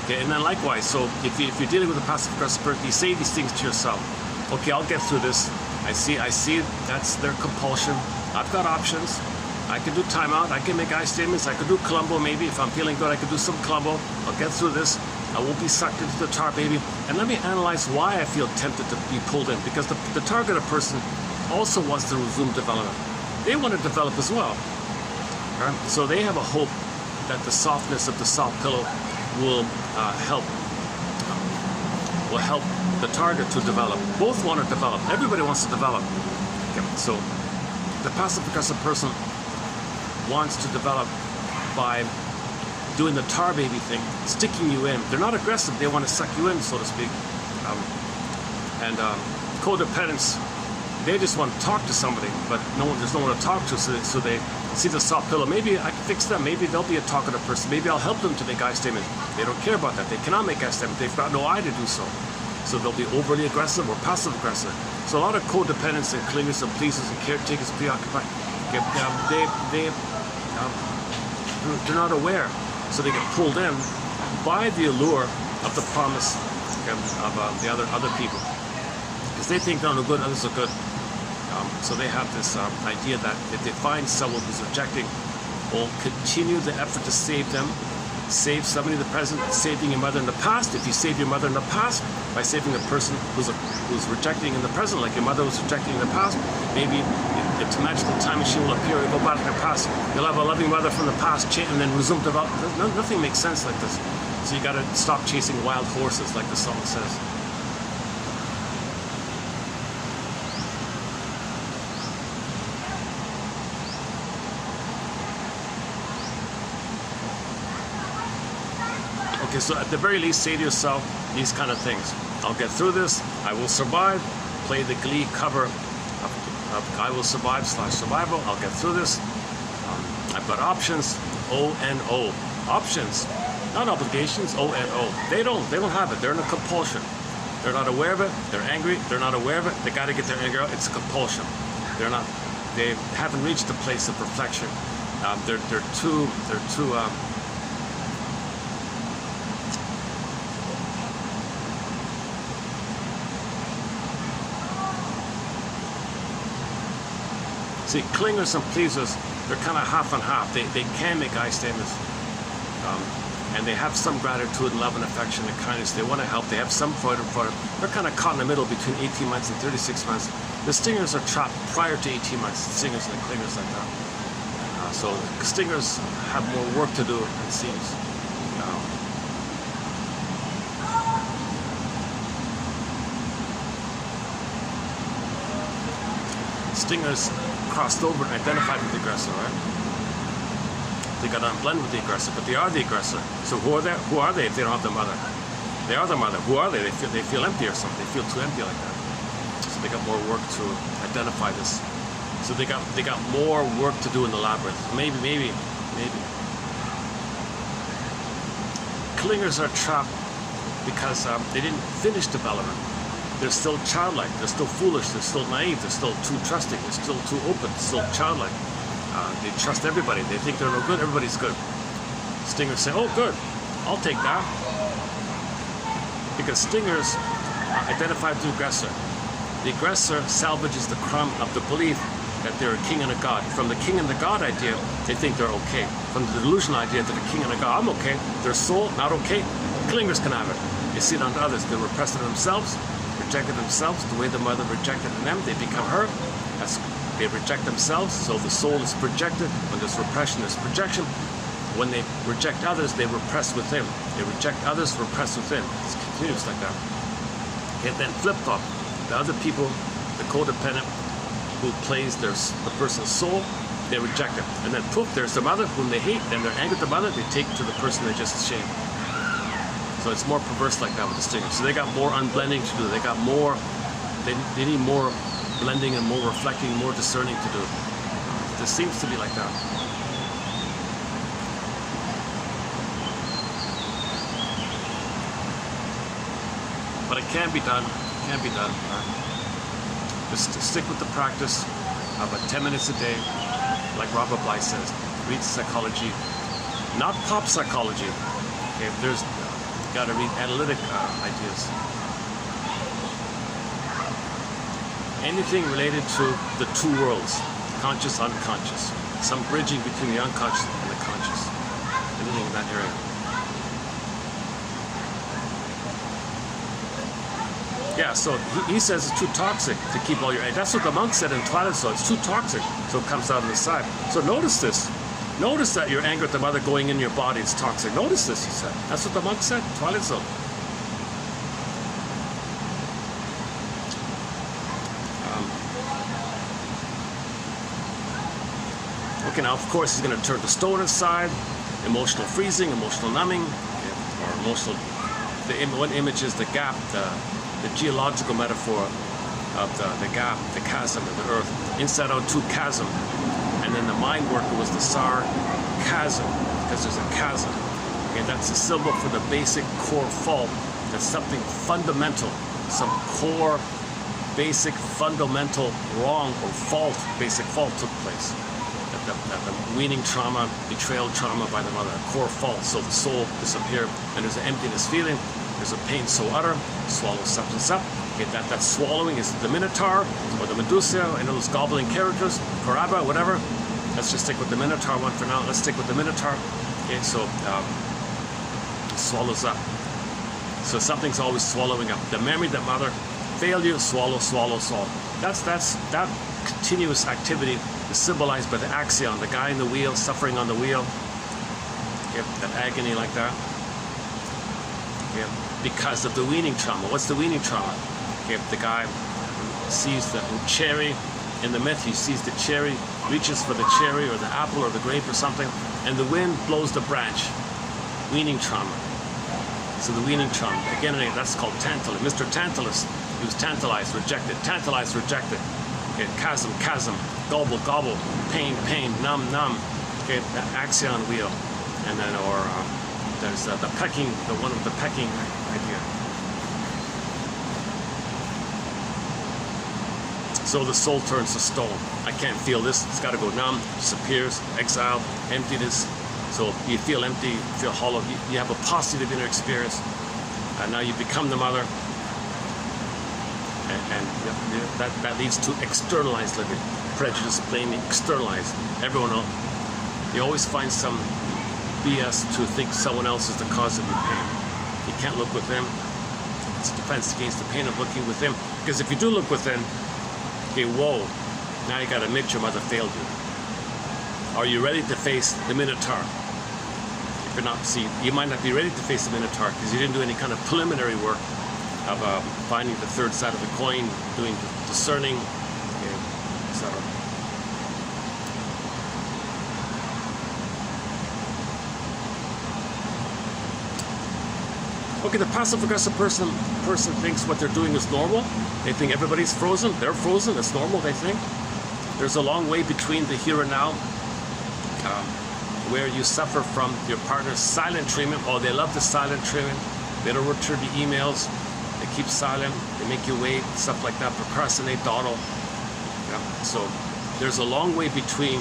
Okay, and then likewise, so if you're dealing with a passive-aggressive person, you say these things to yourself. Okay, I'll get through this. I see that's their compulsion. I've got options. I can do timeout. I can make I statements. I could do Columbo maybe. If I'm feeling good, I could do some Columbo. I'll get through this. I won't be sucked into the tar baby. And let me analyze why I feel tempted to be pulled in. Because the targeted person also wants to resume development. They want to develop as well. Right? So they have a hope that the softness of the soft pillow will help the target to develop. Both want to develop. Everybody wants to develop. Okay. So the passive-aggressive person wants to develop by doing the tar baby thing, sticking you in. They're not aggressive. They want to suck you in, so to speak. Codependence, they just want to talk to somebody, but there's no one to talk to, so they see the soft pillow. Maybe I can fix them. Maybe they'll be a talkative person. Maybe I'll help them to make I statement. They don't care about that. They cannot make I statement. They've got no I to do so. So they'll be overly aggressive or passive aggressive. So a lot of codependents and clingers and pleasers and caretakers preoccupied. They're not aware, so they get pulled in by the allure of the promise of the other people, because they think they're no good, others are good. So they have this idea that if they find someone who's rejecting, will continue the effort to save them, save somebody in the present, saving your mother in the past. If you save your mother in the past by saving the person who's rejecting in the present, like your mother was rejecting in the past, maybe it's a magical time machine will appear and go back to the past. You'll have a loving mother from the past and then resume development. Nothing makes sense like this. So you got to stop chasing wild horses, like the song says. Okay, so at the very least, say to yourself these kind of things. I'll get through this. I will survive. Play the Glee cover of I will survive / survival. I'll get through this. I've got options. O-N-O. Options. Not obligations. O-N-O. They don't have it. They're in a compulsion. They're not aware of it. They're angry. They're not aware of it. They got to get their anger out. It's a compulsion. They haven't reached the place of reflection. They're too see, clingers and pleasers, they're kind of half and half. They can make I statements. And they have some gratitude and love and affection and kindness. They want to help. They have some Freud and Freud. They're kind of caught in the middle between 18 months and 36 months. The stingers are trapped prior to 18 months. The stingers and the clingers like that. So the stingers have more work to do, it seems. Stingers crossed over and identified with the aggressor, right? They got to blend with the aggressor, but they are the aggressor. So who are they if they don't have the mother? They are the mother. Who are they? They feel empty or something. They feel too empty like that. So they got more work to identify this. So they got more work to do in the labyrinth. Maybe. Clingers are trapped because they didn't finish development. They're still childlike. They're still foolish. They're still naive. They're still too trusting. They're still too open. Still childlike. They trust everybody. They think they're no good. Everybody's good. Stingers say, "Oh, good. I'll take that." Because stingers identify with the aggressor. The aggressor salvages the crumb of the belief that they're a king and a god. From the king and the god idea, they think they're okay. From the delusional idea that a king and a god, I'm okay. Their soul, not okay. Clingers can have it. They see it on others. They repress it themselves, rejected themselves. The way the mother rejected them, they become her. They reject themselves, so the soul is projected. When there's repression, there's projection. When they reject others, they repress within. They reject others, repress within. It's continuous like that. And then flip-flop. The other people, the codependent, who plays the person's soul, they reject it. And then poof, there's the mother whom they hate, and they're angry at the mother, they take to the person they just shamed. So it's more perverse like that with the stingers. So they got more unblending to do. They got more, they need more blending and more reflecting, more discerning to do. This seems to be like that. But it can be done. It can be done. Just stick with the practice of 10 minutes a day, like Robert Bly says. Read psychology, not pop psychology. Okay, there's got to read analytic ideas. Anything related to the two worlds, conscious, unconscious, some bridging between the unconscious and the conscious. Anything in that area. Yeah, so he says it's too toxic to keep all your eggs. That's what the monk said in Twilight Zone. It's too toxic, so it comes out on the side. So notice this. Notice that your anger at the mother going in your body is toxic. Notice this, he said. That's what the monk said, Twilight Zone. Okay, now of course he's going to turn the stone inside, emotional freezing, emotional numbing, or emotional. One image is the gap, the geological metaphor of the gap, the chasm of the earth, inside out to chasm. And then the mind worker was the sarcasm, because there's a chasm. Okay, that's a symbol for the basic core fault. That's something fundamental, some core, basic, fundamental wrong or fault, basic fault took place. The weaning trauma, betrayal trauma by the mother, a core fault. So the soul disappeared, and there's an emptiness feeling. There's a pain so utter, swallow substance up. Okay, that swallowing is the Minotaur or the Medusa, and those gobbling characters, Caraba, whatever. Let's just stick with the Minotaur one for now. Let's stick with the Minotaur. Okay, so it swallows up. So something's always swallowing up. The memory that mother failed you, swallow, swallow, swallow. That continuous activity is symbolized by the axion, the guy in the wheel, suffering on the wheel. Okay, that agony like that. Okay, because of the weaning trauma. What's the weaning trauma? Okay, the guy sees the cherry in the myth, he sees the cherry, reaches for the cherry or the apple or the grape or something, and the wind blows the branch. Weaning trauma. So the weaning trauma. Again, that's called Tantalus. Mr. Tantalus, he was tantalized, rejected. Tantalized, rejected. Okay, chasm, chasm. Gobble, gobble. Pain, pain. Numb, numb. Okay, the axion wheel. And then, there's the pecking, the one with the pecking idea. So the soul turns to stone. I can't feel this. It's got to go numb, disappears, exile, emptiness. So you feel empty, you feel hollow. You have a positive inner experience. And now you become the mother. And that leads to externalized living. Prejudice, blaming, externalized. Everyone else. You always find some BS to think someone else is the cause of your pain. You can't look within. It's a defense against the pain of looking within. Because if you do look within, okay, whoa, now you got to admit your mother failed you. Are you ready to face the Minotaur? If you're not, see, you might not be ready to face the Minotaur because you didn't do any kind of preliminary work of finding the third side of the coin, doing discerning, okay, etc. Okay, the passive-aggressive person thinks what they're doing is normal. They think everybody's frozen. They're frozen. It's normal, they think. There's a long way between the here and now, where you suffer from your partner's silent treatment. Oh, they love the silent treatment. They don't return the emails. They keep silent. They make you wait, stuff like that. Procrastinate, dawdle. Yeah. So there's a long way between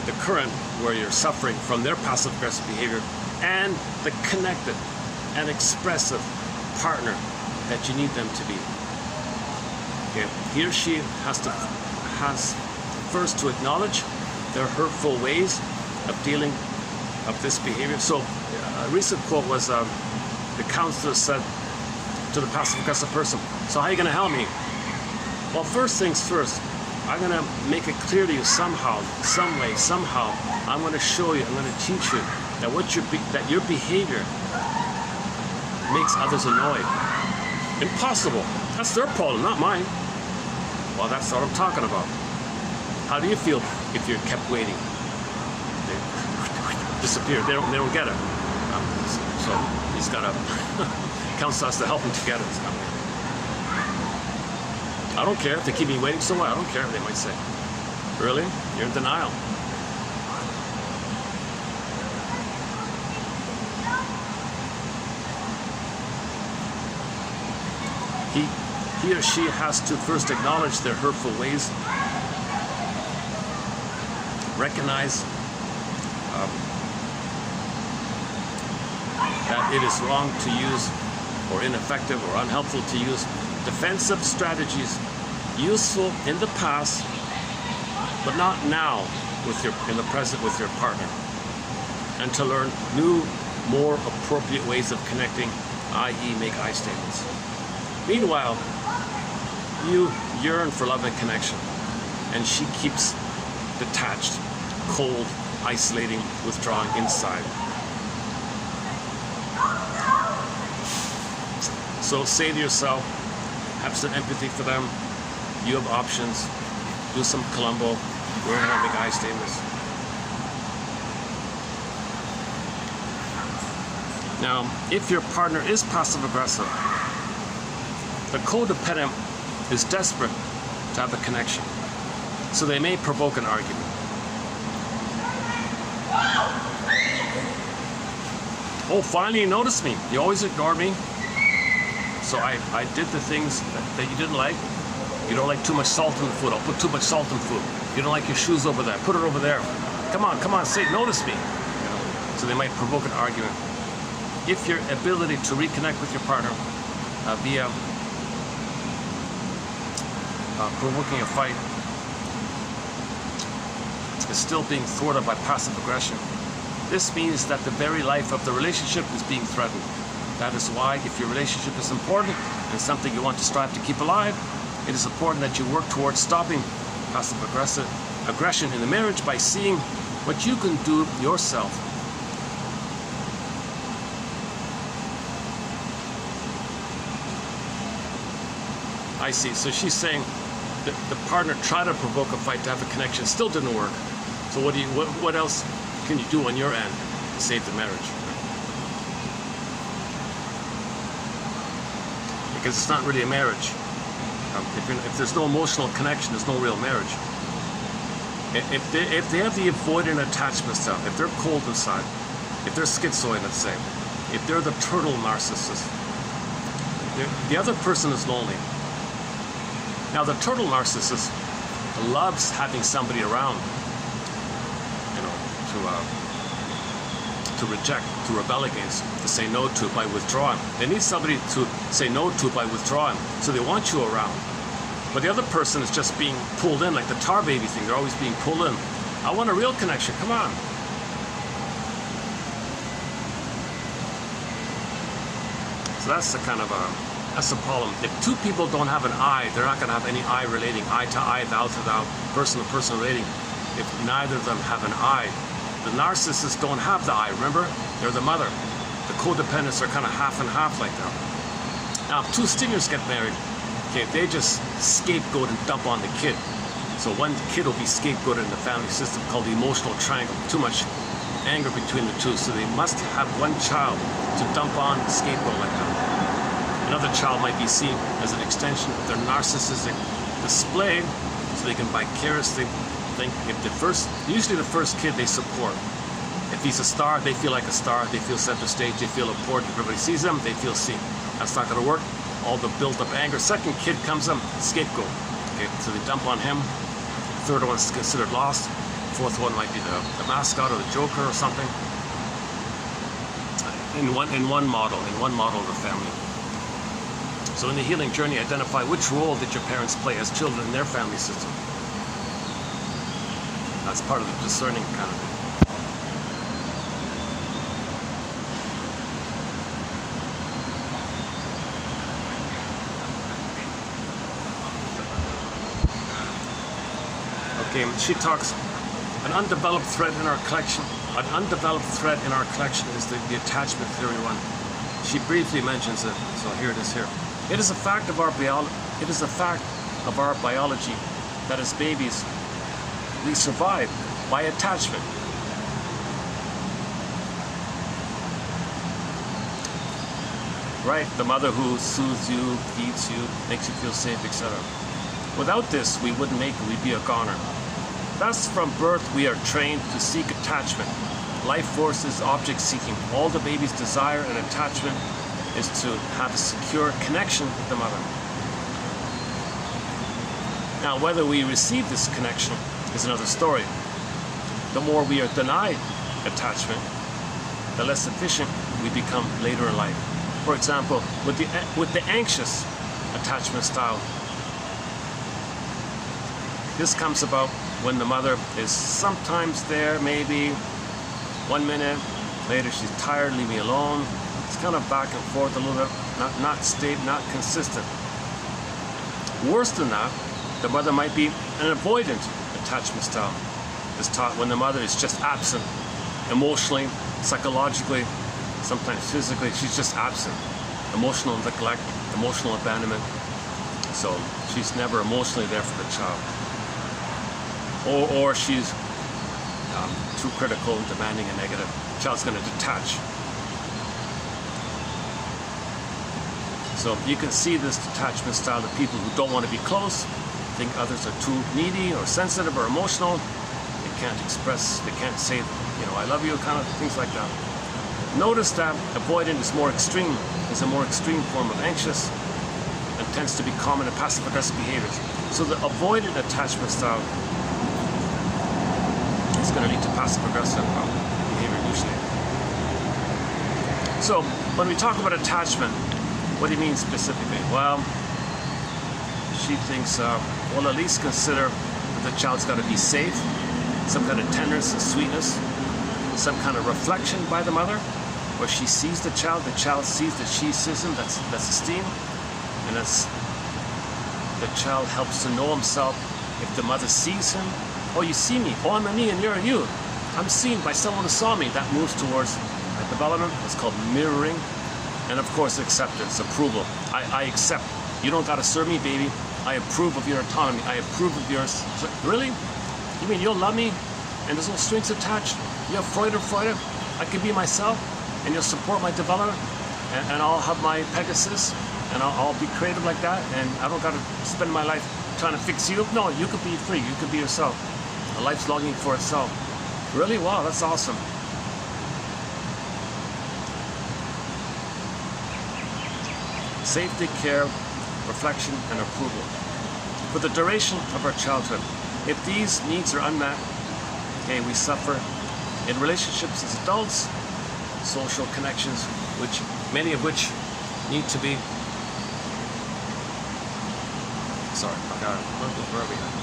the current, where you're suffering from their passive-aggressive behavior, and the connected and expressive partner that you need them to be. Okay. He or she has first to acknowledge their hurtful ways of dealing of this behavior. So a recent quote was the counselor said to the passive-aggressive person, "So how are you going to help me?" Well, first things first, I'm going to make it clear to you somehow, some way, somehow. I'm going to show you, I'm going to teach you that that your behavior makes others annoyed. Impossible. That's their problem, not mine. Well, that's what I'm talking about. How do you feel if you're kept waiting? They disappear. They don't get it. So he's got to counsel us to help him to get it. I don't care if they keep me waiting so what. I don't care, they might say. Really? You're in denial. He or she has to first acknowledge their hurtful ways, recognize that it is wrong to use, or ineffective or unhelpful to use defensive strategies, useful in the past, but not now in the present with your partner, and to learn new, more appropriate ways of connecting, i.e. make I statements. Meanwhile, you yearn for love and connection, and she keeps detached, cold, isolating, withdrawing inside. So say to yourself, have some empathy for them. You have options. Do some Columbo. Learn how to make I statements. Now, if your partner is passive-aggressive, the codependent is desperate to have a connection, so they may provoke an argument. Oh, finally you noticed me. You always ignored me. So I did the things that you didn't like. You don't like too much salt in the food. I'll put too much salt in food. You don't like your shoes over there. Put it over there. Come on, say, notice me. So they might provoke an argument. If your ability to reconnect with your partner via provoking a fight is still being thwarted by passive aggression, this means that the very life of the relationship is being threatened. That is why, if your relationship is important and something you want to strive to keep alive, it is important that you work towards stopping passive aggression in the marriage by seeing what you can do yourself. I see. So she's saying that the partner tried to provoke a fight to have a connection, still didn't work. So what else can you do on your end to save the marriage? Because it's not really a marriage. If there's no emotional connection, there's no real marriage. If they have the avoidant attachment style, if they're cold inside, if they're schizoid, let's say, if they're the turtle narcissist, the other person is lonely. Now, the turtle narcissist loves having somebody around, to reject, to rebel against, to say no to by withdrawing. They need somebody to say no to by withdrawing, so they want you around. But the other person is just being pulled in, like the tar baby thing. They're always being pulled in. I want a real connection. Come on. So that's the kind of that's the problem. If two people don't have an I, they're not going to have any I relating, I to I, thou to thou, person to person relating. If neither of them have an I, the narcissists don't have the I. Remember, they're the mother. The codependents are kind of half and half like that. Now, if two stingers get married, okay, they just scapegoat and dump on the kid. So one kid will be scapegoated in the family system called the emotional triangle. Too much anger between the two, so they must have one child to dump on the scapegoat like that. Another child might be seen as an extension of their narcissistic display, so they can vicariously think if usually the first kid they support. If he's a star, they feel like a star, they feel center stage, they feel important. If everybody sees them, they feel seen. That's not gonna work. All the built up anger. Second kid comes in, scapegoat. Okay, so they dump on him. Third one's considered lost. Fourth one might be the mascot or the joker or something. In one model of the family. So in the healing journey, identify which role did your parents play as children in their family system. That's part of the discerning kind of thing. Okay, she talks, an undeveloped thread in our collection. An undeveloped thread in our collection is the attachment theory one. She briefly mentions it, so here it is here. It is a fact of our biology that as babies we survive by attachment. Right? The mother who soothes you, feeds you, makes you feel safe, etc. Without this, we wouldn't make it, we'd be a goner. Thus, from birth, we are trained to seek attachment. Life force is object seeking. All the baby's desire and attachment is to have a secure connection with the mother. Now, whether we receive this connection is another story. The more we are denied attachment, the less efficient we become later in life. For example, with the anxious attachment style, this comes about when the mother is sometimes there, maybe 1 minute, later she's tired, leave me alone. It's kind of back and forth a little bit, not consistent. Worse than that, the mother might be an avoidant attachment style. It's taught when the mother is just absent, emotionally, psychologically, sometimes physically, she's just absent. Emotional neglect, emotional abandonment. So she's never emotionally there for the child. Or she's too critical, demanding, and negative. The child's going to detach. So you can see this detachment style of people who don't want to be close, think others are too needy or sensitive or emotional. They can't express, they can't say, I love you, kind of things like that. Notice that avoidant is a more extreme form of anxious and tends to be common in passive-aggressive behaviors. So the avoidant attachment style is going to lead to passive-aggressive behavior usually. So when we talk about attachment, what do you mean specifically? Well, she thinks, at least consider that the child's got to be safe, some kind of tenderness and sweetness, some kind of reflection by the mother, where she sees the child sees that she sees him, that's esteem, and the child helps to know himself. If the mother sees him, oh, you see me, oh, I'm a me and you're a you. I'm seen by someone who saw me. That moves towards development. It's called mirroring. And of course, acceptance, approval. I accept. You don't gotta serve me, baby. I approve of your autonomy. I approve of yours. Really? You mean you'll love me and there's no strings attached? You have Freude? I can be myself and you'll support my development and I'll have my Pegasus and I'll be creative like that and I don't gotta spend my life trying to fix you. No, you could be free. You could be yourself. A life's longing for itself. Really? Wow, that's awesome. Safety, care, reflection, and approval. For the duration of our childhood, if these needs are unmet, okay, we suffer in relationships as adults, social connections, many of which need to be. Sorry, where are we at?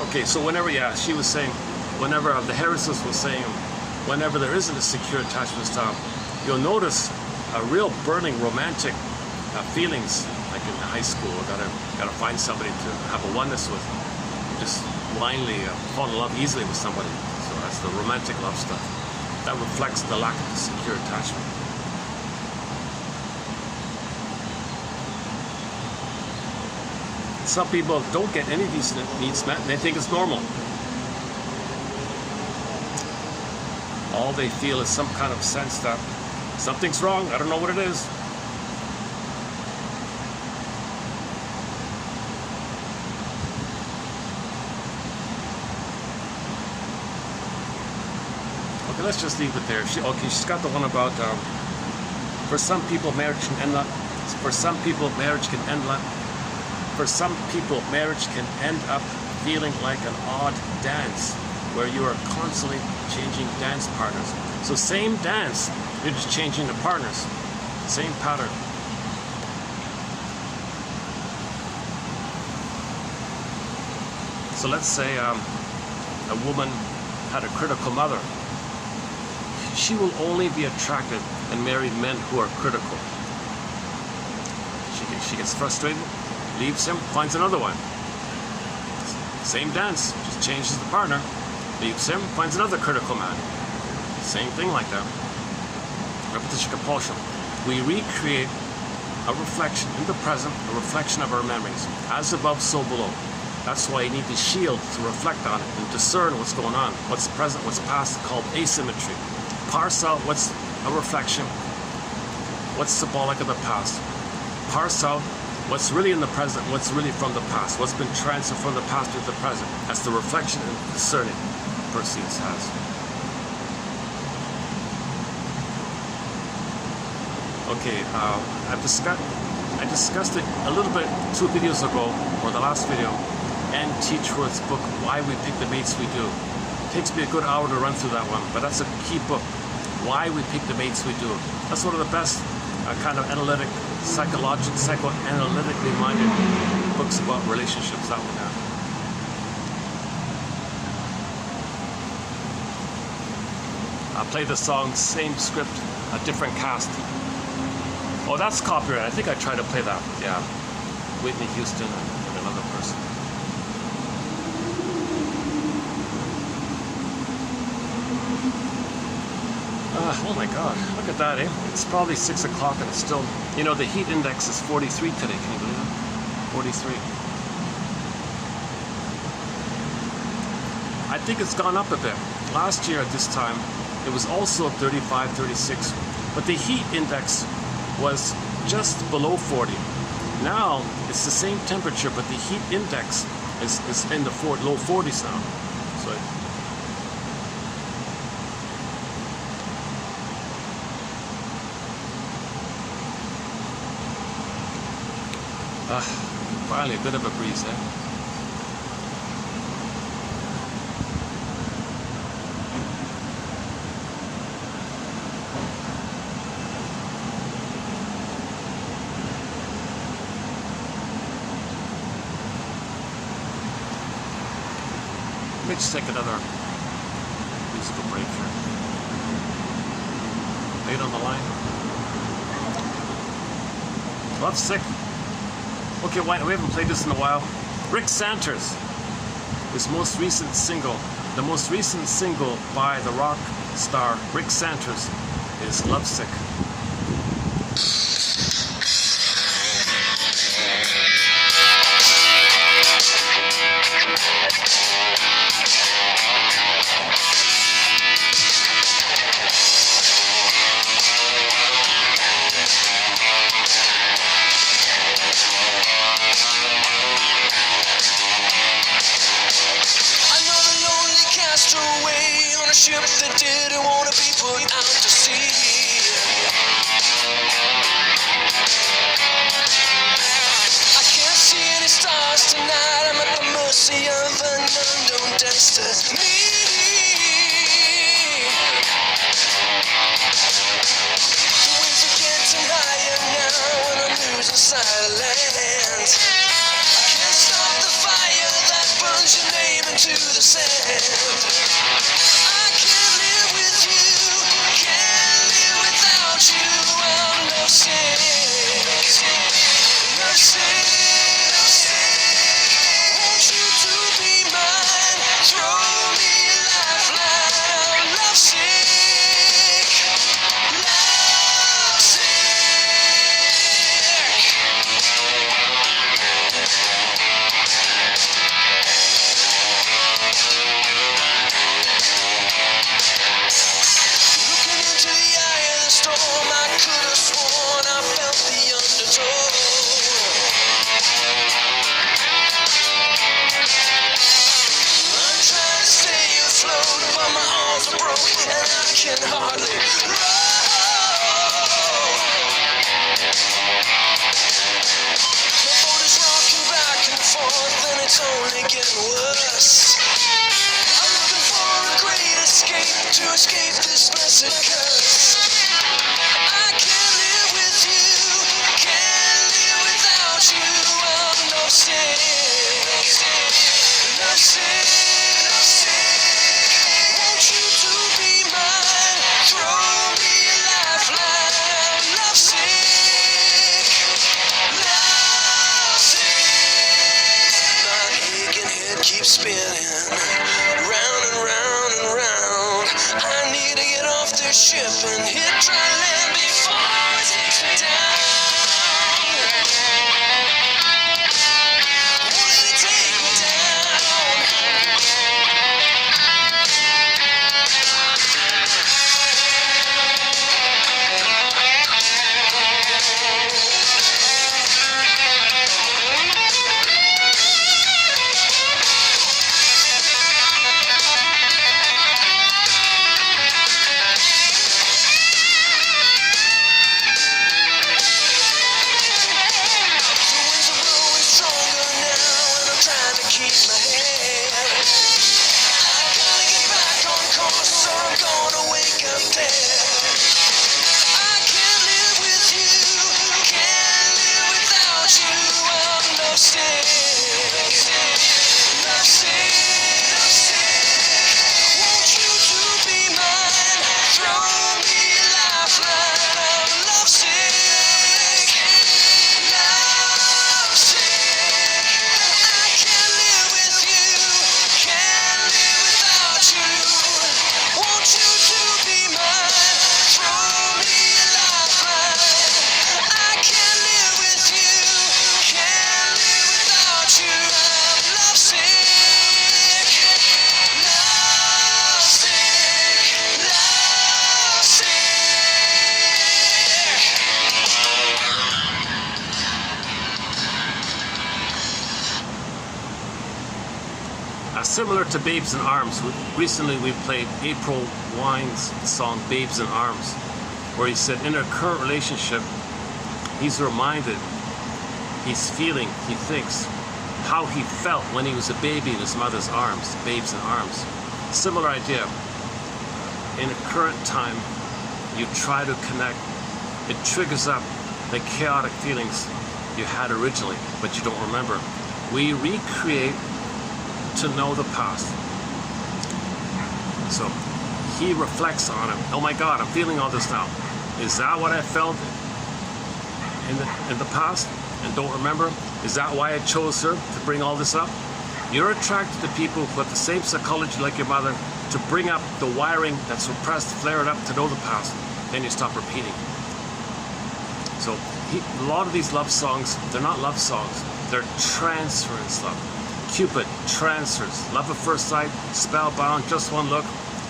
Okay, so whenever, she was saying, whenever the Harrises was saying, whenever there isn't a secure attachment style, you'll notice a real burning romantic feelings, like in high school. Gotta find somebody to have a oneness with. Just blindly fall in love easily with somebody. So that's the romantic love stuff. That reflects the lack of the secure attachment. Some people don't get any of these needs met and they think it's normal. All they feel is some kind of sense that something's wrong. I don't know what it is. Okay, let's just leave it there. She's got the one about for some people marriage can end up. For some people marriage can end up. For some people marriage can end up feeling like an odd dance, where you are constantly changing dance partners. So same dance, you're just changing the partners. Same pattern. So let's say a woman had a critical mother. She will only be attracted and marry men who are critical. She gets frustrated, leaves him, finds another one. Same dance, just changes the partner. Leaves him, finds another critical man. Same thing like that. Repetition compulsion. We recreate a reflection in the present, a reflection of our memories. As above, so below. That's why you need the shield to reflect on it and discern what's going on. What's present, what's past, called asymmetry. Parse out what's a reflection, what's symbolic of the past. Parse out what's really in the present, what's really from the past, what's been transferred from the past to the present. That's the reflection and discerning proceeds has. Okay, I discussed it a little bit 2 videos ago, or the last video, and Teach Worth's book, Why We Pick the Mates We Do. It takes me a good hour to run through that one, but that's a key book. Why we pick the mates we do. That's one of the best kind of psychoanalytically minded books about relationships, that one. I'll play the song, same script, a different cast. Oh, that's copyright. I think I tried to play that. Yeah, Whitney Houston and another person. Oh my God, look at that, eh? It's probably 6 o'clock and it's still, you know, the heat index is 43 today, can you believe it? 43. I think it's gone up a bit. Last year at this time, it was also 35, 36, but the heat index was just below 40. Now, it's the same temperature, but the heat index is in the low 40s now. So. Finally, a bit of a breeze, eh? Let me just take another musical break here. Late on the line. Love Sick. Okay, we haven't played this in a while. Rick Santers, his most recent single. The most recent single by the rock star Rick Santers is Lovesick. Ship that didn't want to be put out to sea. I can't see any stars tonight. I'm at the mercy of an unknown destiny. The winds are getting higher now, and I'm losing sight of land. I can't stop the fire that burns your name into the sand. Could have sworn I felt the undertow. I'm trying to stay afloat, but my arms are broke and I can hardly row. My boat is rocking back and forth and it's only getting worse. I'm looking for a great escape to escape this blessed curse. I can't live with you, can't live without you. I'm lovesick, lovesick. Want you to be mine, throw me a lifeline. I'm lovesick, lovesick. My aching head keeps spinning, round and round and round. I need to get off this ship and hit dry land before it takes me down. Won't let it take me down. The winds are blowing stronger now and I'm trying to keep my head. I gotta get back on course or I'm gonna wake up dead. I can't live with you, can't live without you. I'm lovesick, lovesick. Want you to be mine, throw me a lifeline. I'm lovesick, lovesick. I can't live with you, can't live without you. Want you to be mine, throw me a lifeline. I can't live with you, can't live without you. I'm lovesick, lovesick, lovesick. Similar to Babes in Arms, recently we played April Wine's song Babes in Arms, where he said in a current relationship, he's reminded, he's feeling, he thinks, how he felt when he was a baby in his mother's arms, Babes in Arms. Similar idea. In a current time, you try to connect, it triggers up the chaotic feelings you had originally, but you don't remember. We recreate to know the past. So he reflects on it. Oh my God, I'm feeling all this now. Is that what I felt in the past and don't remember? Is that why I chose her to bring all this up? You're attracted to people who have the same psychology like your mother to bring up the wiring that's repressed, flare it up to know the past. Then you stop repeating. So a lot of these love songs, they're not love songs. They're transference love. Cupid transfers. Love at first sight, spellbound, just one look.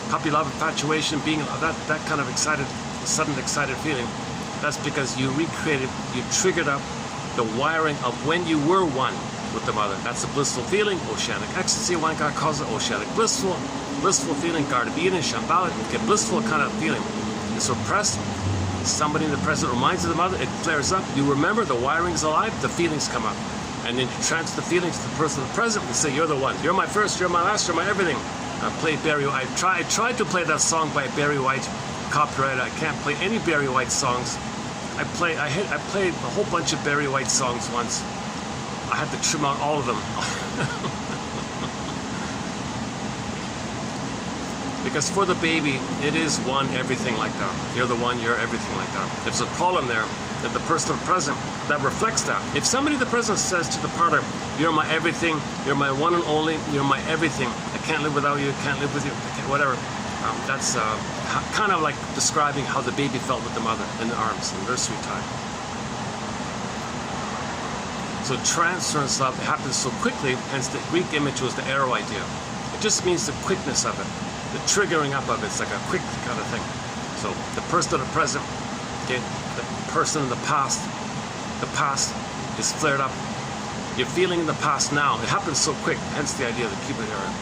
Puppy love, infatuation, being that kind of excited, sudden excited feeling. That's because you recreated, you triggered up the wiring of when you were one with the mother. That's a blissful feeling, oceanic ecstasy, one guy calls it oceanic blissful feeling, Garden of Eden, Shambhala, get blissful kind of feeling. It's repressed. Somebody in the present reminds you of the mother, it flares up. You remember the wiring's alive, the feelings come up. And then you transfer the feelings to the person in the present and say, you're the one. You're my first, you're my last, you're my everything. I played Barry White. I tried to play that song by Barry White, copyright. I can't play any Barry White songs. I played a whole bunch of Barry White songs once. I had to trim out all of them. Because for the baby, it is one everything like that. You're the one, you're everything like that. There's a column there that the person in the present that reflects that. If somebody in the present says to the partner, you're my everything, you're my one and only, you're my everything, I can't live without you, can't live with you, whatever. That's kind of like describing how the baby felt with the mother in the arms, in nursery time. So transference love happens so quickly, hence the Greek image was the arrow idea. It just means the quickness of it, the triggering up of it. It's like a quick kind of thing. So the person in the present Okay, the person in the past is flared up. You're feeling in the past now. It happens so quick, hence the idea of the Cupid arrow.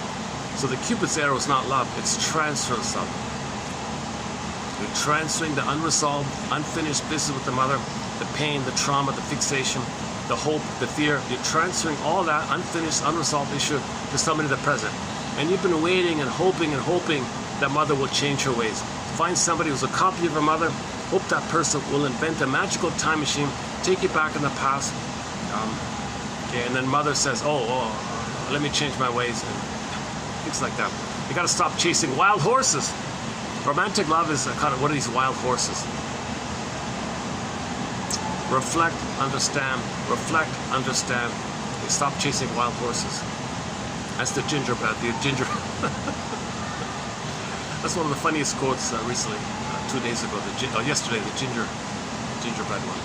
So the Cupid's arrow is not love, it's transfer of love. You're transferring the unresolved, unfinished business with the mother, the pain, the trauma, the fixation, the hope, the fear. You're transferring all that unfinished, unresolved issue to somebody in the present. And you've been waiting and hoping that mother will change her ways. Find somebody who's a copy of her mother. Hope that person will invent a magical time machine, take you back in the past. Okay, and then mother says, oh, let me change my ways. And things like that. You got to stop chasing wild horses. Romantic love is kind of, what are these wild horses? Reflect, understand. Reflect, understand. Okay, stop chasing wild horses. That's the gingerbread. The ginger. That's one of the funniest quotes recently, 2 days ago. Yesterday, the gingerbread one.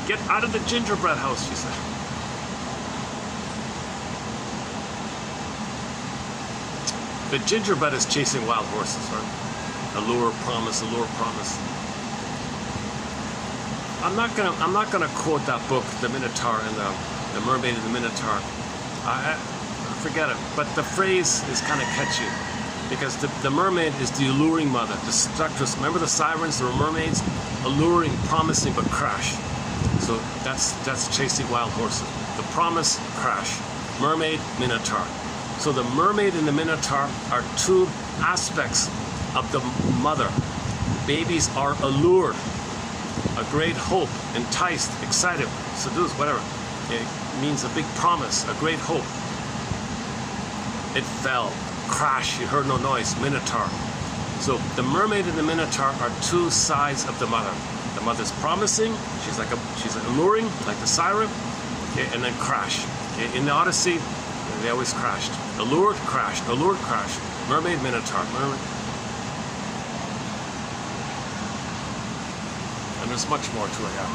Get out of the gingerbread house, she said. The gingerbread is chasing wild horses, right? Allure, promise, allure, promise. I'm not gonna quote that book, The Minotaur and the Mermaid and the Minotaur. I forget it. But the phrase is kind of catchy because the mermaid is the alluring mother, the seductress. Remember the sirens, the mermaids, alluring, promising, but crash. So that's chasing wild horses. The promise, crash. Mermaid, Minotaur. So the mermaid and the Minotaur are two aspects of the mother. Babies are allured, a great hope, enticed, excited, seduced, whatever. It means a big promise, a great hope. It fell, crash, you heard no noise, Minotaur. So the mermaid and the Minotaur are two sides of the mother. The mother's promising, she's alluring, like the siren, okay, and then crash. Okay, in the Odyssey, they always crashed. Allured, crashed. Allured, crashed. Mermaid, Minotaur. Mermaid. And there's much more to it, yeah.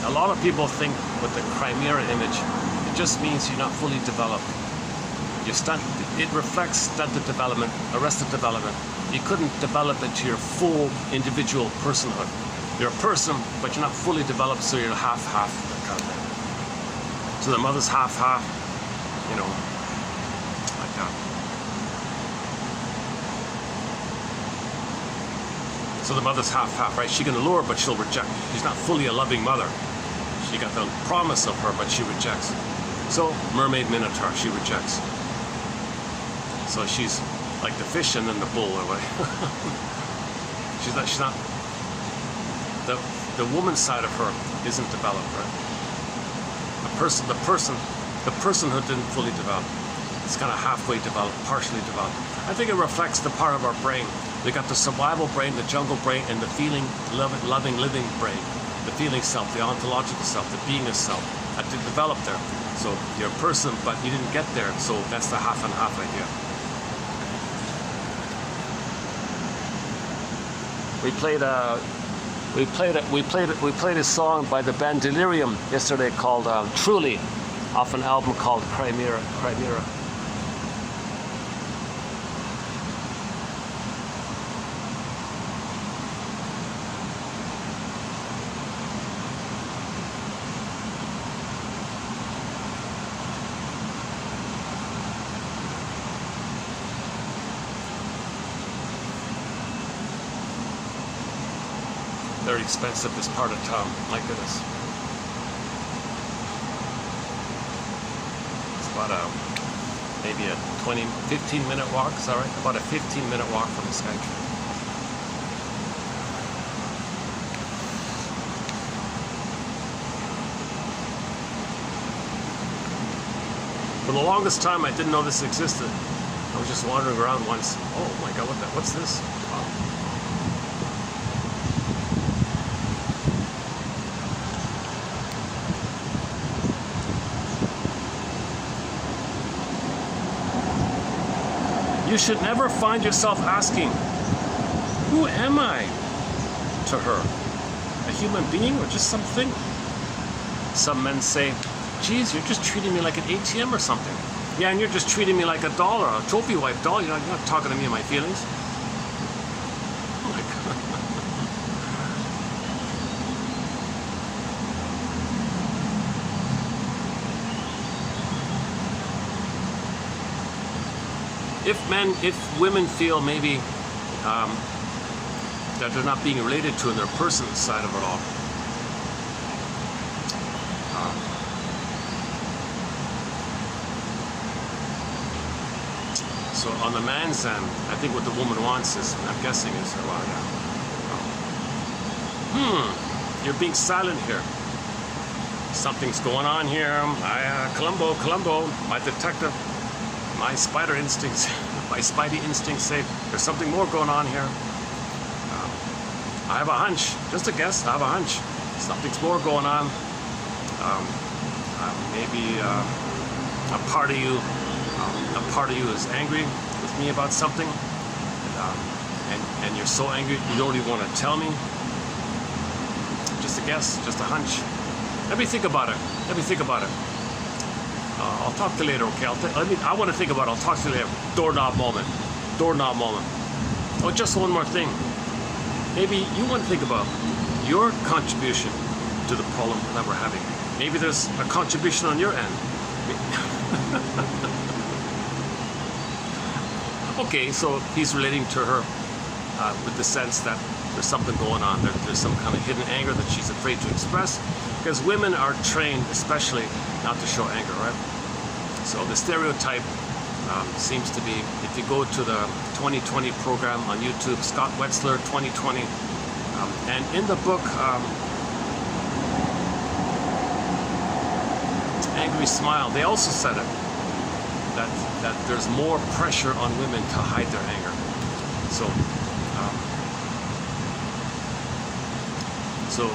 A lot of people think with the chimera image, it just means you're not fully developed. It reflects stunted development, arrested development. You couldn't develop into your full individual personhood. You're a person, but you're not fully developed, so you're half-half. So the mother's half-half, you know, like that. So the mother's half-half, right? She can allure, but she'll reject. She's not fully a loving mother. She got the promise of her, but she rejects. So mermaid, Minotaur, she rejects. So she's like the fish and then the bull, or what? she's not. The woman's side of her isn't developed, right? The personhood didn't fully develop. It's kind of halfway developed, partially developed. I think it reflects the part of our brain. We got the survival brain, the jungle brain, and the feeling, loving, living brain. The feeling self, the ontological self, the beingness self. That did develop there. So you're a person, but you didn't get there. So that's the half and half idea. We played a song by the band Delirium yesterday called Truly, off an album called Chimera. Very expensive, this part of town. My goodness. It's about maybe a 15-minute walk. Is that right? About a 15-minute walk from the Skytree. For the longest time, I didn't know this existed. I was just wandering around once. Oh my God, what's this? Wow. You should never find yourself asking, who am I to her? A human being or just something? Some men say, geez, you're just treating me like an ATM or something. Yeah, and you're just treating me like a doll or a trophy wife doll. You're not talking to me in my feelings. Oh my God. If women feel maybe that they're not being related to in their person side of it all, so on the man's end, I think what the woman wants is, I'm guessing is, well, yeah. You're being silent here. Something's going on here. Columbo, my detective, my spider instincts, my spidey instincts say there's something more going on here. I have a hunch, just a guess, I have a hunch. Something's more going on. Maybe a part of you is angry with me about something, and you're so angry you don't even want to tell me. Just a guess, just a hunch. Let me think about it. I'll talk to you later, okay? I want to think about it. I'll talk to you later. Doorknob moment. Oh, just one more thing. Maybe you want to think about your contribution to the problem that we're having. Maybe there's a contribution on your end. Okay, so he's relating to her with the sense that there's something going on. There's some kind of hidden anger that she's afraid to express, because women are trained especially not to show anger, right? So the stereotype seems to be, if you go to the 2020 program on YouTube, Scott Wetzler 2020, and in the book Angry Smile, they also said it, that there's more pressure on women to hide their anger. So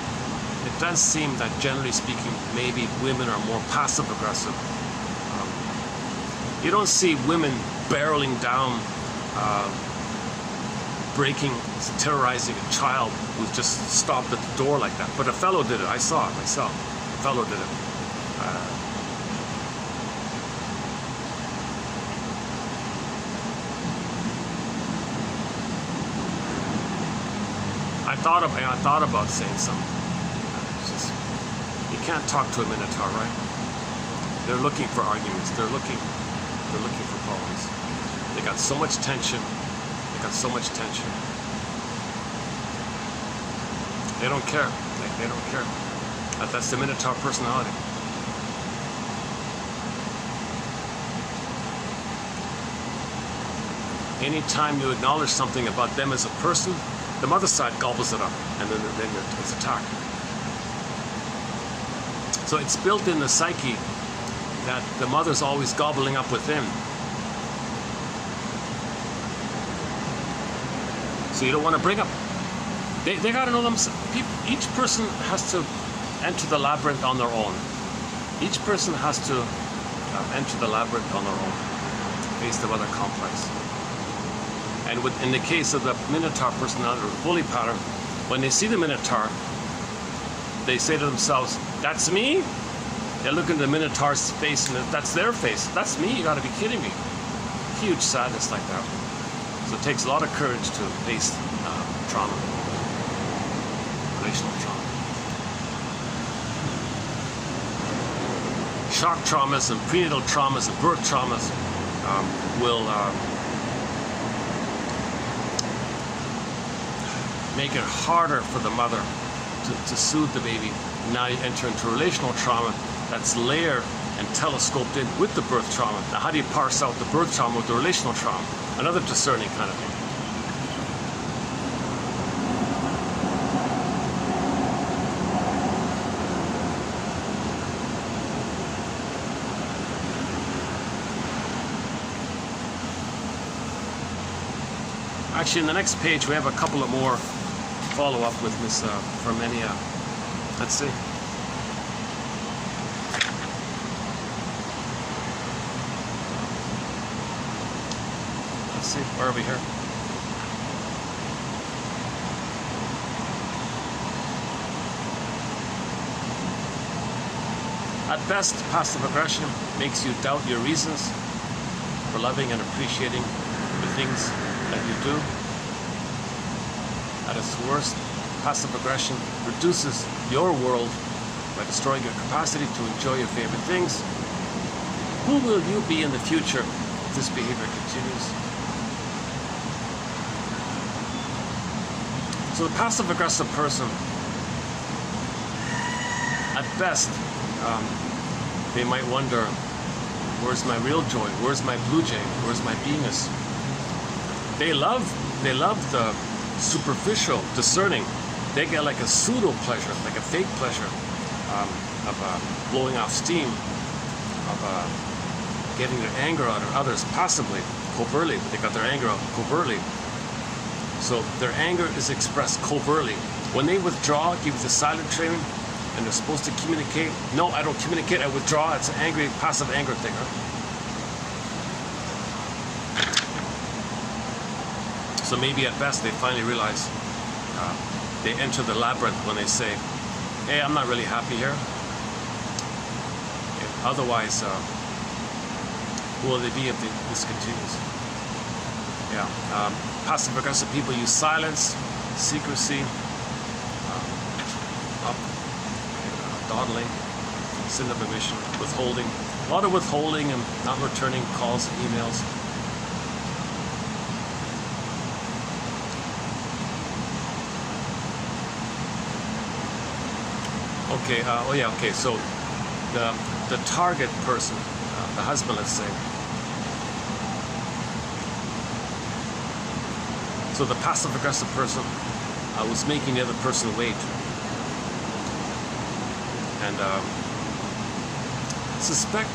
it does seem that, generally speaking, maybe women are more passive aggressive. You don't see women barreling down, breaking, terrorizing a child who's just stopped at the door like that. But a fellow did it. I saw it myself. A fellow did it. I thought about saying something. It's just, you can't talk to a minotaur, right? They're looking for arguments. They're looking for problems. They got so much tension. They don't care. They don't care. That's the minotaur personality. Anytime you acknowledge something about them as a person, the mother side gobbles it up, and then it's attacked. So it's built in the psyche that the mother's always gobbling up within. So you don't want to bring up. They got to know themselves. Each person has to enter the labyrinth on their own. Each person has to enter the labyrinth on their own, face the weather complex. And in the case of the Minotaur personality or the bully pattern, when they see the Minotaur, they say to themselves, "That's me?" They look into the Minotaur's face, and that's their face. "That's me? You got to be kidding me!" Huge sadness like that. So it takes a lot of courage to face trauma, relational trauma. Shock traumas and prenatal traumas and birth traumas will make it harder for the mother to soothe the baby. Now you enter into relational trauma that's layered and telescoped in with the birth trauma. Now how do you parse out the birth trauma with the relational trauma? Another discerning kind of thing. Actually, in the next page, we have a couple of more follow-up with Miss Fermenia. Let's see. Let's see, where are we here? At best, passive aggression makes you doubt your reasons. for loving and appreciating the things that you do. At its worst, passive aggression reduces your world by destroying your capacity to enjoy your favorite things. Who will you be in the future if this behavior continues? So the passive aggressive person, at best, they might wonder, where's my real joy? Where's my blue jay? Where's my beingness? They love the superficial, discerning. They get like a pseudo pleasure, like a fake pleasure of blowing off steam, of getting their anger out on others passively, covertly, but they got their anger out covertly. So their anger is expressed covertly. When they withdraw, give you the silent treatment, and they're supposed to communicate. No, I don't communicate, I withdraw. It's an angry, passive anger thing, right? So maybe at best they finally realize, they enter the labyrinth when they say, hey, I'm not really happy here. Otherwise, who will they be if this continues? Yeah, passive aggressive people use silence, secrecy, dawdling, sin of omission, withholding. A lot of withholding and not returning calls and emails. Okay, okay, so the target person, the husband, let's say. So the passive aggressive person was making the other person wait. And suspect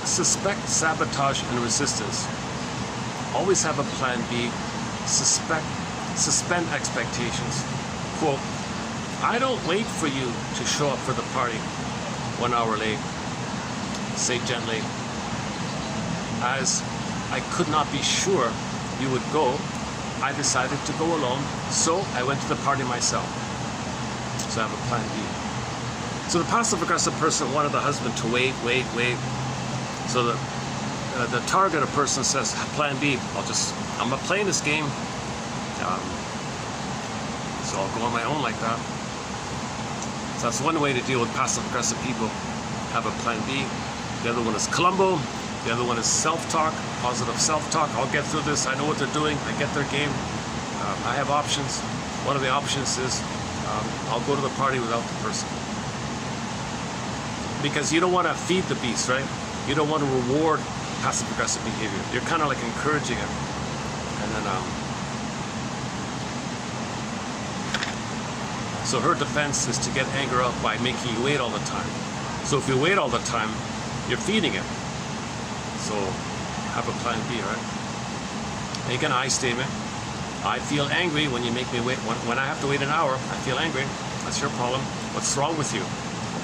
sabotage and resistance. Always have a plan B. Suspend expectations. Quote, I don't wait for you to show up for the party 1 hour late. Say gently, as I could not be sure you would go, I decided to go alone, so I went to the party myself. So I have a plan B. So the passive-aggressive person wanted the husband to wait. So the targeted person says, plan B, I'm not playing this game. So I'll go on my own like that. So that's one way to deal with passive-aggressive people. Have a plan B. The other one is Columbo. The other one is self-talk, positive self-talk. I'll get through this. I know what they're doing. I get their game. I have options. One of the options is I'll go to the party without the person. Because you don't want to feed the beast, right? You don't want to reward passive-aggressive behavior. You're kind of like encouraging it. And then, so her defense is to get anger up by making you wait all the time. So if you wait all the time, you're feeding it. So have a plan B, right? Make an I statement. I feel angry when you make me wait. When I have to wait an hour, I feel angry. That's your problem. What's wrong with you?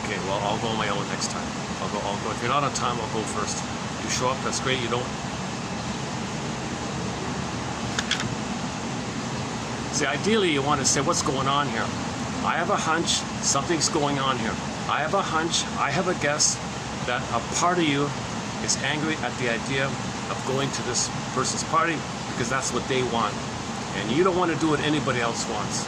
Okay, well, I'll go on my own next time. I'll go. If you're not on time, I'll go first. You show up, that's great. You don't. See, ideally, you want to say, what's going on here? I have a hunch something's going on here. I have a hunch, I have a guess that a part of you is angry at the idea of going to this person's party because that's what they want. And you don't want to do what anybody else wants.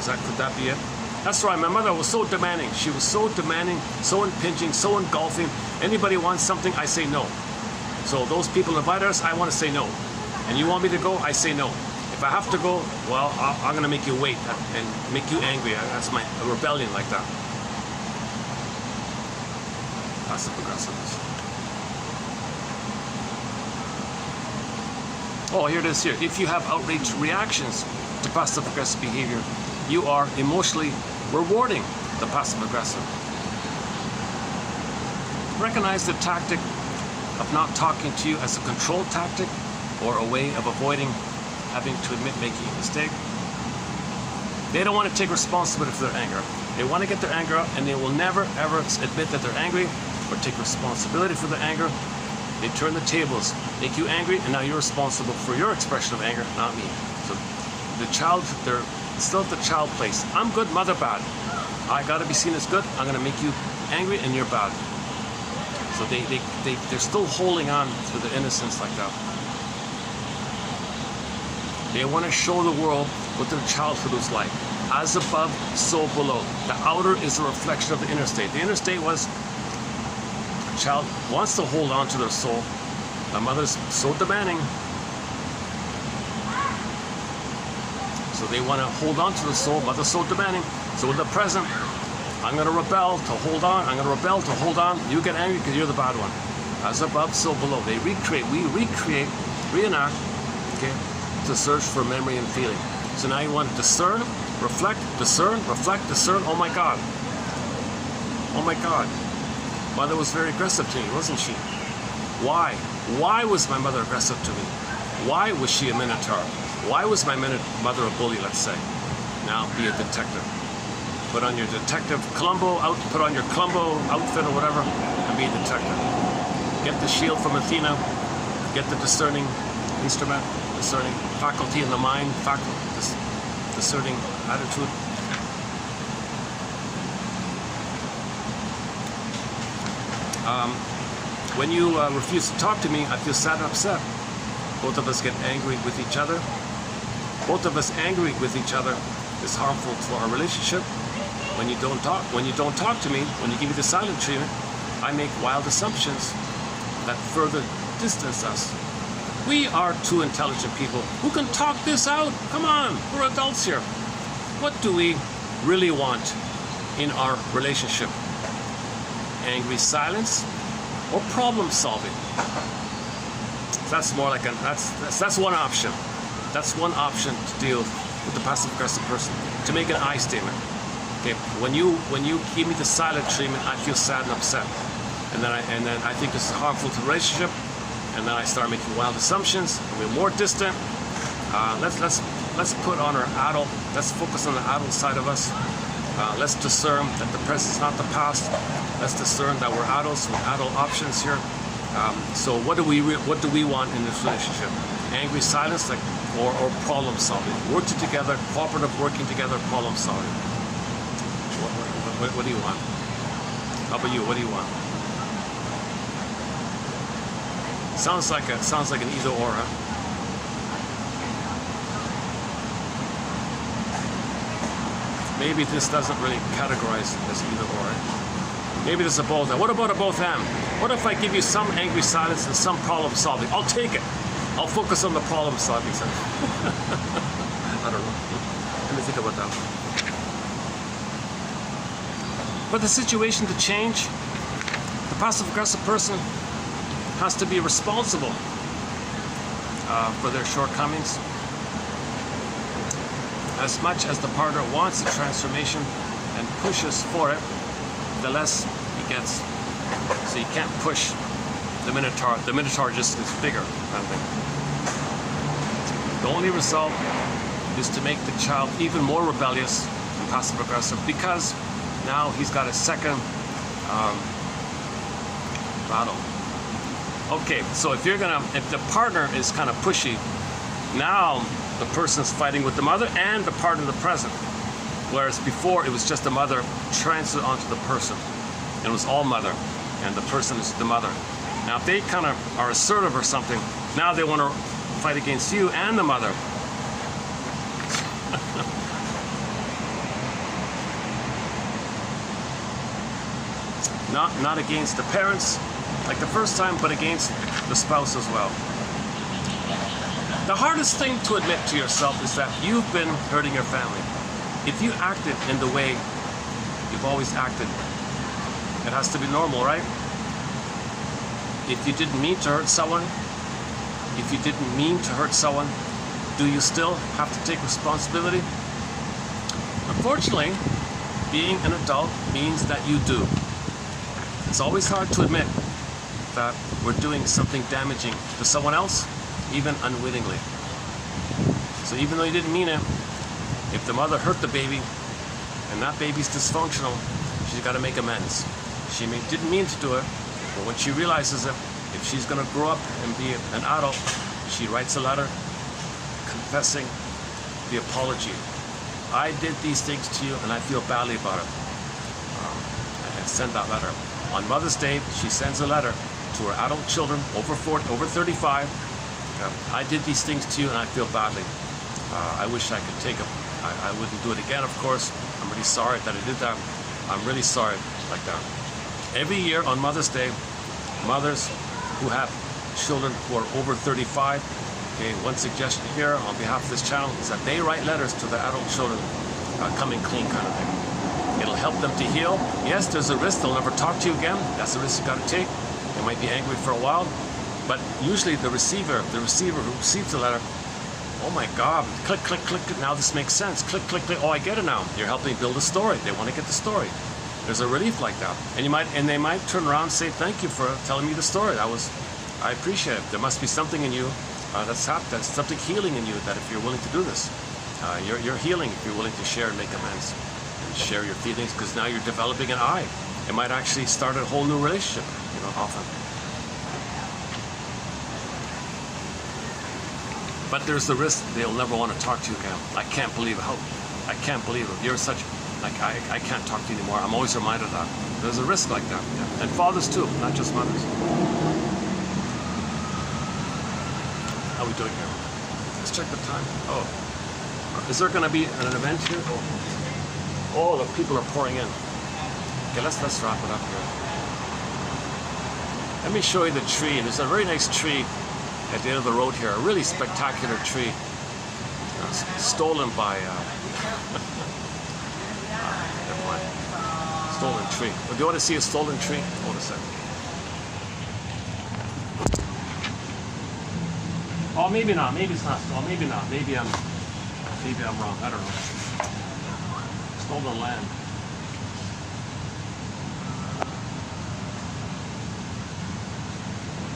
Could that be it? That's right, my mother was so demanding. She was so demanding, so impinging, so engulfing. Anybody wants something, I say no. So those people invite us, I want to say no. And you want me to go, I say no. If I have to go, well, I'm going to make you wait and make you angry. That's my rebellion like that. Passive aggressiveness. Oh, here it is here. If you have outrage reactions to passive aggressive behavior, you are emotionally rewarding the passive aggressive. Recognize the tactic of not talking to you as a control tactic or a way of avoiding having to admit making a mistake. They don't want to take responsibility for their anger. They want to get their anger out, and they will never ever admit that they're angry or take responsibility for their anger. They turn the tables, make you angry, and now you're responsible for your expression of anger, not me. So the child, they're still at the child place. I'm good, mother bad. I gotta be seen as good. I'm gonna make you angry and you're bad. So they're still holding on to their innocence like that. They want to show the world what their childhood was like. As above, so below. The outer is a reflection of the inner state. The inner state was a child wants to hold on to their soul. My mother's so demanding. So they want to hold on to the soul. Mother's so demanding. So in the present, I'm going to rebel to hold on. I'm going to rebel to hold on. You get angry because you're the bad one. As above, so below. They recreate. We recreate, reenact, okay, to search for memory and feeling. So now you want to discern, reflect, discern, reflect, discern. Oh my God. Oh my God. Mother was very aggressive to me, wasn't she? Why? Why was my mother aggressive to me? Why was she a minotaur? Why was my mother a bully, let's say? Now be a detective. Put on your detective Columbo out, put on your Columbo outfit or whatever, and be a detective. Get the shield from Athena, get the discerning instrument, discerning faculty in the mind, discerning attitude. When you refuse to talk to me, I feel sad and upset. Both of us get angry with each other. Both of us angry with each other is harmful to our relationship. When you don't talk to me, when you give me the silent treatment, I make wild assumptions that further distance us. We are two intelligent people who can talk this out. Come on, we're adults here. What do we really want in our relationship? Angry silence or problem solving? That's more like that's one option. That's one option to deal with the passive aggressive person. To make an I statement. Okay, when you give me the silent treatment, I feel sad and upset, and then I think this is harmful to the relationship, and then I start making wild assumptions. We're more distant. Let's put on our adult. Let's focus on the adult side of us. Let's discern that the present is not the past. Let's discern that we're adults with adult options here. So what do we want in this relationship? Angry silence, or problem solving? Working together, cooperative working together, problem solving. What do you want? How about you? What do you want? Sounds like an either or, huh? Maybe this doesn't really categorize as either or. Maybe this is a both. What about a both and? What if I give you some angry silence and some problem solving? I'll take it. I'll focus on the problem solving side. I don't know. Let me think about that. For the situation to change, the passive-aggressive person has to be responsible for their shortcomings. As much as the partner wants a transformation and pushes for it, the less he gets. So you can't push the minotaur. The minotaur just gets bigger, kind of thing. The only result is to make the child even more rebellious and passive-aggressive, because now he's got a second battle. Okay, so if the partner is kind of pushy, now the person's fighting with the mother and the partner in the present. Whereas before it was just the mother transferred onto the person. And it was all mother, and the person is the mother. Now if they kind of are assertive or something, now they want to fight against you and the mother. Not against the parents, like the first time, but against the spouse as well. The hardest thing to admit to yourself is that you've been hurting your family. If you acted in the way you've always acted, it has to be normal, right? If you didn't mean to hurt someone, do you still have to take responsibility? Unfortunately, being an adult means that you do. It's always hard to admit that we're doing something damaging to someone else, even unwittingly. So even though you didn't mean it, if the mother hurt the baby and that baby's dysfunctional, she's got to make amends. She didn't mean to do it, but when she realizes it, if she's going to grow up and be an adult, she writes a letter confessing the apology. I did these things to you and I feel badly about it. And send that letter. On Mother's Day, she sends a letter to her adult children over 35. I did these things to you and I feel badly. I wish I could take them. I wouldn't do it again, of course. I'm really sorry that I did that. I'm really sorry like that. Every year on Mother's Day, mothers who have children who are over 35, okay, one suggestion here on behalf of this channel is that they write letters to their adult children, coming clean kind of thing. It'll help them to heal. Yes, there's a risk they'll never talk to you again. That's the risk you got to take. They might be angry for a while, but usually the receiver who receives the letter, oh my God, click, click, click, now this makes sense. Click, click, click, oh, I get it now. You're helping build a story. They want to get the story. There's a relief like that. And they might turn around and say, thank you for telling me the story. I appreciate it. There must be something in you that's something healing in you, that if you're willing to do this, you're healing if you're willing to share and make amends and share your feelings, because now you're developing an eye. It might actually start a whole new relationship, often. But there's the risk they'll never want to talk to you again. I can't believe it. You're such, like, I can't talk to you anymore. I'm always reminded of that. There's a risk like that. Yeah. And fathers too, not just mothers. How are we doing here? Let's check the time. Oh, is there going to be an event here? Oh, the people are pouring in. Okay, let's wrap it up here. Let me show you the tree. There's a very nice tree at the end of the road here. A really spectacular tree. Stolen by... never mind. Stolen tree. Well, do you want to see a stolen tree? Hold a second. Oh, maybe not. Maybe it's not stolen. Maybe not. Maybe I'm wrong. I don't know. Stolen land.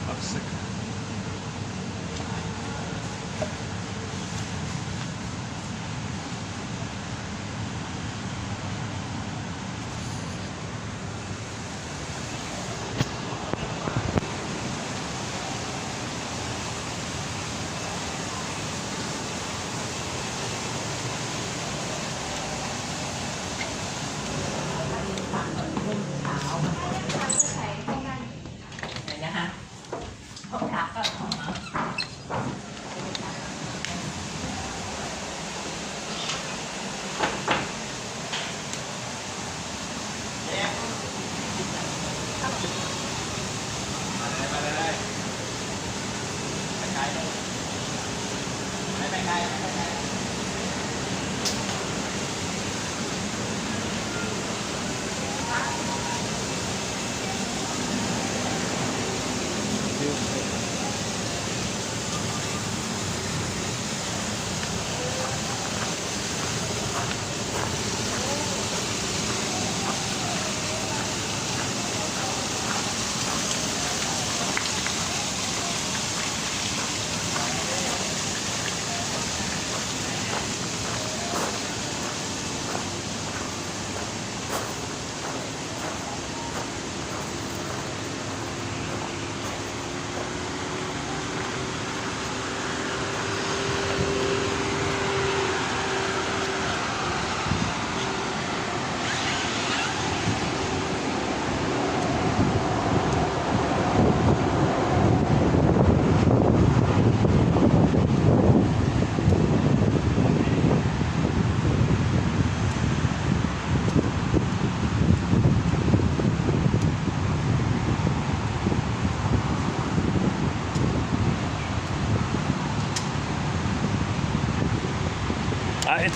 I'm sick.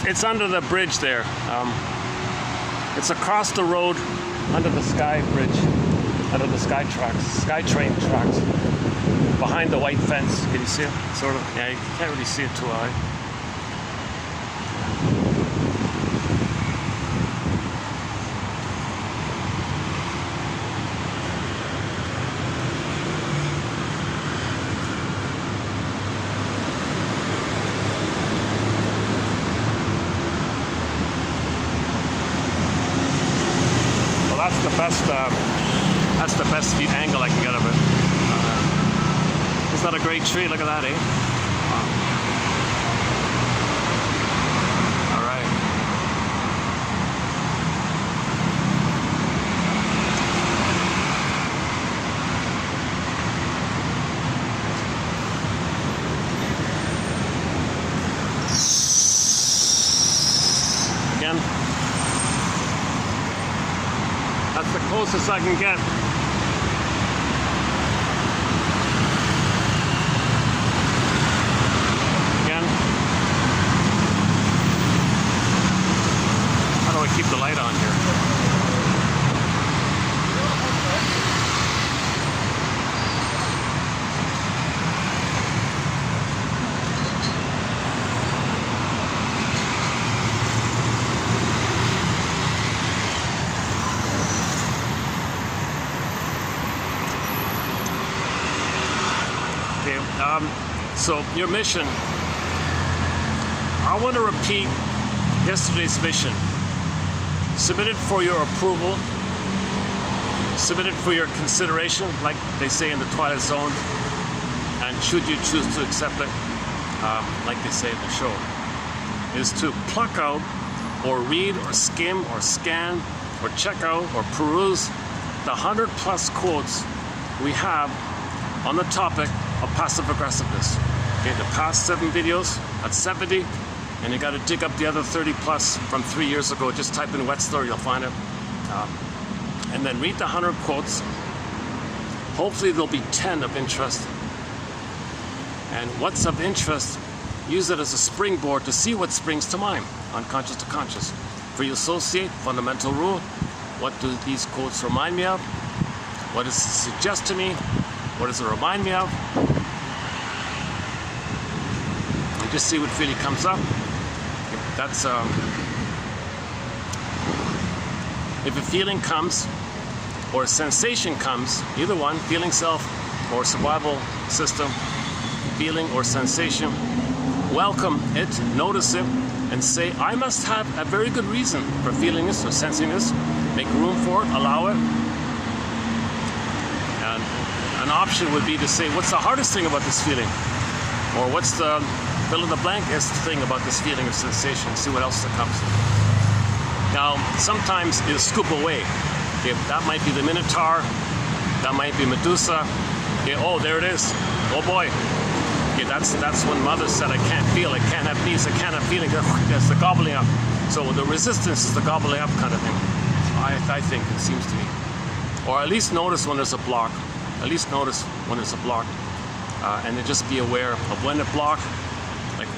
It's under the bridge there. It's across the road under the sky bridge, under the sky train tracks, behind the white fence. Can you see it? Sort of. Yeah, you can't really see it too high. That's the best angle I can get of it. Isn't that a great tree? Look at that, eh? Wow. All right. closest I can get. Again. How do I keep the light on here? So your mission, I want to repeat yesterday's mission. Submit it for your approval, submit it for your consideration, like they say in the Twilight Zone, and should you choose to accept it, like they say in the show, is to pluck out or read or skim or scan or check out or peruse the 100+ quotes we have on the topic of passive aggressiveness. Okay, the past 7 videos, that's 70, and you got to dig up the other 30+ from 3 years ago. Just type in Wetzler, you'll find it. And then read the 100 quotes. Hopefully there'll be 10 of interest. And what's of interest, use it as a springboard to see what springs to mind, unconscious to conscious. For you associate, fundamental rule, what do these quotes remind me of? What does it suggest to me? What does it remind me of? And just see what feeling comes up. That's if a feeling comes or a sensation comes, either one, feeling self or survival system, feeling or sensation, welcome it, notice it, and say, I must have a very good reason for feeling this or sensing this. Make room for it, allow it. And an option would be to say, what's the hardest thing about this feeling? Or what's the fill in the blankest thing about this feeling or sensation? See what else that comes. Now, sometimes it'll scoop away. Okay, that might be the Minotaur, that might be Medusa. Okay, oh, there it is. Oh boy. Okay, that's when Mother said, I can't feel, I can't have peace, I can't have feeling. That's the gobbling up. So the resistance is the gobbling up kind of thing. I think it seems to me. Or at least notice when there's a block. At least notice when there's a block. And then just be aware of when the block, like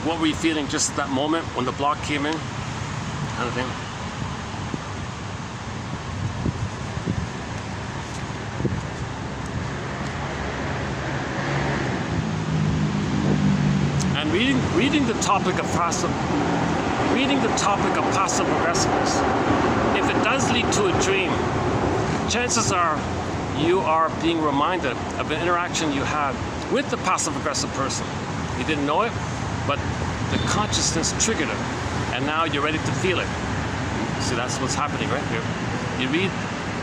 what were you feeling just that moment when the block came in, kind of thing. And reading the topic of passive aggressiveness, if it does lead to a dream, chances are you are being reminded of an interaction you had with the passive aggressive person. You didn't know it, but the consciousness triggered it, and now you're ready to feel it. See, that's what's happening right here. You read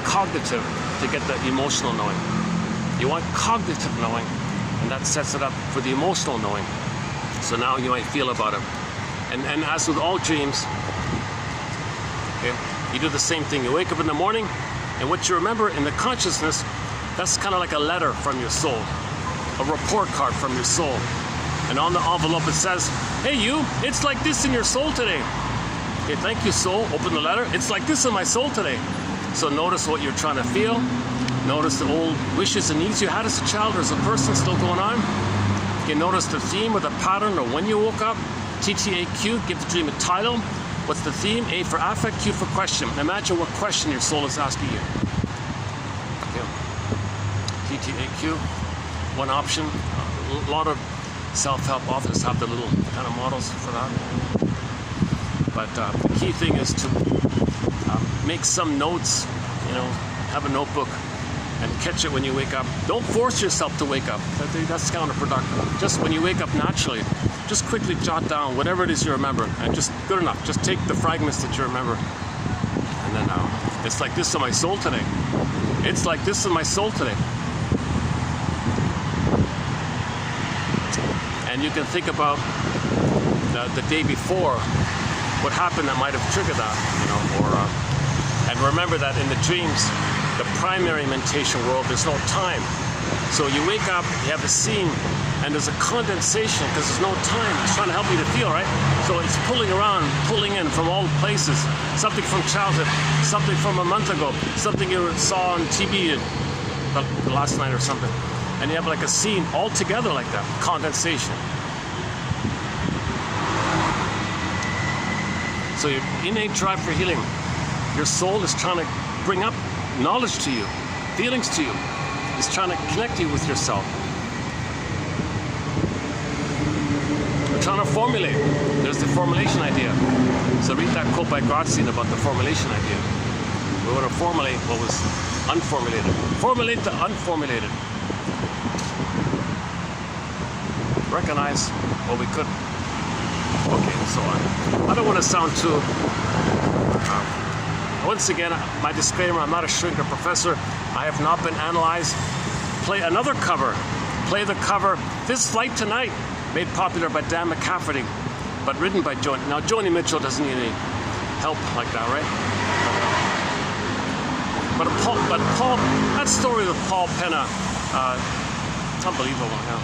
cognitive to get the emotional knowing. You want cognitive knowing, and that sets it up for the emotional knowing. So now you might feel about it. And as with all dreams, okay, you do the same thing. You wake up in the morning, and what you remember in the consciousness, that's kind of like a letter from your soul, a report card from your soul. And on the envelope it says, hey you, it's like this in your soul today. Okay, thank you soul, open the letter. It's like this in my soul today. So notice what you're trying to feel. Notice the old wishes and needs you had as a child or as a person still going on. You notice the theme or the pattern or when you woke up. TTAQ, give the dream a title. What's the theme? A for affect, Q for question. Imagine what question your soul is asking you. Okay. TTAQ, one option. A lot of self-help authors have the little kind of models for that. But the key thing is to make some notes, have a notebook and catch it when you wake up. Don't force yourself to wake up. That's counterproductive. Just when you wake up naturally, just quickly jot down whatever it is you remember, and just good enough. Just take the fragments that you remember. And then it's like this in my soul today. It's like this in my soul today. And you can think about the day before, what happened that might have triggered that, and remember that in the dreams, the primary mentation world, there's no time. So you wake up, you have a scene, and there's a condensation because there's no time. It's trying to help you to feel, right? So it's pulling around, pulling in from all places. Something from childhood, something from a month ago, something you saw on TV last night or something. And you have like a scene all together like that, condensation. So your innate drive for healing, your soul is trying to bring up knowledge to you, feelings to you. It's trying to connect you with yourself. We're trying to formulate. There's the formulation idea. So read that quote by Gottstein about the formulation idea. We want to formulate what was unformulated. Formulate the unformulated. Recognize what we couldn't. Okay, and so on. I don't want to sound too... once again, my disclaimer, I'm not a shrink or professor. I have not been analyzed. Play another cover. Play the cover. This Flight Tonight, made popular by Dan McCafferty, but written by Joni. Now, Joni Mitchell doesn't need any help like that, right? But Paul, that story with Paul Penna, unbelievable, yeah.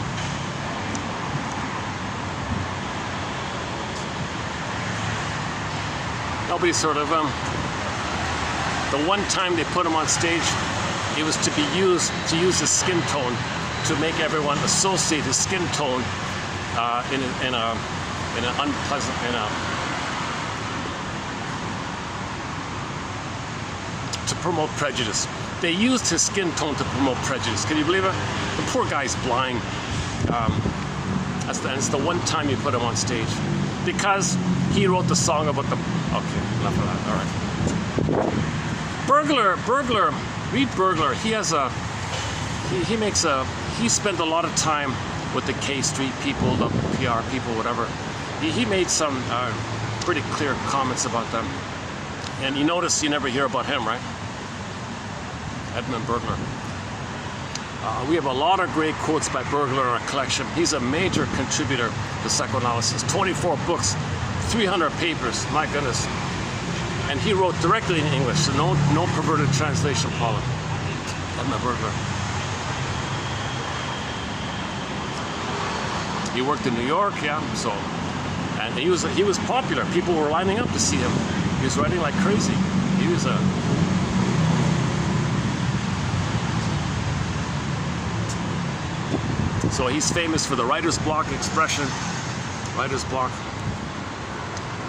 Nobody sort of, the one time they put him on stage, it was to use his skin tone to make everyone associate his skin tone in an unpleasant, to promote prejudice. They used his skin tone to promote prejudice. Can you believe it? The poor guy's blind. It's the one time you put him on stage because he wrote the song about the. Okay, enough of that. All right. Burglar. Read Burglar. He has a. He spent a lot of time with the K Street people, the PR people, whatever. He made some pretty clear comments about them. And you notice you never hear about him, right? Edmund Burglar. We have a lot of great quotes by Burglar in our collection. He's a major contributor to psychoanalysis. 24 books, 300 papers, my goodness. And he wrote directly in English, so no perverted translation, Paula. Edmund Burglar. He worked in New York, yeah, so. And he was popular. People were lining up to see him. He was writing like crazy. He was a... So he's famous for the writer's block expression. Writer's block.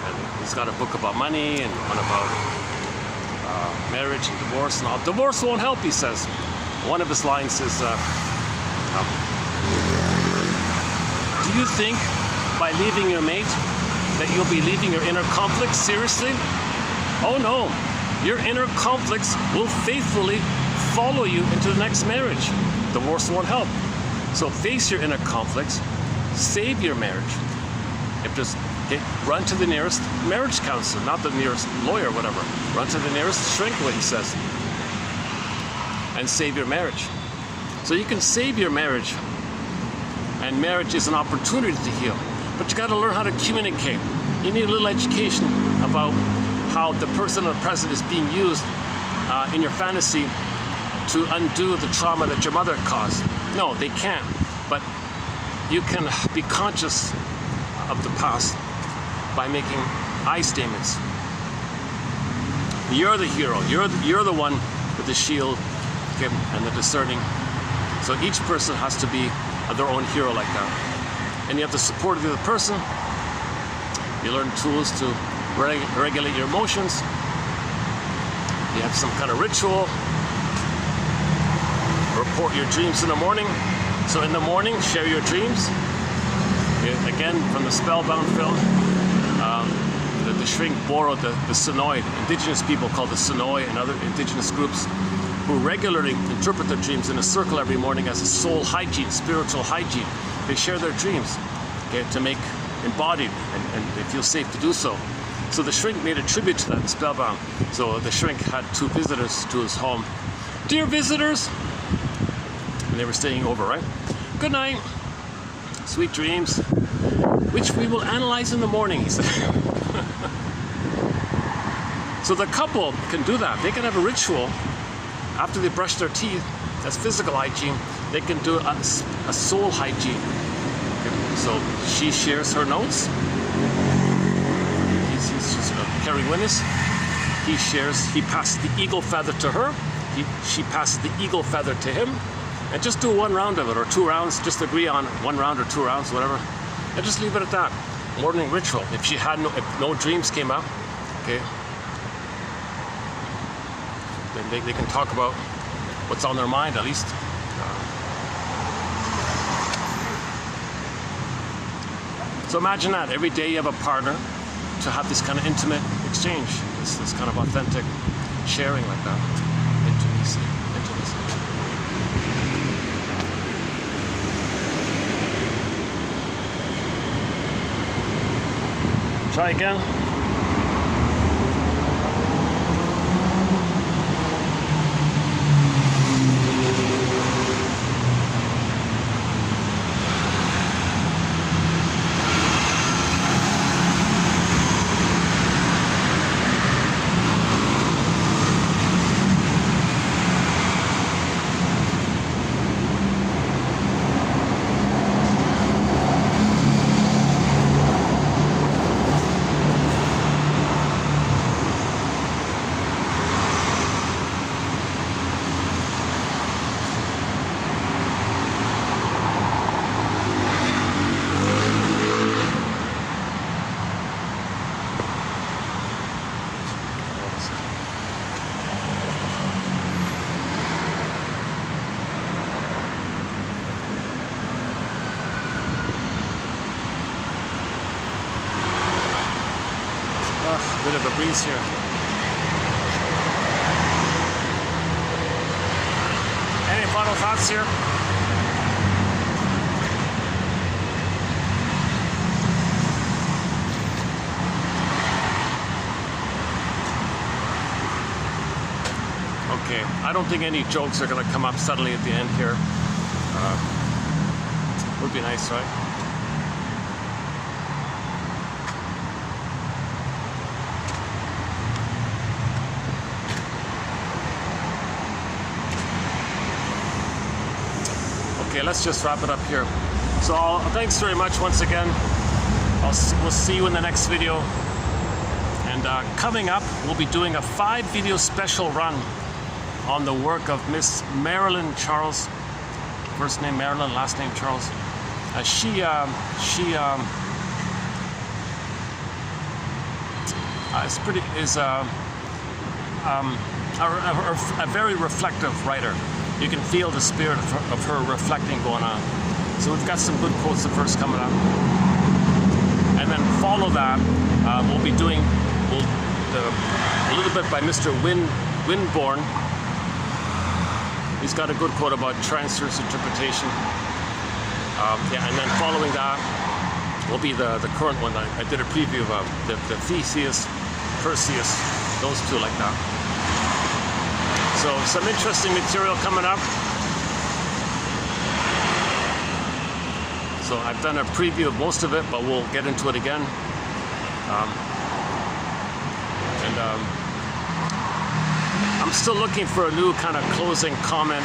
And he's got a book about money and one about marriage and divorce and all. Divorce won't help, he says. One of his lines is, do you think by leaving your mate that you'll be leaving your inner conflicts? Seriously? Oh no, your inner conflicts will faithfully follow you into the next marriage. Divorce won't help. So face your inner conflicts, save your marriage. If there's, okay, run to the nearest marriage counselor, not the nearest lawyer, whatever. Run to the nearest shrink, what he says, and save your marriage. So you can save your marriage, and marriage is an opportunity to heal. But you got to learn how to communicate. You need a little education about how the person or present is being used in your fantasy to undo the trauma that your mother caused. No, they can't. But you can be conscious of the past by making I statements. You're the hero. You're the one with the shield, okay, and the discerning. So each person has to be their own hero like that. And you have the support of the other person. You learn tools to regulate your emotions. You have some kind of ritual. Report your dreams in the morning. So in the morning, share your dreams. Again, from the Spellbound film, the shrink borrowed the Sonoy, indigenous people called the Sonoy and other indigenous groups who regularly interpret their dreams in a circle every morning as a soul hygiene, spiritual hygiene. They share their dreams, okay, to make embodied, and they feel safe to do so. So the shrink made a tribute to that in Spellbound. So the shrink had 2 visitors to his home. Dear visitors, and they were staying over, right? Good night, sweet dreams, which we will analyze in the morning, he said. So the couple can do that. They can have a ritual after they brush their teeth. That's physical hygiene. They can do a soul hygiene. So she shares her notes. He's just carrying witness. He passes the eagle feather to her. She passes the eagle feather to him. And just do 1 round of it, or 2 rounds. Just agree on 1 round or 2 rounds, whatever. And just leave it at that. Morning ritual. If no dreams came up, okay, then they can talk about what's on their mind at least. So imagine that every day you have a partner to have this kind of intimate exchange, this kind of authentic sharing like that. Intimacy. Try again. Bit of a breeze here. Any final thoughts here? Okay, I don't think any jokes are going to come up suddenly at the end here. Would be nice, right? Okay, let's just wrap it up here. So thanks very much once again. We'll see you in the next video. And coming up, we'll be doing a 5-video special run on the work of Miss Marilyn Charles. First name Marilyn, last name Charles. She is a very reflective writer. You can feel the spirit of her reflecting going on. So we've got some good quotes of hers coming up. And then follow that, we'll be doing a little bit by Mr. Winborn. He's got a good quote about transverse interpretation. And then following that will be the current one. I did a preview of the Theseus, Perseus, those two like that. So some interesting material coming up. So I've done a preview of most of it, but we'll get into it again. I'm still looking for a new kind of closing comment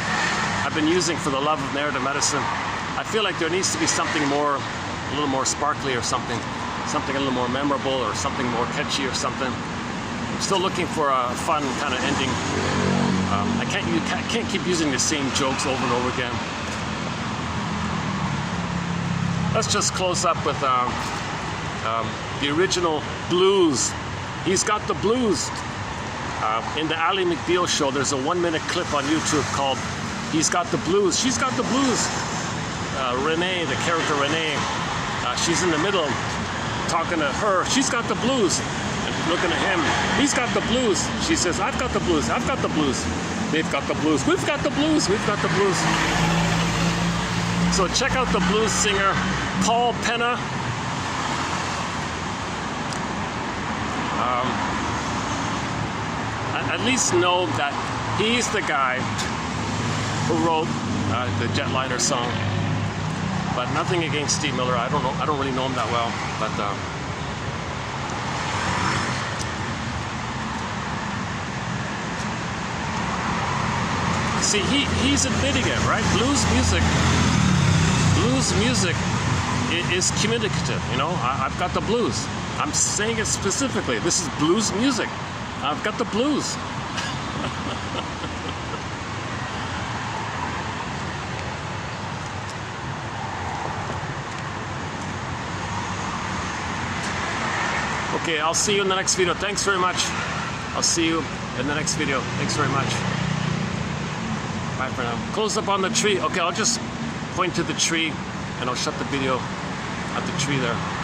I've been using for the love of narrative medicine. I feel like there needs to be something more, a little more sparkly or something a little more memorable or something more catchy or something. I'm still looking for a fun kind of ending. I can't keep using the same jokes over and over again. Let's just close up with the original blues. He's got the blues. In the Ally McBeal show, there's a 1-minute clip on YouTube called "He's Got the Blues." She's got the blues. Renee, the character Renee, she's in the middle talking to her. She's got the blues. Looking at him, he's got the blues. She says, "I've got the blues. I've got the blues. They've got the blues. We've got the blues. We've got the blues." So check out the blues singer Paul Penna. At least know that he's the guy who wrote the Jetliner song. But nothing against Steve Miller. I don't know. I don't really know him that well, but. See, he's admitting it, right? Blues music is communicative. You know, I've got the blues. I'm saying it specifically. This is blues music. I've got the blues. Okay, I'll see you in the next video. Thanks very much. I'll see you in the next video. Thanks very much. Bye for now. Close up on the tree. Okay, I'll just point to the tree and I'll shut the video at the tree there.